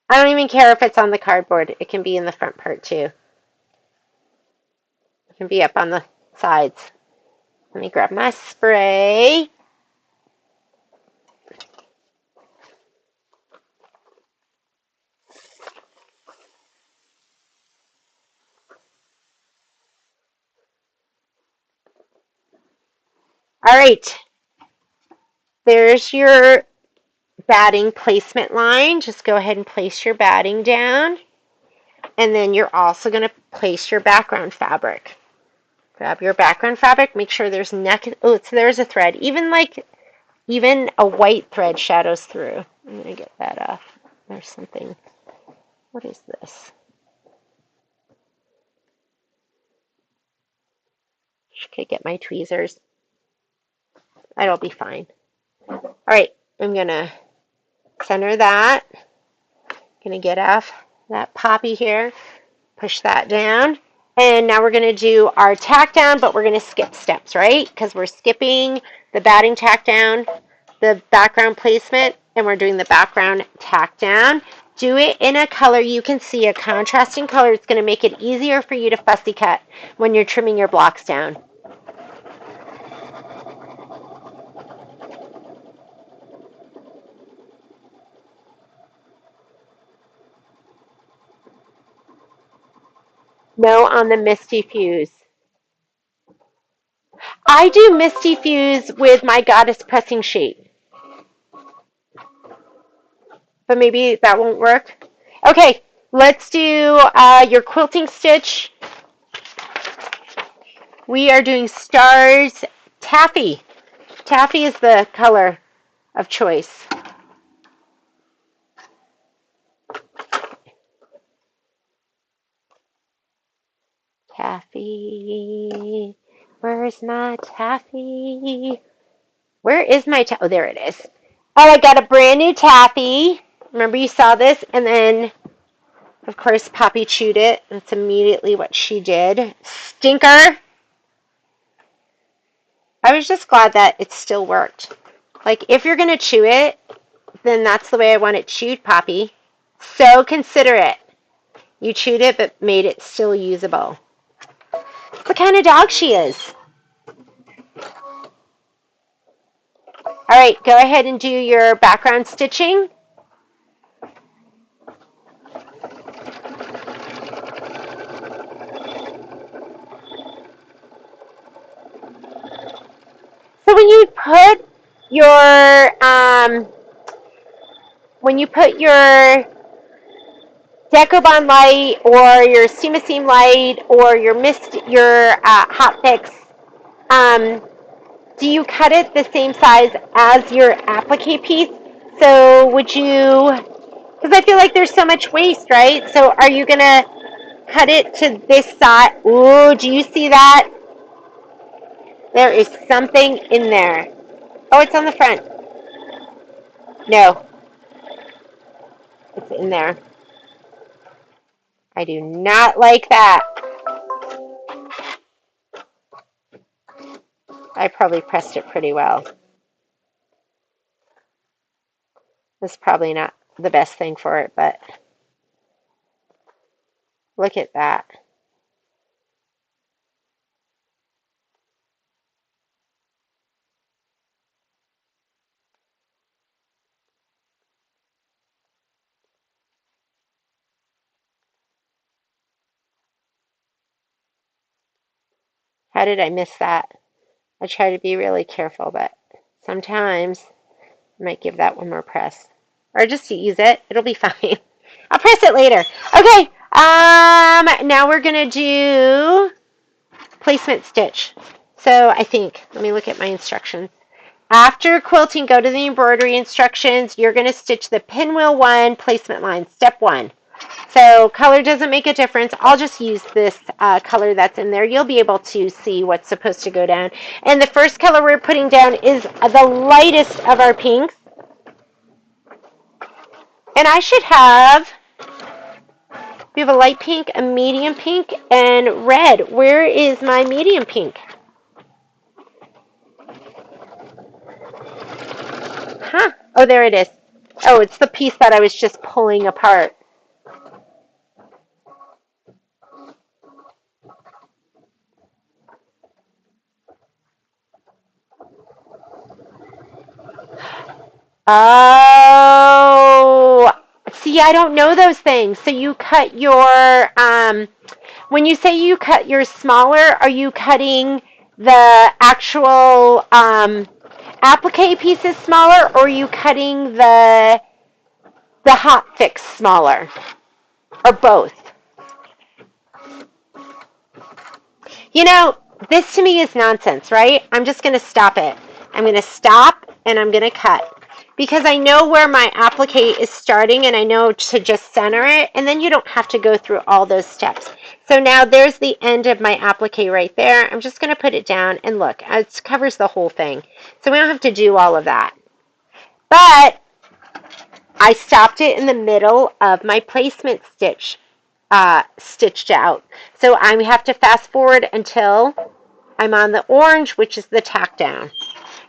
I don't even care if it's on the cardboard. It can be in the front part too. It can be up on the sides. Let me grab my spray. All right. There's your batting placement line. Just go ahead and place your batting down. And then you're also going to place your background fabric. Grab your background fabric. Make sure there's neck. Oh, so there's a thread. Even a white thread shadows through. I'm going to get that off. There's something. What is this? Okay, get my tweezers. It'll be fine. All right, I'm going to center that. Going to get off that poppy here. Push that down. And now we're going to do our tack down, but we're going to skip steps, right? Because we're skipping the batting tack down, the background placement, and we're doing the background tack down. Do it in a color you can see, a contrasting color. It's going to make it easier for you to fussy cut when you're trimming your blocks down. No on the Misty Fuse. I do Misty Fuse with my Goddess pressing sheet. But maybe that won't work. Okay, Let's do your quilting stitch. We are doing Stars Taffy. Taffy is the color of choice. Taffy. Where's my taffy? Where is my taffy? Oh, there it is. Oh, I got a brand new taffy. Remember you saw this? And then, of course, Poppy chewed it. That's immediately what she did. Stinker. I was just glad that it still worked. Like, if you're going to chew it, then that's the way I want it chewed, Poppy. So considerate. You chewed it, but made it still usable. It's the kind of dog she is. All right, go ahead and do your background stitching. So when you put your Decobond light or your Seam light or your hot fix, do you cut it the same size as your applique piece? So would you, because I feel like there's so much waste, right? So are you gonna cut it to this side? Ooh, do you see that? There is something in there. Oh, it's on the front. No, it's in there. I do not like that. I probably pressed it pretty well. That's probably not the best thing for it, but look at that. How did I miss that? I try to be really careful, but sometimes I might give that one more press. Or just to use it. It'll be fine. I'll press it later. Okay, now we're going to do placement stitch. So I think, let me look at my instructions. After quilting, go to the embroidery instructions. You're going to stitch the pinwheel 1 placement line, step 1. So color doesn't make a difference. I'll just use this color that's in there. You'll be able to see what's supposed to go down. And the first color we're putting down is the lightest of our pinks. And I should have, we have a light pink, a medium pink, and red. Where is my medium pink? Huh. Oh, there it is. Oh, it's the piece that I was just pulling apart. Oh, see, I don't know those things. So you cut your, when you say you cut yours smaller, are you cutting the actual applique pieces smaller, or are you cutting the hot fix smaller, or both? You know, this to me is nonsense, right? I'm just going to stop it. I'm going to stop and I'm going to cut. Because I know where my applique is starting and I know to just center it, and then you don't have to go through all those steps. So now there's the end of my applique right there. I'm just going to put it down and look, it covers the whole thing. So we don't have to do all of that. But I stopped it in the middle of my placement stitch, stitched out. So I have to fast forward until I'm on the orange, which is the tack down.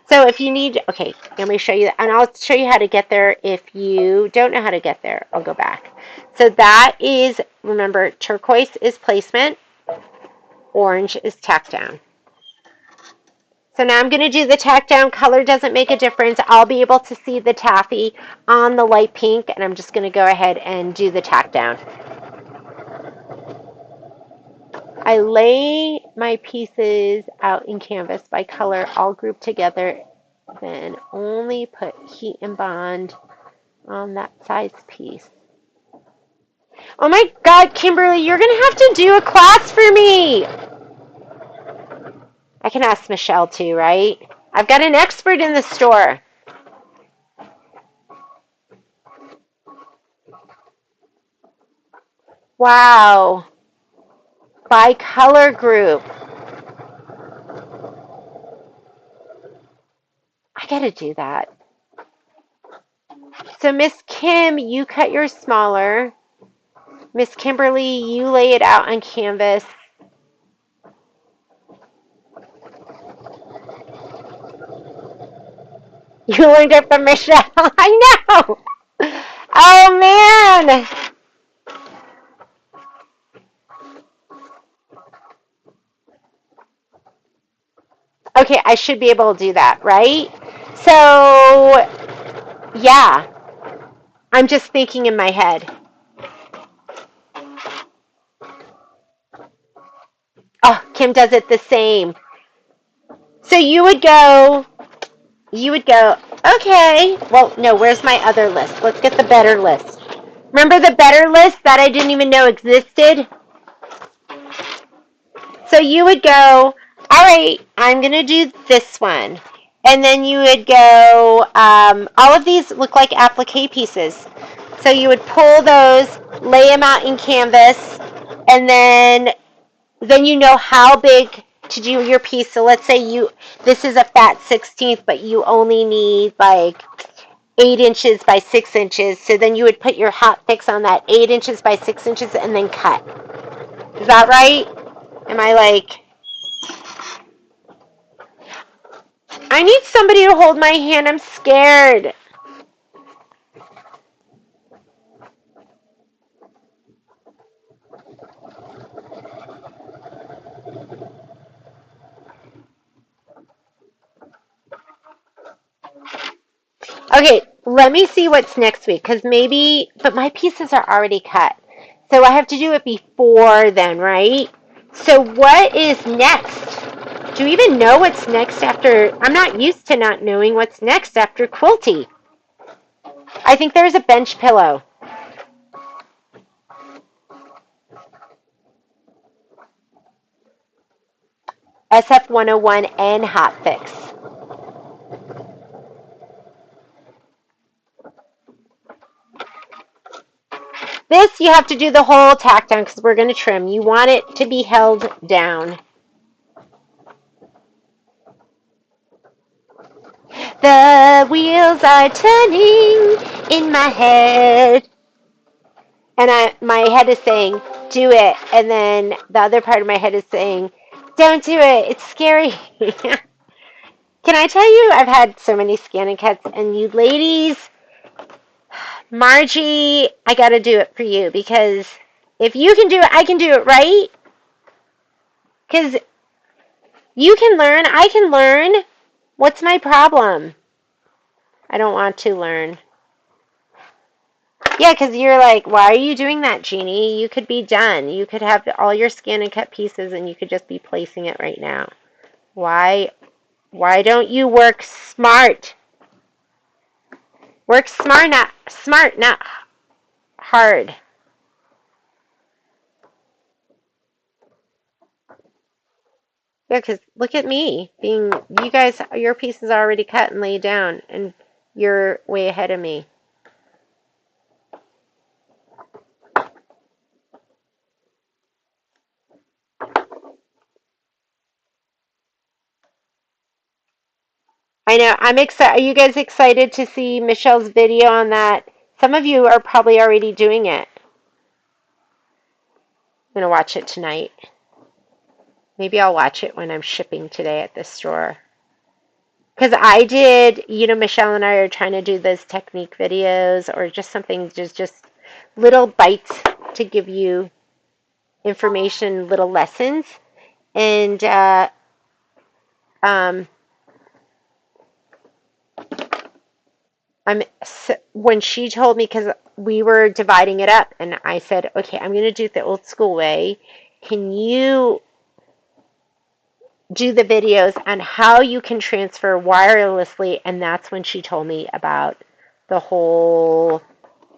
So if you need, okay, let me show you that, and I'll show you how to get there. If you don't know how to get there, I'll go back. So that is, remember, turquoise is placement, orange is tack down. So now I'm going to do the tack down. Color doesn't make a difference. I'll be able to see the taffy on the light pink, and I'm just going to go ahead and do the tack down. I lay my pieces out in canvas by color, all grouped together, then only put heat and bond on that size piece. Oh my God, Kimberly, you're going to have to do a class for me. I can ask Michelle too, right? I've got an expert in the store. Wow. By color group. I got to do that. So Miss Kim, you cut yours smaller. Miss Kimberly, you lay it out on canvas. You learned it from Michelle. I know. Oh man. Okay, I should be able to do that, right? So, yeah, I'm just thinking in my head. Oh, Kim does it the same. So you would go, okay, well, no, where's my other list? Let's get the better list. Remember the better list that I didn't even know existed? So you would go, all right, I'm going to do this one. And then you would go, all of these look like applique pieces. So you would pull those, lay them out in canvas, and then you know how big to do your piece. So let's say this is a fat 16th, but you only need like 8 inches by 6 inches. So then you would put your hot fix on that 8 inches by 6 inches and then cut. Is that right? Am I like... I need somebody to hold my hand. I'm scared. Okay, let me see what's next week, because but my pieces are already cut. So I have to do it before then, right? So what is next? Do you even know what's next after? I'm not used to not knowing what's next after Quilty. I think there's a bench pillow. SF 101 and Hot Fix. This you have to do the whole tack down because we're going to trim. You want it to be held down. The wheels are turning in my head. And my head is saying, do it. And then the other part of my head is saying, don't do it. It's scary. Can I tell you, I've had so many scan and cuts, and you ladies, Margie, I got to do it for you, because if you can do it, I can do it, right? Because you can learn, I can learn. What's my problem? I don't want to learn. Yeah, because you're like, why are you doing that, Jeannie? You could be done. You could have all your scan and cut pieces, and you could just be placing it right now. Why don't you work smart? Work smart, not hard. Yeah, because look at me. You guys, your piece is already cut and laid down, and you're way ahead of me. I know. I'm excited. Are you guys excited to see Michelle's video on that? Some of you are probably already doing it. I'm going to watch it tonight. Maybe I'll watch it when I'm shipping today at the store. Because I did, Michelle and I are trying to do those technique videos, or just something, just little bites to give you information, little lessons. And um, when she told me, because we were dividing it up, and I said, okay, I'm going to do it the old school way. Can you do the videos on how you can transfer wirelessly? And that's when she told me about the whole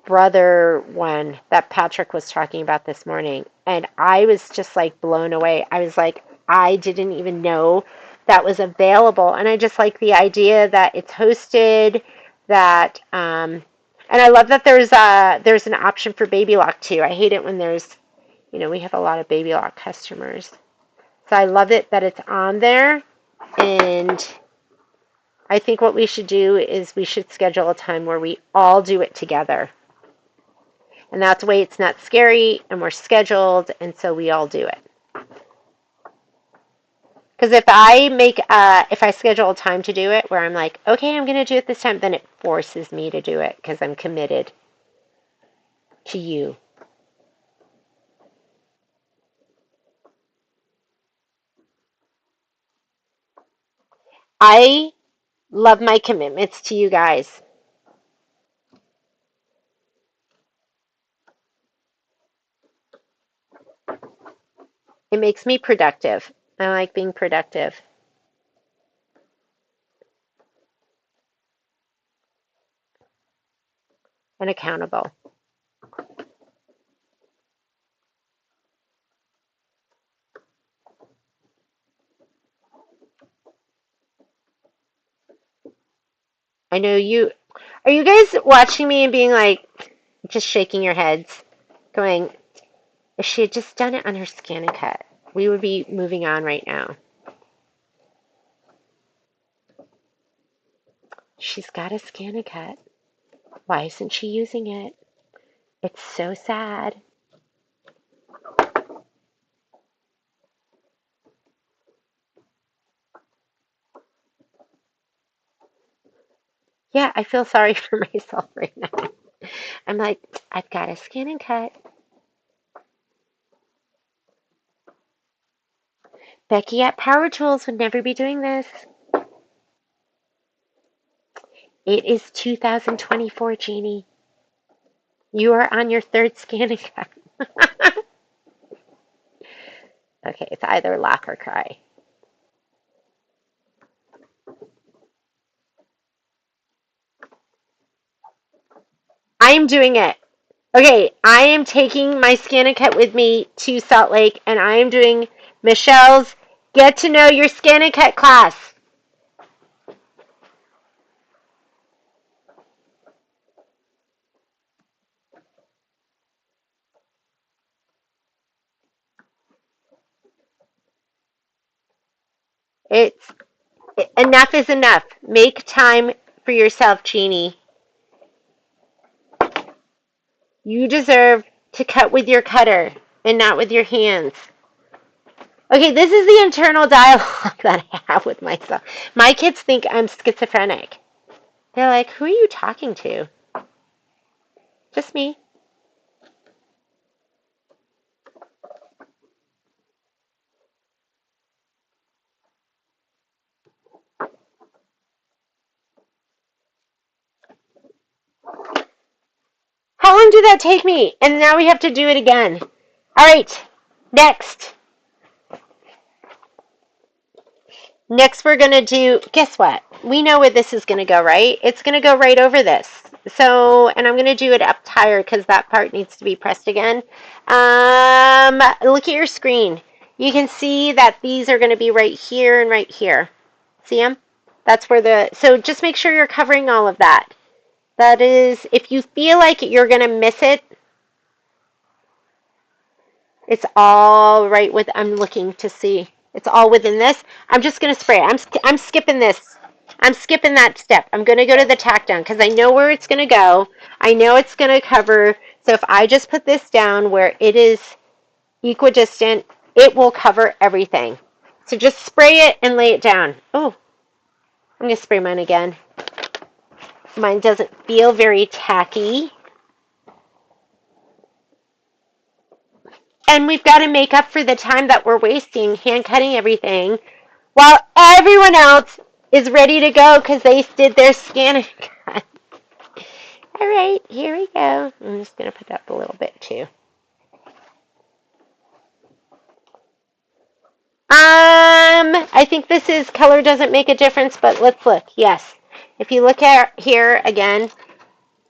brother one that Patrick was talking about this morning. And I was just like blown away. I was like, I didn't even know that was available. And I just like the idea that it's hosted, that, and I love that there's an option for baby lock too. I hate it when there's, we have a lot of baby lock customers. So I love it that it's on there. And I think what we should do is we should schedule a time where we all do it together. And that way it's not scary and we're scheduled, and so we all do it. Because if I schedule a time to do it where I'm like, okay, I'm going to do it this time, then it forces me to do it because I'm committed to you. I love my commitments to you guys. It makes me productive. I like being productive and accountable. I know you. Are you guys watching me and being like, just shaking your heads, going, if she had just done it on her scan and cut, we would be moving on right now. She's got a scan and cut. Why isn't she using it? It's so sad. Yeah, I feel sorry for myself right now. I'm like, I've got a scan and cut. Becky at Power Tools would never be doing this. It is 2024, Jeannie. You are on your third scan and cut. Okay, it's either laugh or cry. I am doing it. Okay, I am taking my scan and cut with me to Salt Lake, and I am doing Michelle's Get to Know Your Scan and Cut class. It's enough is enough. Make time for yourself, Jeannie. You deserve to cut with your cutter and not with your hands. Okay, this is the internal dialogue that I have with myself. My kids think I'm schizophrenic. They're like, who are you talking to? Just me. How long did that take me? And now we have to do it again. All right, next. Next we're going to do, guess what? We know where this is going to go, right? It's going to go right over this. So, and I'm going to do it up higher because that part needs to be pressed again. Look at your screen. You can see that these are going to be right here and right here. See them? That's where so just make sure you're covering all of that. That is, if you feel like you're going to miss it, it's all right with, I'm looking to see. It's all within this. I'm just going to spray it. I'm skipping this. I'm skipping that step. I'm going to go to the tack down because I know where it's going to go. I know it's going to cover. So if I just put this down where it is equidistant, it will cover everything. So just spray it and lay it down. Oh, I'm going to spray mine again. Mine doesn't feel very tacky. And we've got to make up for the time that we're wasting hand cutting everything while everyone else is ready to go because they did their scan and cut. All right, here we go. I'm just going to put up a little bit too. I think this is color doesn't make a difference, but let's look. Yes. If you look at here again,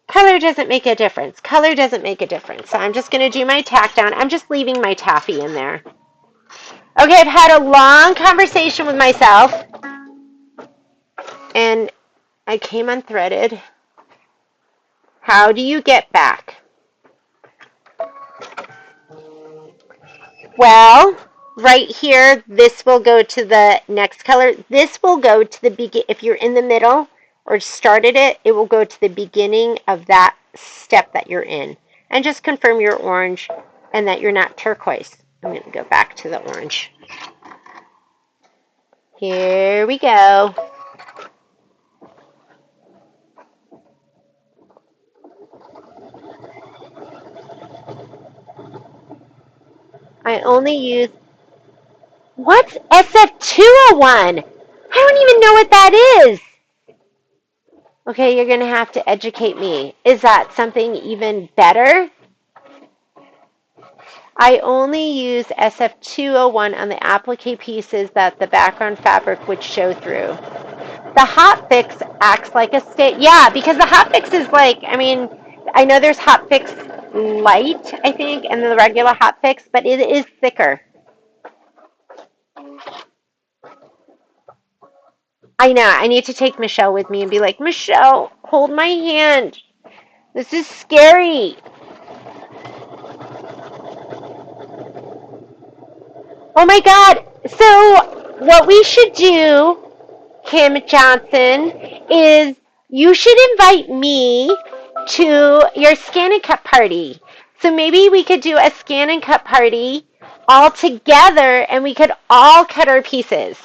Color doesn't make a difference. Color doesn't make a difference. So I'm just going to do my tack down. I'm just leaving my taffy in there. Okay, I've had a long conversation with myself, and I came unthreaded. How do you get back? Well, right here, this will go to the next color. This will go to the begin. If you're in the middle or started it, it will go to the beginning of that step that you're in. And just confirm you're orange and that you're not turquoise. I'm going to go back to the orange. Here we go. I only use... What's SF201? I don't even know what that is. Okay, you're going to have to educate me. Is that something even better? I only use SF201 on the applique pieces that the background fabric would show through. The hot fix acts like a stick. Yeah, because the hot fix is like, I mean, I know there's hot fix light, I think, and the regular hot fix, but it is thicker. I know, I need to take Michelle with me and be like, Michelle, hold my hand. This is scary. Oh my God. So what we should do, Kim Johnson, is you should invite me to your scan and cut party. So maybe we could do a scan and cut party all together and we could all cut our pieces.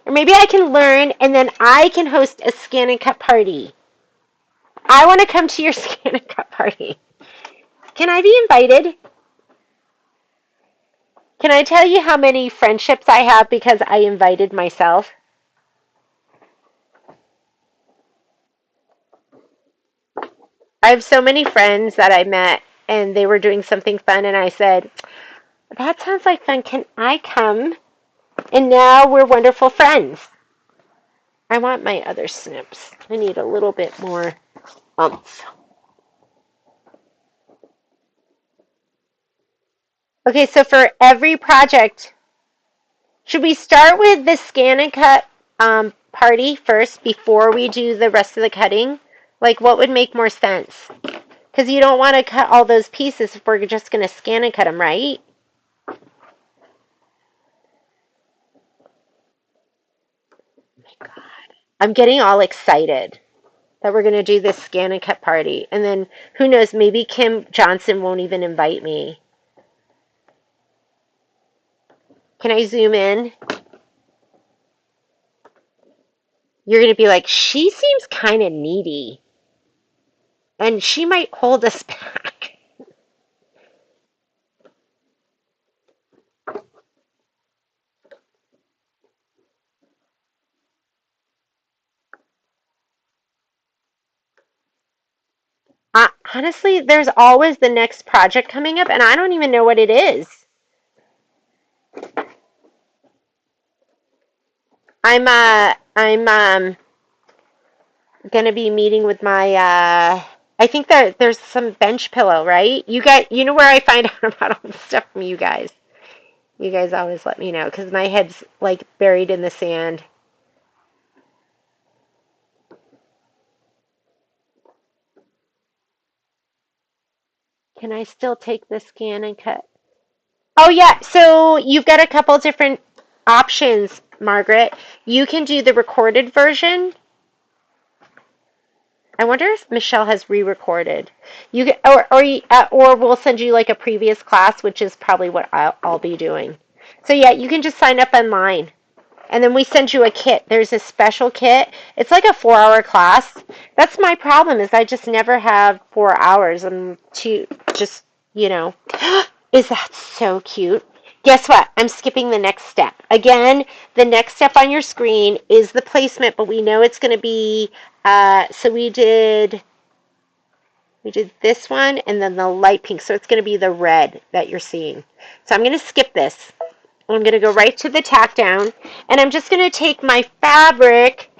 Or maybe I can learn and then I can host a scan and cut party. I want to come to your scan and cut party. Can I be invited? Can I tell you how many friendships I have because I invited myself? I have so many friends that I met and they were doing something fun and I said, that sounds like fun. Can I come? And now we're wonderful friends. I want my other snips. I need a little bit more oomph. Okay, so for every project, should we start with the scan and cut party first before we do the rest of the cutting? Like, what would make more sense? Because you don't want to cut all those pieces if we're just going to scan and cut them, right? Oh my God. I'm getting all excited that we're going to do this scan and cut party. And then, who knows, maybe Kim Johnson won't even invite me. Can I zoom in? You're going to be like, she seems kind of needy. And she might hold us back. Honestly, there's always the next project coming up, and I don't even know what it is. I'm gonna be meeting with my I think that there's some bench pillow, right? You know where I find out about all this stuff from you guys. You guys always let me know because my head's like buried in the sand. Can I still take the scan and cut? Oh yeah, so you've got a couple different options, Margaret. You can do the recorded version. I wonder if Michelle has re-recorded. You can, or we'll send you like a previous class, which is probably what I'll be doing. So yeah, you can just sign up online, and then we send you a kit. There's a special kit. It's like a 4-hour class. That's my problem is I just never have 4 hours. I'm too just Is that so cute? Guess what? I'm skipping the next step. Again, the next step on your screen is the placement, but we know it's going to be, so we did this one and then the light pink. So it's going to be the red that you're seeing. So I'm going to skip this. I'm going to go right to the tack down. And I'm just going to take my fabric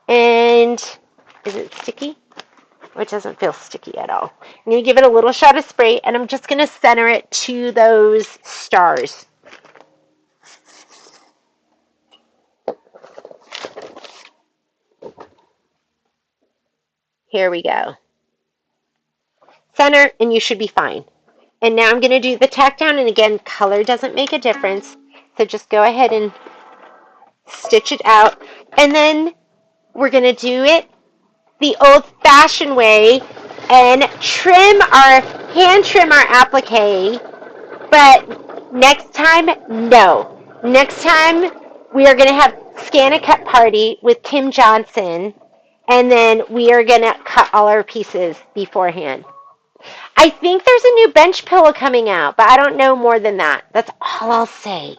and, is it sticky? which doesn't feel sticky at all. I'm going to give it a little shot of spray, and I'm just going to center it to those stars. Here we go. Center, and you should be fine. And now I'm going to do the tack down, and again, color doesn't make a difference, so just go ahead and stitch it out. And then we're going to do it the old-fashioned way and hand trim our applique. But next time, no. Next time, we are going to have Scan and Cut Party with Kim Johnson, and then we are going to cut all our pieces beforehand. I think there's a new bench pillow coming out, but I don't know more than that. That's all I'll say.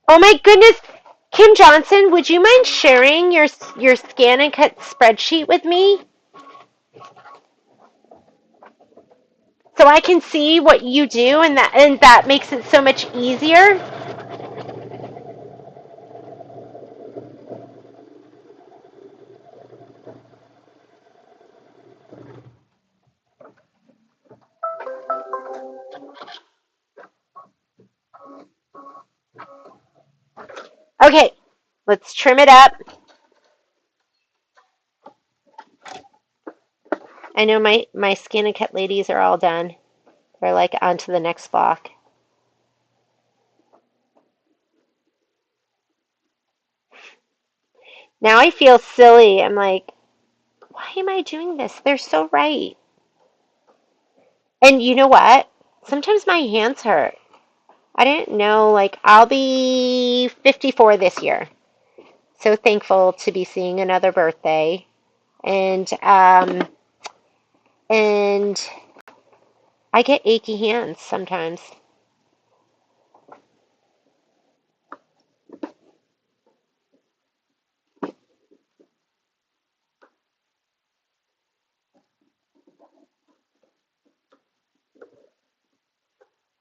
Oh my goodness, Kim Johnson, would you mind sharing your Scan and Cut spreadsheet with me? So I can see what you do, and that makes it so much easier. Okay, let's trim it up. I know my Scan and Cut ladies are all done. They're like on to the next block. Now I feel silly. I'm like, why am I doing this? They're so right. And you know what? Sometimes my hands hurt. I didn't know, like, I'll be 54 this year. So thankful to be seeing another birthday. And I get achy hands sometimes.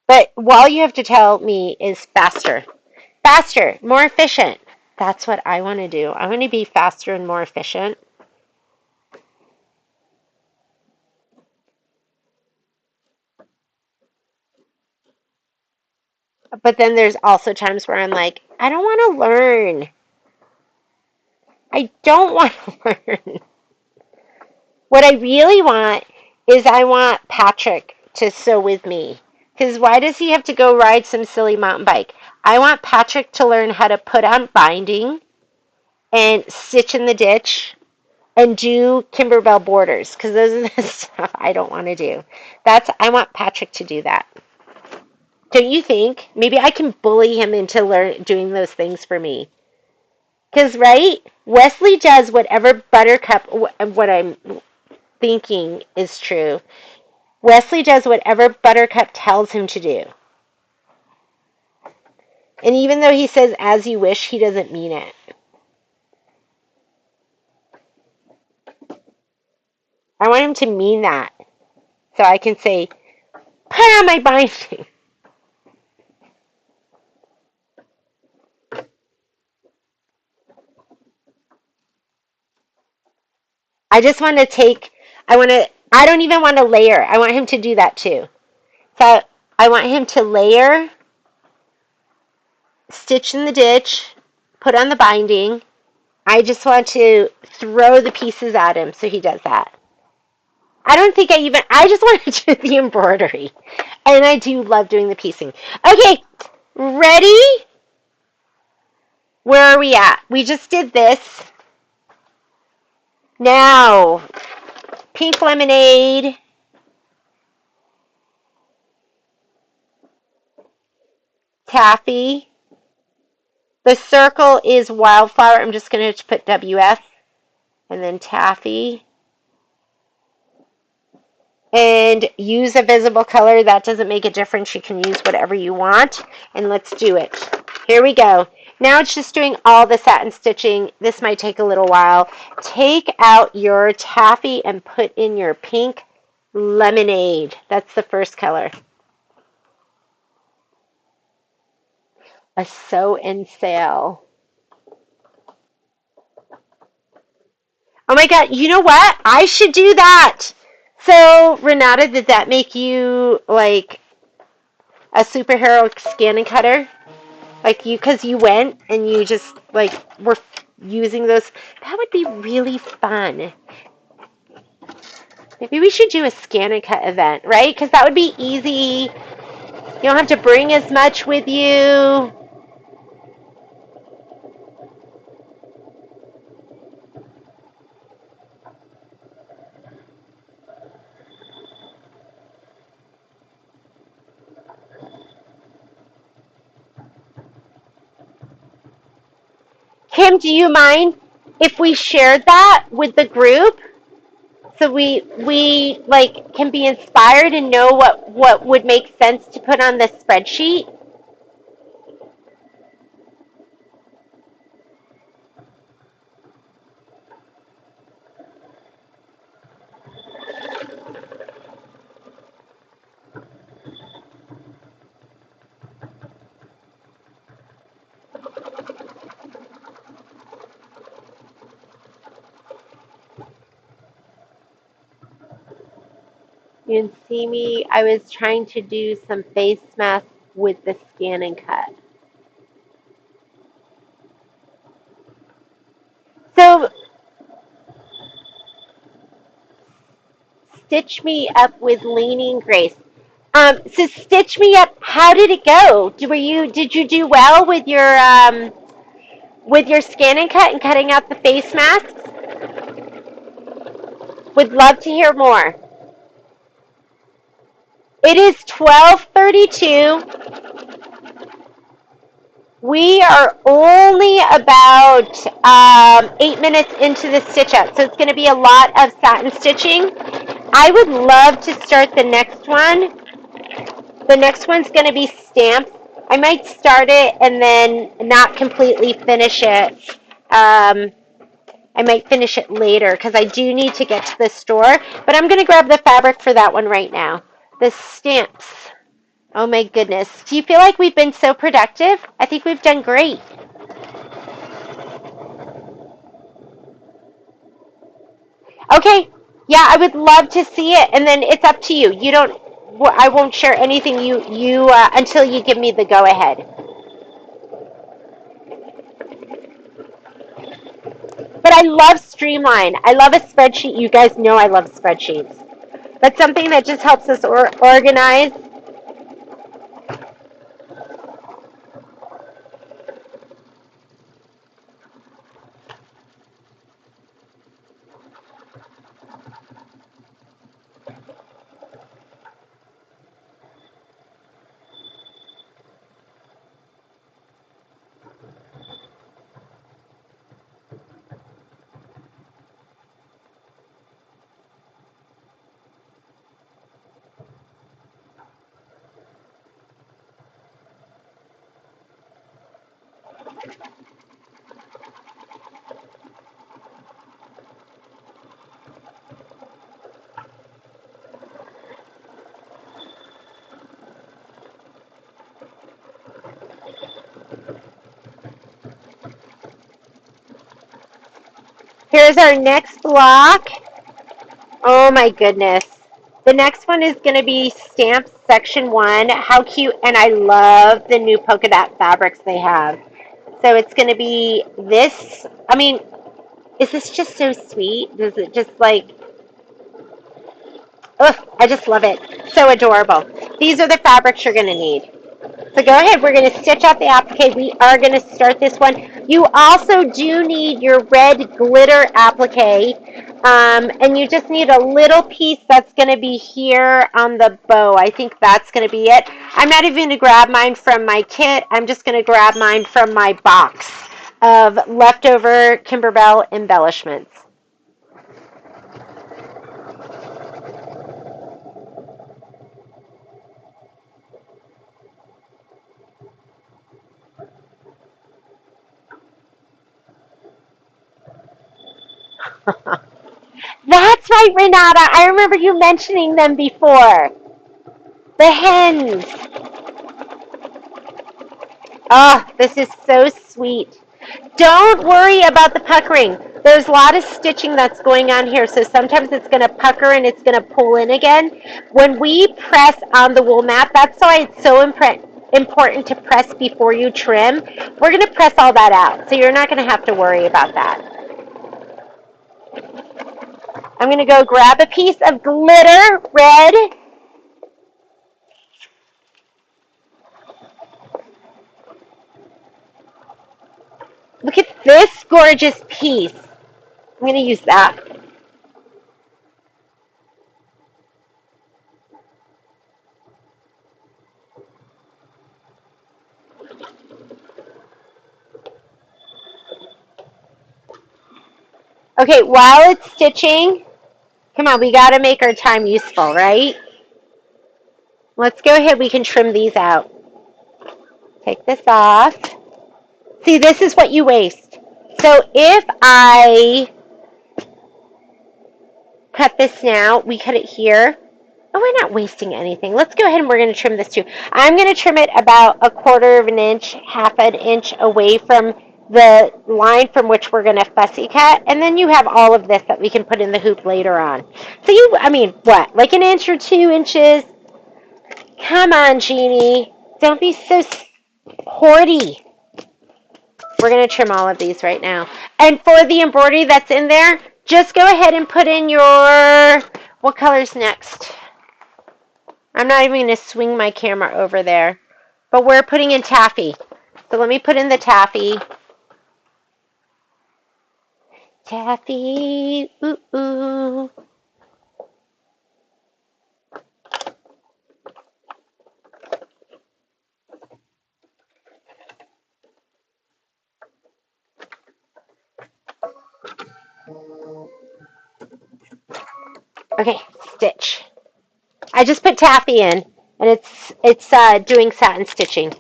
But all you have to tell me is faster. Faster, more efficient. That's what I want to do. I want to be faster and more efficient. But then there's also times where I'm like, I don't want to learn. I don't want to learn. What I really want is I want Patrick to sew with me. Because why does he have to go ride some silly mountain bike? I want Patrick to learn how to put on binding and stitch in the ditch and do Kimberbell borders. Because those are the stuff I don't want to do. I want Patrick to do that. Don't you think? Maybe I can bully him into doing those things for me. Because, right? Wesley does whatever Buttercup, what I'm thinking is true. Wesley does whatever Buttercup tells him to do. And even though he says, as you wish, he doesn't mean it. I want him to mean that. So I can say, put on my binding. I just want to I don't even want to layer. I want him to do that too. So I want him to layer, stitch in the ditch, put on the binding. I just want to throw the pieces at him so he does that. I just want to do the embroidery. And I do love doing the piecing. Okay, ready? Where are we at? We just did this. Now, pink lemonade. Taffy. The circle is wildflower. I'm just going to put WF. And then taffy. And use a visible color. That doesn't make a difference. You can use whatever you want. And let's do it. Here we go. Now it's just doing all the satin stitching. This might take a little while. Take out your taffy and put in your pink Lemonade. That's the first color. A sew and sale. Oh my God, you know what? I should do that. So, Renata, did that make you like a superhero scan and cutter? Like you, because you went and you just like were using those. That would be really fun. Maybe we should do a scan and cut event, right? Because that would be easy. You don't have to bring as much with you. Kim, do you mind if we shared that with the group so we like can be inspired and know what would make sense to put on this spreadsheet? You can see me. I was trying to do some face masks with the scan and cut. So stitch me up with leaning grace. So stitch me up. How did it go? Did you do well with your scan and cut and cutting out the face masks? Would love to hear more. It is 12:32. We are only about 8 minutes into the stitch up, so it's going to be a lot of satin stitching. I would love to start the next one. The next one's going to be stamps. I might start it and then not completely finish it. I might finish it later because I do need to get to the store. But I'm going to grab the fabric for that one right now. The stamps. Oh my goodness. Do you feel like we've been so productive? I think we've done great. Okay. Yeah, I would love to see it. And then it's up to you. You don't, I won't share anything until you give me the go ahead. But I love Streamline. I love a spreadsheet. You guys know I love spreadsheets. That's something that just helps us organize. Here's our next block. Oh my goodness. The next one is going to be stamps section 1. How cute. And I love the new polka dot fabrics they have. So it's going to be this. I mean, is this just so sweet? Does it just like, ugh, I just love it. So adorable. These are the fabrics you're going to need. So go ahead, we're going to stitch out the applique. We are going to start this one. You also do need your red glitter applique, and you just need a little piece that's going to be here on the bow. I think that's going to be it. I'm not even going to grab mine from my kit. I'm just going to grab mine from my box of leftover Kimberbell embellishments. That's right, Renata. I remember you mentioning them before. The hens. Oh, this is so sweet. Don't worry about the puckering. There's a lot of stitching that's going on here, so sometimes it's going to pucker and it's going to pull in again. When we press on the wool mat, that's why it's so important to press before you trim. We're going to press all that out, so you're not going to have to worry about that. I'm going to go grab a piece of glitter red. Look at this gorgeous piece. I'm going to use that. Okay, while it's stitching, come on, we got to make our time useful, right? Let's go ahead. We can trim these out. Take this off. See, this is what you waste. So if I cut this now, we cut it here. Oh, we're not wasting anything. Let's go ahead and we're going to trim this too. I'm going to trim it about 1/4 of an inch, 1/2 an inch away from the line from which we're going to fussy cut. And then you have all of this that we can put in the hoop later on. So what? Like 1 inch or 2 inches? Come on, Jeannie. Don't be so hoardy. We're going to trim all of these right now. And for the embroidery that's in there, just go ahead and put in your, what color's next? I'm not even going to swing my camera over there. But we're putting in taffy. So let me put in the taffy. Taffy, ooh, ooh. Okay, stitch. I just put taffy in, and it's doing satin stitching.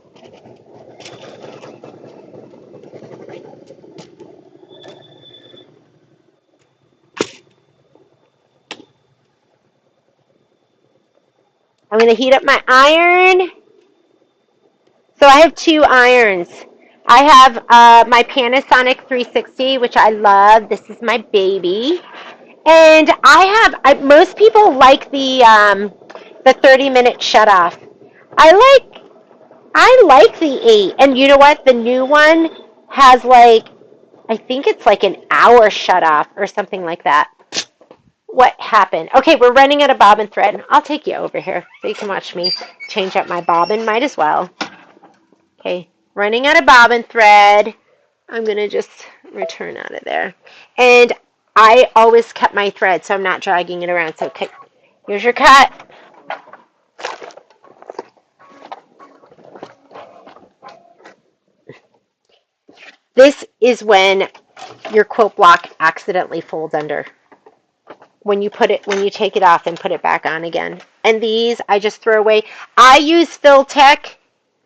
I'm going to heat up my iron. So I have 2 irons. I have my Panasonic 360, which I love. This is my baby. And most people like the 30-minute shut-off. I like the 8. And you know what? The new one has I think it's like an hour shut-off or something like that. What happened? Okay, we're running out of bobbin thread. I'll take you over here so you can watch me change up my bobbin. Might as well. Okay, running out of bobbin thread. I'm going to just return out of there. And I always cut my thread, so I'm not dragging it around. So okay, here's your cut. This is when your quilt block accidentally folds under. When you take it off and put it back on again. And these I just throw away. I use Filtech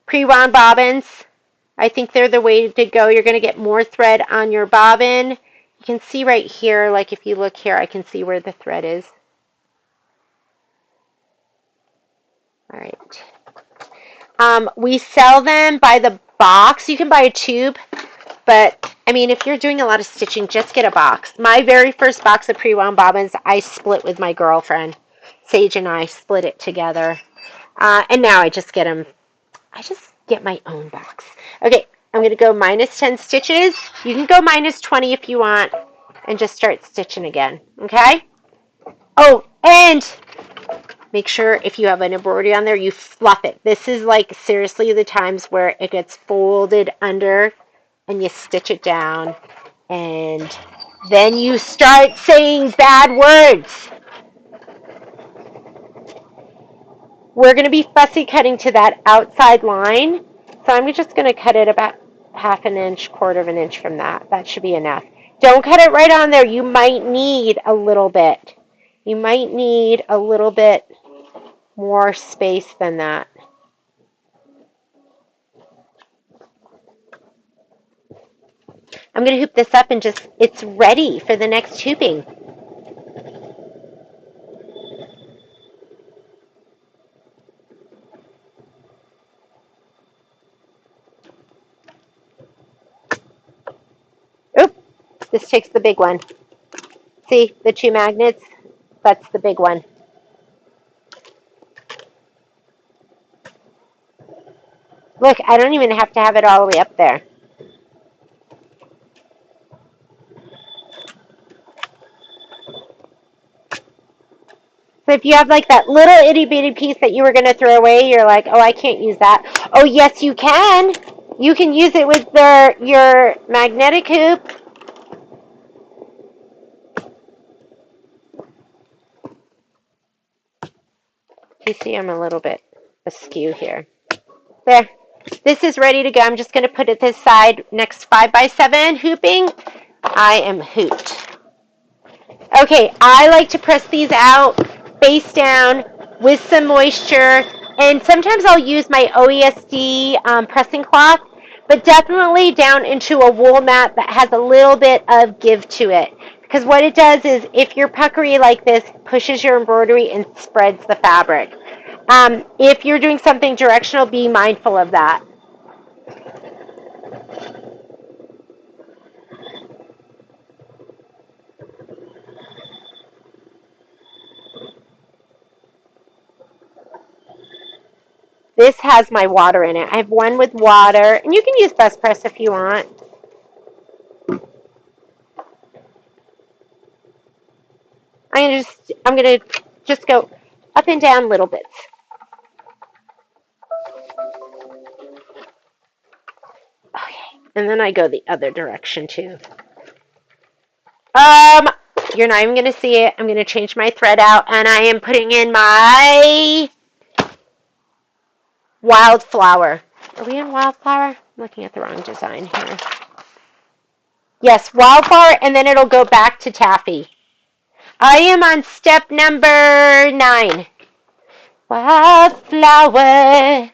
pre-wound bobbins. I think they're the way to go. You're going to get more thread on your bobbin. You can see right here, like if you look here, I can see where the thread is. All right. We sell them by the box. You can buy a tube, but I mean, if you're doing a lot of stitching, just get a box. My very first box of pre-wound bobbins, I split with my girlfriend. Sage and I split it together. And now I just get my own box. Okay, I'm going to go minus 10 stitches. You can go minus 20 if you want and just start stitching again, okay? Oh, and make sure if you have an embroidery on there, you fluff it. This is seriously the times where it gets folded under and you stitch it down and then you start saying bad words. We're going to be fussy cutting to that outside line. So I'm just going to cut it about 1/2 an inch, 1/4 of an inch from that. That should be enough. Don't cut it right on there. You might need a little bit. You might need a little bit more space than that. I'm going to hoop this up and it's ready for the next hooping. This takes the big one. See the two magnets? That's the big one. Look, I don't even have to have it all the way up there. So if you have like that little itty bitty piece that you were going to throw away, you're like, oh, I can't use that. Oh, yes, you can. You can use it with your magnetic hoop. You see I'm a little bit askew here. There. This is ready to go. I'm just going to put it this side next 5x7 hooping. I am hooped. Okay, I like to press these out face down with some moisture, and sometimes I'll use my OESD pressing cloth, but definitely down into a wool mat that has a little bit of give to it. Because what it does is, if your puckery like this pushes your embroidery and spreads the fabric. If you're doing something directional, be mindful of that. This has my water in it. I have one with water, and you can use Best Press if you want. I'm gonna just go up and down little bits. Okay, and then I go the other direction too. You're not even gonna see it. I'm gonna change my thread out, and I am putting in my wildflower. Are we in wildflower? I'm looking at the wrong design here. Yes, wildflower, and then it'll go back to taffy. I am on step number 9. Wildflower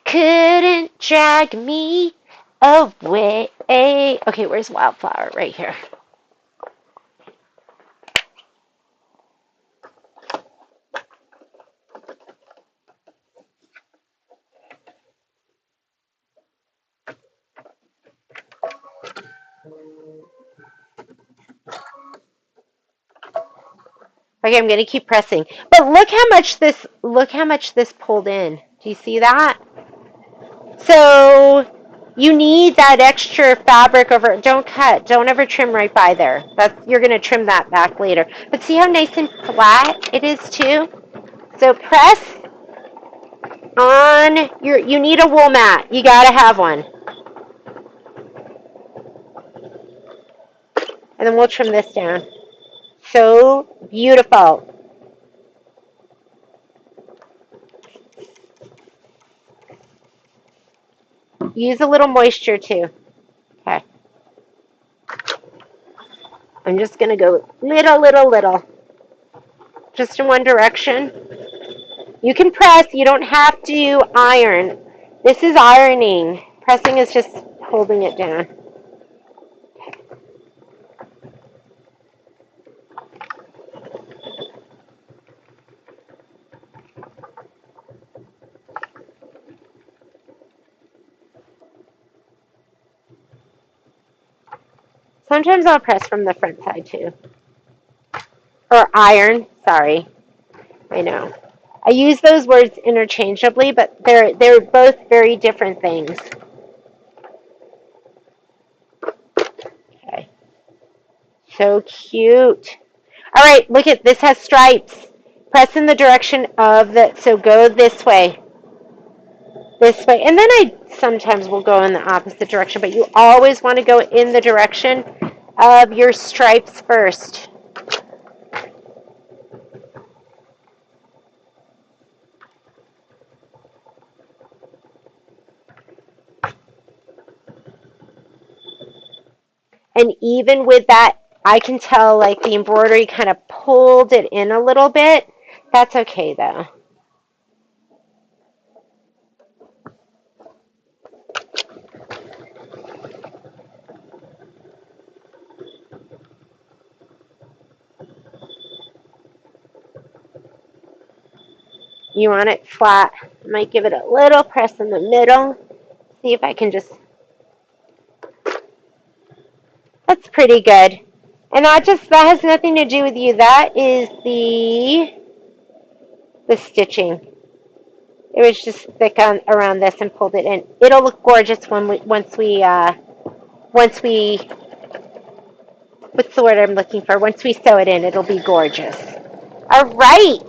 couldn't drag me away. Okay, where's wildflower? Right here. Okay, I'm gonna keep pressing. But look how much this pulled in. Do you see that? So you need that extra fabric over. Don't cut. Don't ever trim right by there. You're gonna trim that back later. But see how nice and flat it is too? So press on you need a wool mat. You gotta have one. And then we'll trim this down. So beautiful. Use a little moisture too. Okay. I'm just going to go little. Just in one direction. You can press. You don't have to iron. This is ironing. Pressing is just holding it down. Sometimes I'll press from the front side too. Or iron. Sorry. I know. I use those words interchangeably, but they're both very different things. Okay. So cute. All right, look at this has stripes. Press in the direction of so go this way. This way. And then I sometimes will go in the opposite direction, but you always want to go in the direction of your stripes first. And even with that, I can tell like the embroidery kind of pulled it in a little bit. That's okay though. You want it flat. I might give it a little press in the middle. See if I can just... That's pretty good. And that has nothing to do with you. That is the stitching. It was just thick around this and pulled it in. It'll look gorgeous once we what's the word I'm looking for? Once we sew it in, it'll be gorgeous. All right.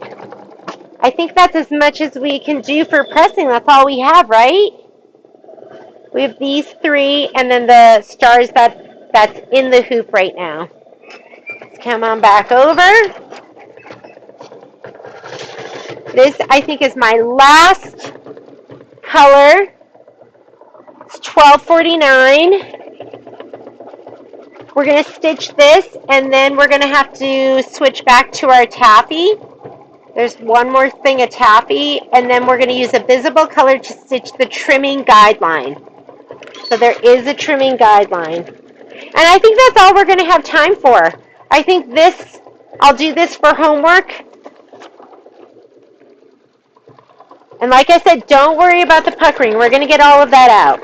I think that's as much as we can do for pressing. That's all we have, right? We have these three, and then the stars that's in the hoop right now. Let's come on back over. This, I think, is my last color. It's $12.49. We're going to stitch this, and then we're going to have to switch back to our taffy. There's one more thing of taffy, and then we're going to use a visible color to stitch the trimming guideline. So there is a trimming guideline. And I think that's all we're going to have time for. I think I'll do this for homework. And like I said, don't worry about the puckering. We're going to get all of that out.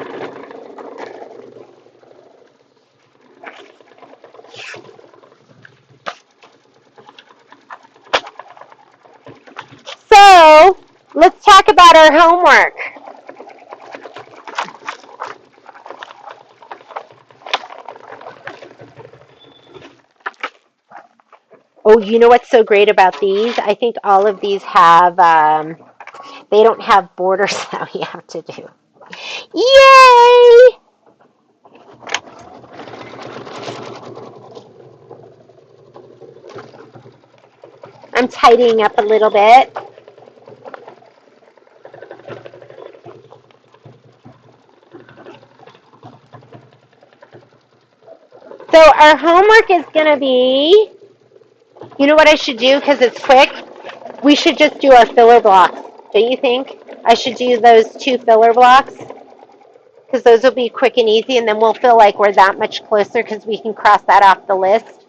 So, let's talk about our homework. Oh, you know what's so great about these? I think all of these have, they don't have borders that we have to do. Yay! I'm tidying up a little bit. So our homework is going to be, you know what I should do because it's quick? We should just do our filler blocks. Don't you think? I should do those 2 filler blocks because those will be quick and easy, and then we'll feel like we're that much closer because we can cross that off the list.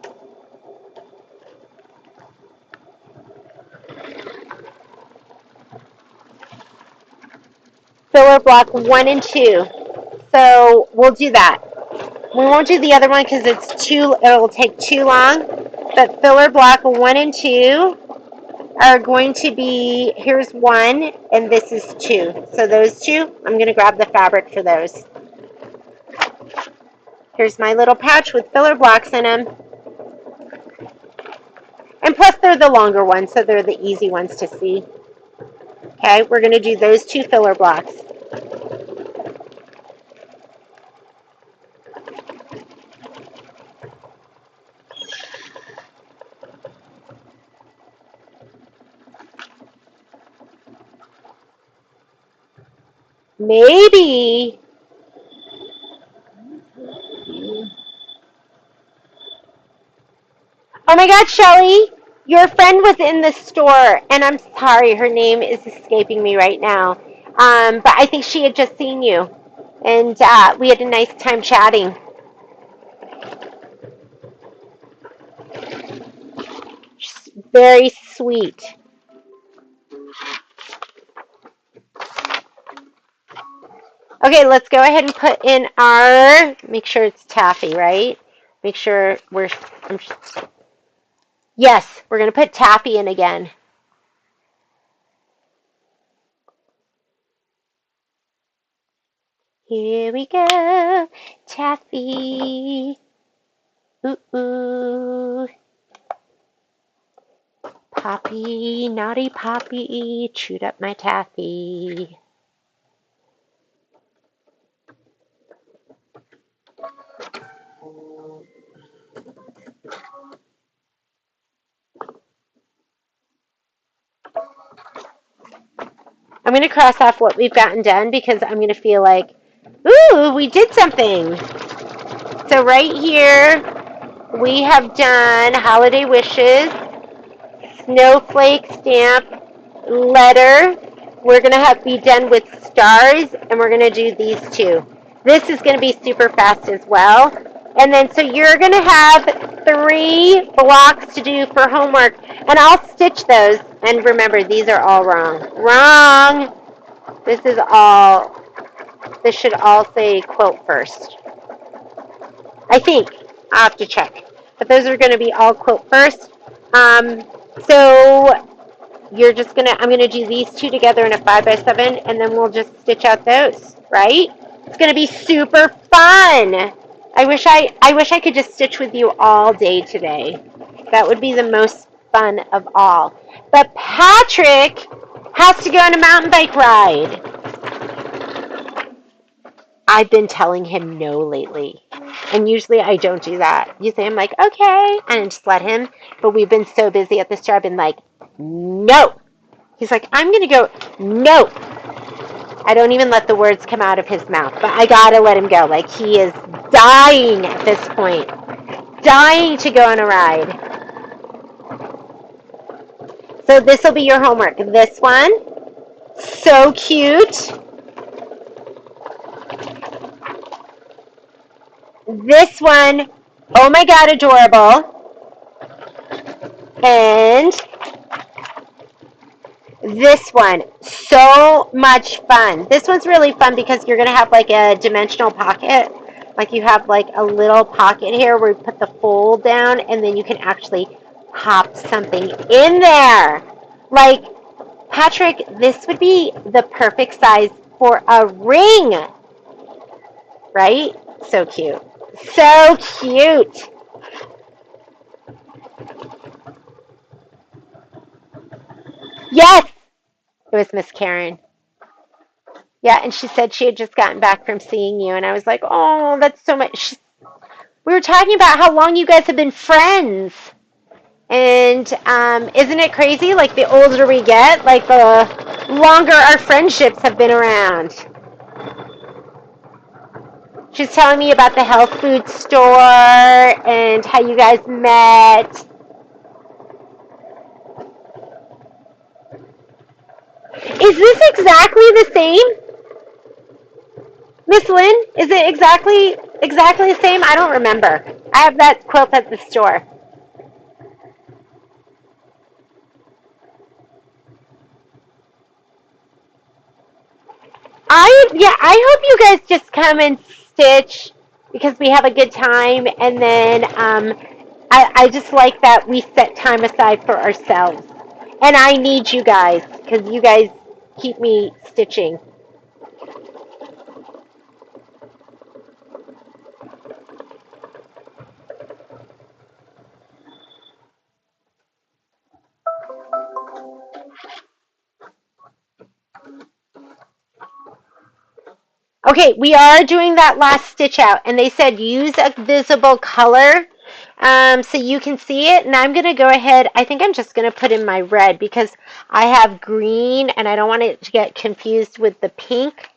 Filler block 1 and 2. So we'll do that. We won't do the other one because it'll take too long. But filler block 1 and 2 are going to be, here's 1 and this is 2. So those 2, I'm going to grab the fabric for those. Here's my little pouch with filler blocks in them. And plus they're the longer ones, so they're the easy ones to see. Okay, we're going to do those 2 filler blocks. Maybe. Oh my God, Shelly, your friend was in the store, and I'm sorry, her name is escaping me right now. But I think she had just seen you, and we had a nice time chatting. She's very sweet. Okay, let's go ahead and put in our, make sure it's taffy, right? Make sure yes, we're going to put taffy in again. Here we go, taffy. Ooh, ooh. Poppy, naughty Poppy, chewed up my taffy. I'm going to cross off what we've gotten done because I'm going to feel like, ooh, we did something. So right here, we have done Holiday Wishes, Snowflake stamp, letter. We're going to be done with stars, and we're going to do these 2. This is going to be super fast as well. And then, so you're going to have 3 blocks to do for homework, and I'll stitch those. And remember, these are all wrong. Wrong! This should all say quilt first. I think. I'll have to check. But those are going to be all quilt first. So you're just going to, I'm going to do these two together in a 5x7, and then we'll just stitch out those, right? It's going to be super fun. I wish I could just stitch with you all day today. That would be the most fun of all. But Patrick has to go on a mountain bike ride. I've been telling him no lately. And usually I don't do that. Usually I'm like, okay, and just let him. But we've been so busy at this job, I've been like, no. He's like, I'm going to go, no. I don't even let the words come out of his mouth. But I got to let him go. Like, he is dying at this point. Dying to go on a ride. So this will be your homework. This one, so cute. This one, oh my God, adorable. And this one, so much fun. This one's really fun because you're going to have like a dimensional pocket. Like you have like a little pocket here where you put the fold down and then you can actually pop something in there. Like, Patrick, this would be the perfect size for a ring. Right? So cute. So cute. Yes, it was Miss Karen. Yeah, and she said she had just gotten back from seeing you, and I was like, oh, that's so much. We were talking about how long you guys have been friends, and isn't it crazy? Like the older we get, like the longer our friendships have been around. She's telling me about the health food store and how you guys met. Is this exactly the same? Miss Lynn, is it exactly the same? I don't remember. I have that quilt at the store. I hope you guys just come and stitch because we have a good time, and then I just like that we set time aside for ourselves, and I need you guys because you guys keep me stitching. Okay, we are doing that last stitch out, and they said use a visible color so you can see it. And I'm going to go ahead, I think I'm just going to put in my red because I have green and I don't want it to get confused with the pink.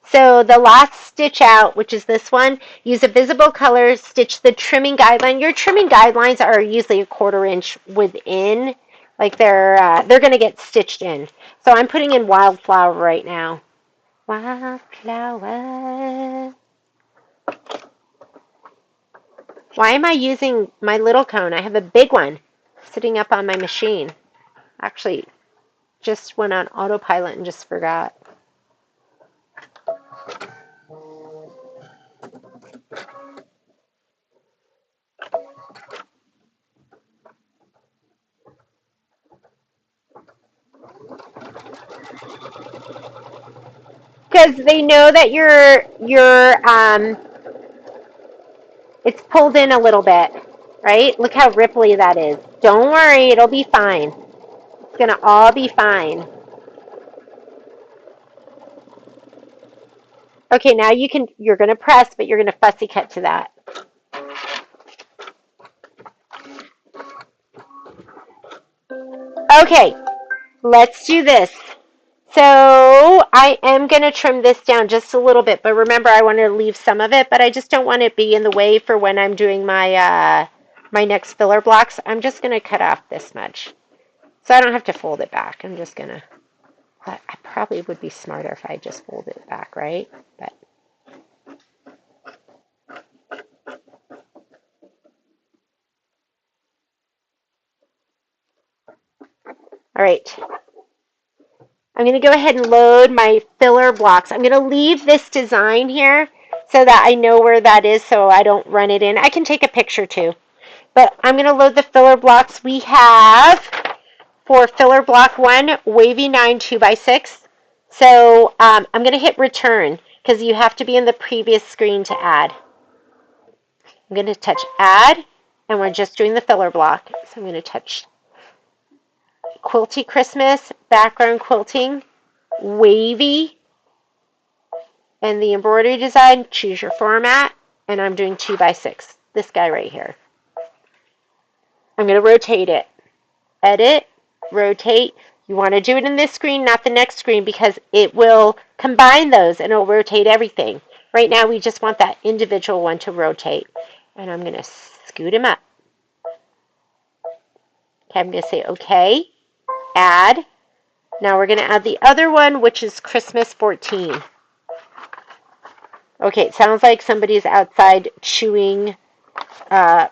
So the last stitch out, which is this one, use a visible color, stitch the trimming guideline. Your trimming guidelines are usually a 1/4 inch within, like they're going to get stitched in. So I'm putting in wildflower right now. Wildflower. Why am I using my little cone? I have a big one sitting up on my machine. Actually, just went on autopilot and just forgot. Because they know that it's pulled in a little bit, right? Look how ripply that is. Don't worry, it'll be fine. It's gonna all be fine. Okay, now you're gonna press, but you're gonna fussy cut to that. Okay, let's do this. So I am going to trim this down just a little bit, but remember I want to leave some of it, but I just don't want it to be in the way for when I'm doing my my next filler blocks. I'm just going to cut off this much. So I don't have to fold it back. I'm just going to, I probably would be smarter if I just fold it back, right? But all right. I'm going to go ahead and load my filler blocks. I'm going to leave this design here so that I know where that is so I don't run it in. I can take a picture too. But I'm going to load the filler blocks. We have, for filler block 1, wavy 9 2x6. So I'm going to hit return because you have to be in the previous screen to add. I'm going to touch add, and we're just doing the filler block. So I'm going to touch Quilty Christmas, background quilting, wavy, and the embroidery design. Choose your format, and I'm doing 2x6. This guy right here. I'm going to rotate it. Edit, rotate. You want to do it in this screen, not the next screen, because it will combine those and it'll rotate everything. Right now, we just want that individual one to rotate. And I'm going to scoot him up. Okay, I'm going to say OK, add. Now we're going to add the other one, which is Christmas 14. Okay, it sounds like somebody's outside chewing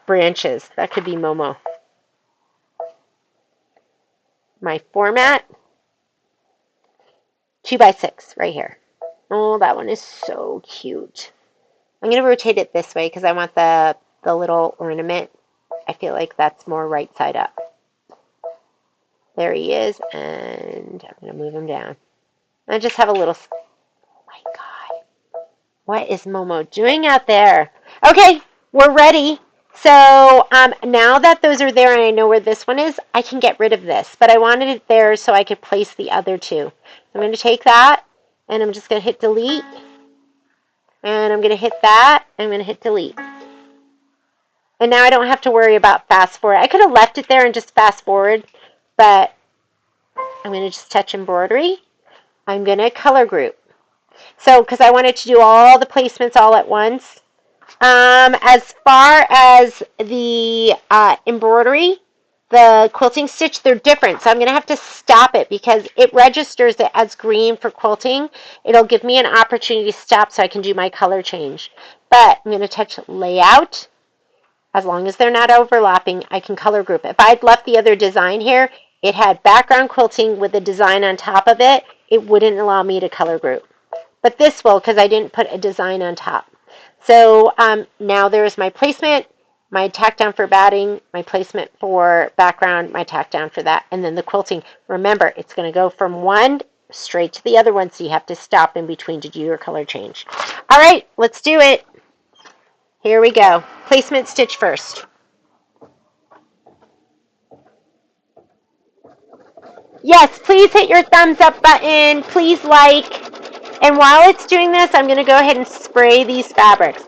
branches. That could be Momo. My format, 2x6 right here. Oh, that one is so cute. I'm going to rotate it this way because I want the little ornament. I feel like that's more right side up. There he is, and I'm going to move him down. I just have a little... Oh my God. What is Momo doing out there? Okay, we're ready. So now that those are there and I know where this one is, I can get rid of this. But I wanted it there so I could place the other two. So I'm going to take that, and I'm just going to hit delete. And I'm going to hit that, and I'm going to hit delete. And now I don't have to worry about fast forward. I could have left it there and just fast forward, but I'm going to just touch embroidery. I'm going to color group. So, because I wanted to do all the placements all at once. As far as the embroidery, the quilting stitch, they're different. So I'm going to have to stop it because it registers it as green for quilting. It'll give me an opportunity to stop so I can do my color change. But I'm going to touch layout. As long as they're not overlapping, I can color group. If I'd left the other design here, it had background quilting with a design on top of it, it wouldn't allow me to color group. But this will because I didn't put a design on top. So now there's my placement, my tack down for batting, my placement for background, my tack down for that, and then the quilting. Remember, it's going to go from one straight to the other one, so you have to stop in between to do your color change. All right, let's do it. Here we go. Placement stitch first. Yes, please hit your thumbs up button. Please like. And while it's doing this, I'm going to go ahead and spray these fabrics.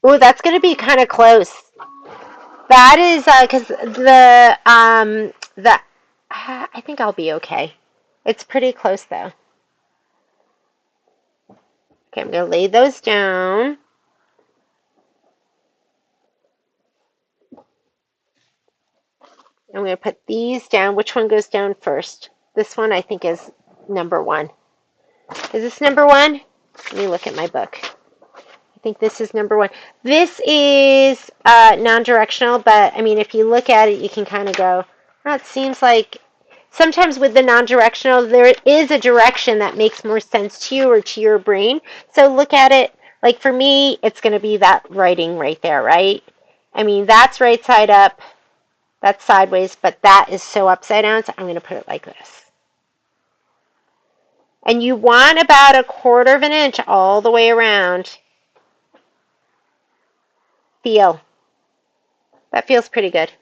Ooh, that's going to be kind of close. That is because I think I'll be okay. It's pretty close though. Okay, I'm going to lay those down. I'm going to put these down. Which one goes down first? This one I think is number 1. Is this number 1? Let me look at my book. I think this is number 1. This is non-directional, but I mean, if you look at it, you can kind of go, oh, it seems like sometimes with the non-directional, there is a direction that makes more sense to you or to your brain. So look at it. Like for me, it's going to be that writing right there, right? I mean, that's right side up. That's sideways, but that is so upside down, so I'm going to put it like this. And you want about 1/4 of an inch all the way around. Feel. That feels pretty good.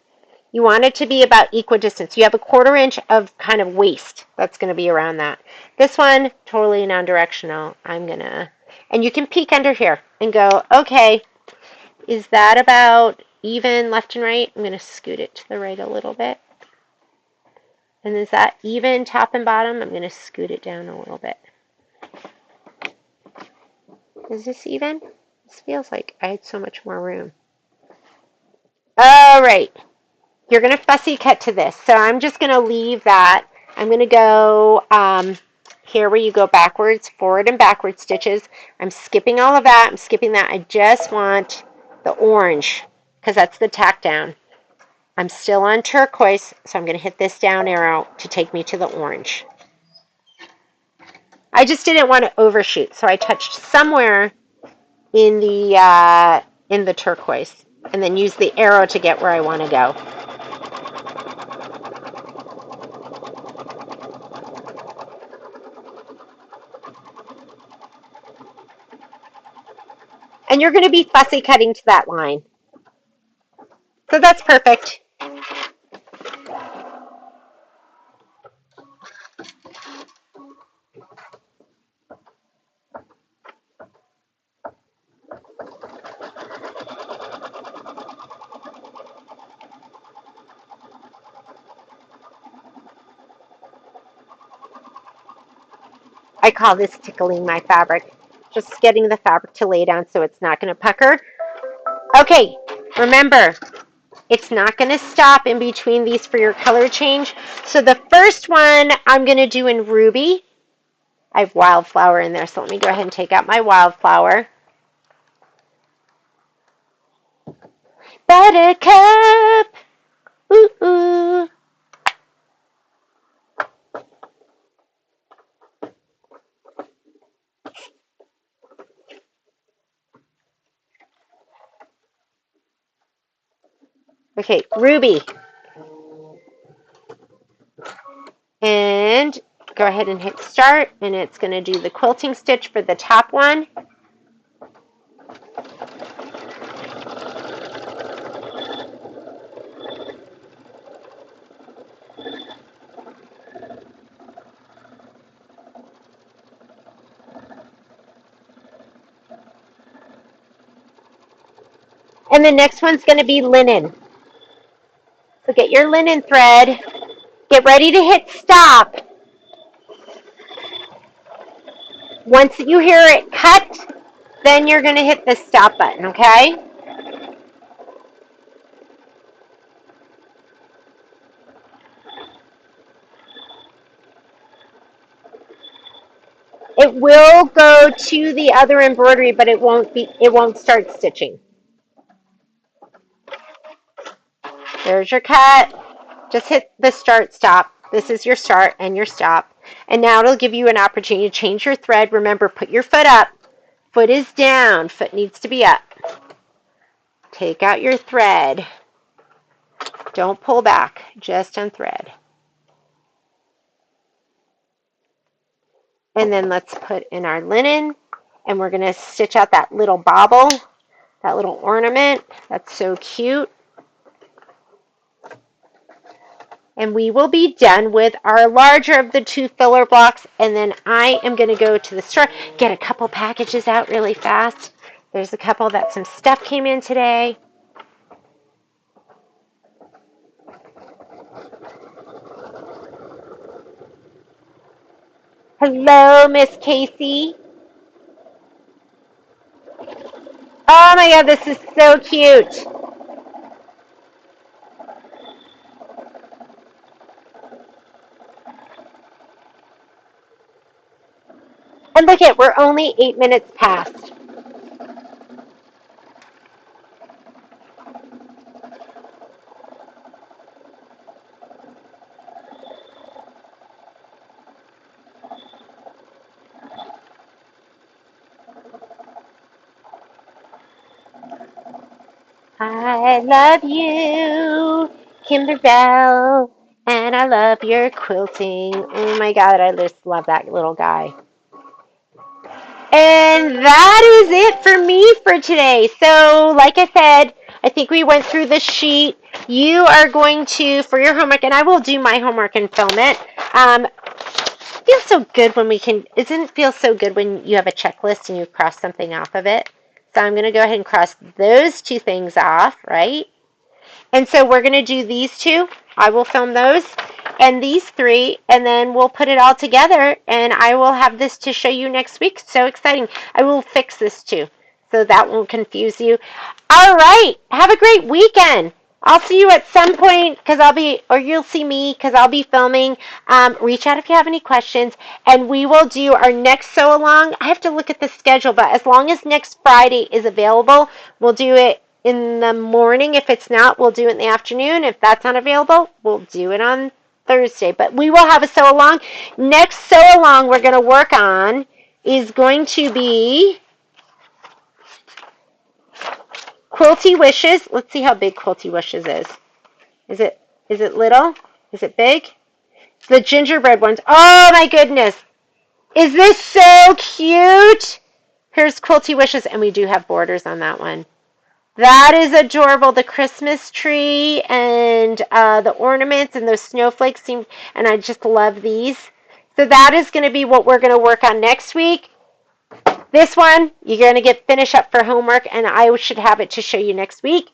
You want it to be about equidistant. You have 1/4 inch of kind of waist. That's going to be around that. This one, totally non-directional. I'm going to And you can peek under here and go, okay, is that about even left and right? I'm going to scoot it to the right a little bit. And is that even top and bottom? I'm going to scoot it down a little bit. Is this even? This feels like I had so much more room. All right. You're going to fussy cut to this. So I'm just going to leave that. I'm going to go here where you go backwards, forward and backward stitches. I'm skipping all of that. I'm skipping that. I just want the orange because that's the tack down. I'm still on turquoise, so I'm going to hit this down arrow to take me to the orange. I just didn't want to overshoot, so I touched somewhere in the turquoise and then use the arrow to get where I want to go. And you're going to be fussy cutting to that line. So that's perfect. I call this tickling my fabric. Just getting the fabric to lay down so it's not going to pucker. Okay, remember, it's not going to stop in between these for your color change. So the first one I'm going to do in ruby. I have wildflower in there, so let me go ahead and take out my wildflower. Buttercup! Ooh, ooh. Okay, ruby. And go ahead and hit start, and it's going to do the quilting stitch for the top one. And the next one's going to be linen. So get your linen thread. Get ready to hit stop. Once you hear it cut, then you're going to hit the stop button, okay? It will go to the other embroidery, but it won't start stitching. There's your cut. Just hit the start stop. This is your start and your stop. And now it'll give you an opportunity to change your thread. Remember, put your foot up. Foot is down. Foot needs to be up. Take out your thread. Don't pull back. Just unthread. And then let's put in our linen. And we're going to stitch out that little bauble, that little ornament. That's so cute. And we will be done with our larger of the two filler blocks. And then I am going to go to the store, get a couple packages out really fast. There's a couple that some stuff came in today. Hello, Miss Casey. Oh my God, this is so cute. And look at, we're only 8 minutes past. I love you, Kimberbell, and I love your quilting. Oh my God, I just love that little guy. And that is it for me for today. So, like I said, I think we went through the sheet. You are going to, for your homework, and I will do my homework and film it, feels so good when we can, doesn't it feel so good when you have a checklist and you cross something off of it? So I'm going to go ahead and cross those two things off, right? And so we're going to do these two. I will film those and these three, and then we'll put it all together, and I will have this to show you next week. So exciting. I will fix this too, so that won't confuse you. All right. Have a great weekend. I'll see you at some point because or you'll see me because I'll be filming. Reach out if you have any questions, and we will do our next sew along. I have to look at the schedule, but as long as next Friday is available, we'll do it in the morning. If it's not, we'll do it in the afternoon. If that's not available, we'll do it on Thursday. But we will have a sew along. Next sew along we're going to work on is going to be Quilty Wishes. Let's see how big Quilty Wishes is. Is it little? Is it big? It's the gingerbread ones. Oh my goodness. Is this so cute? Here's Quilty Wishes, and we do have borders on that one. That is adorable. The Christmas tree and the ornaments and those snowflakes and I just love these. So that is going to be what we're going to work on next week. This one, you're going to finish up for homework, and I should have it to show you next week.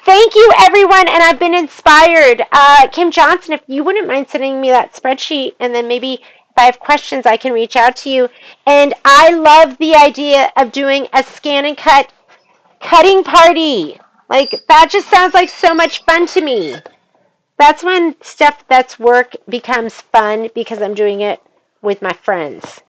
Thank you, everyone, and I've been inspired. Kim Johnson, if you wouldn't mind sending me that spreadsheet, and then maybe if I have questions, I can reach out to you. And I love the idea of doing a scan and cut cutting party. Like, that just sounds like so much fun to me. That's when stuff that's work becomes fun because I'm doing it with my friends.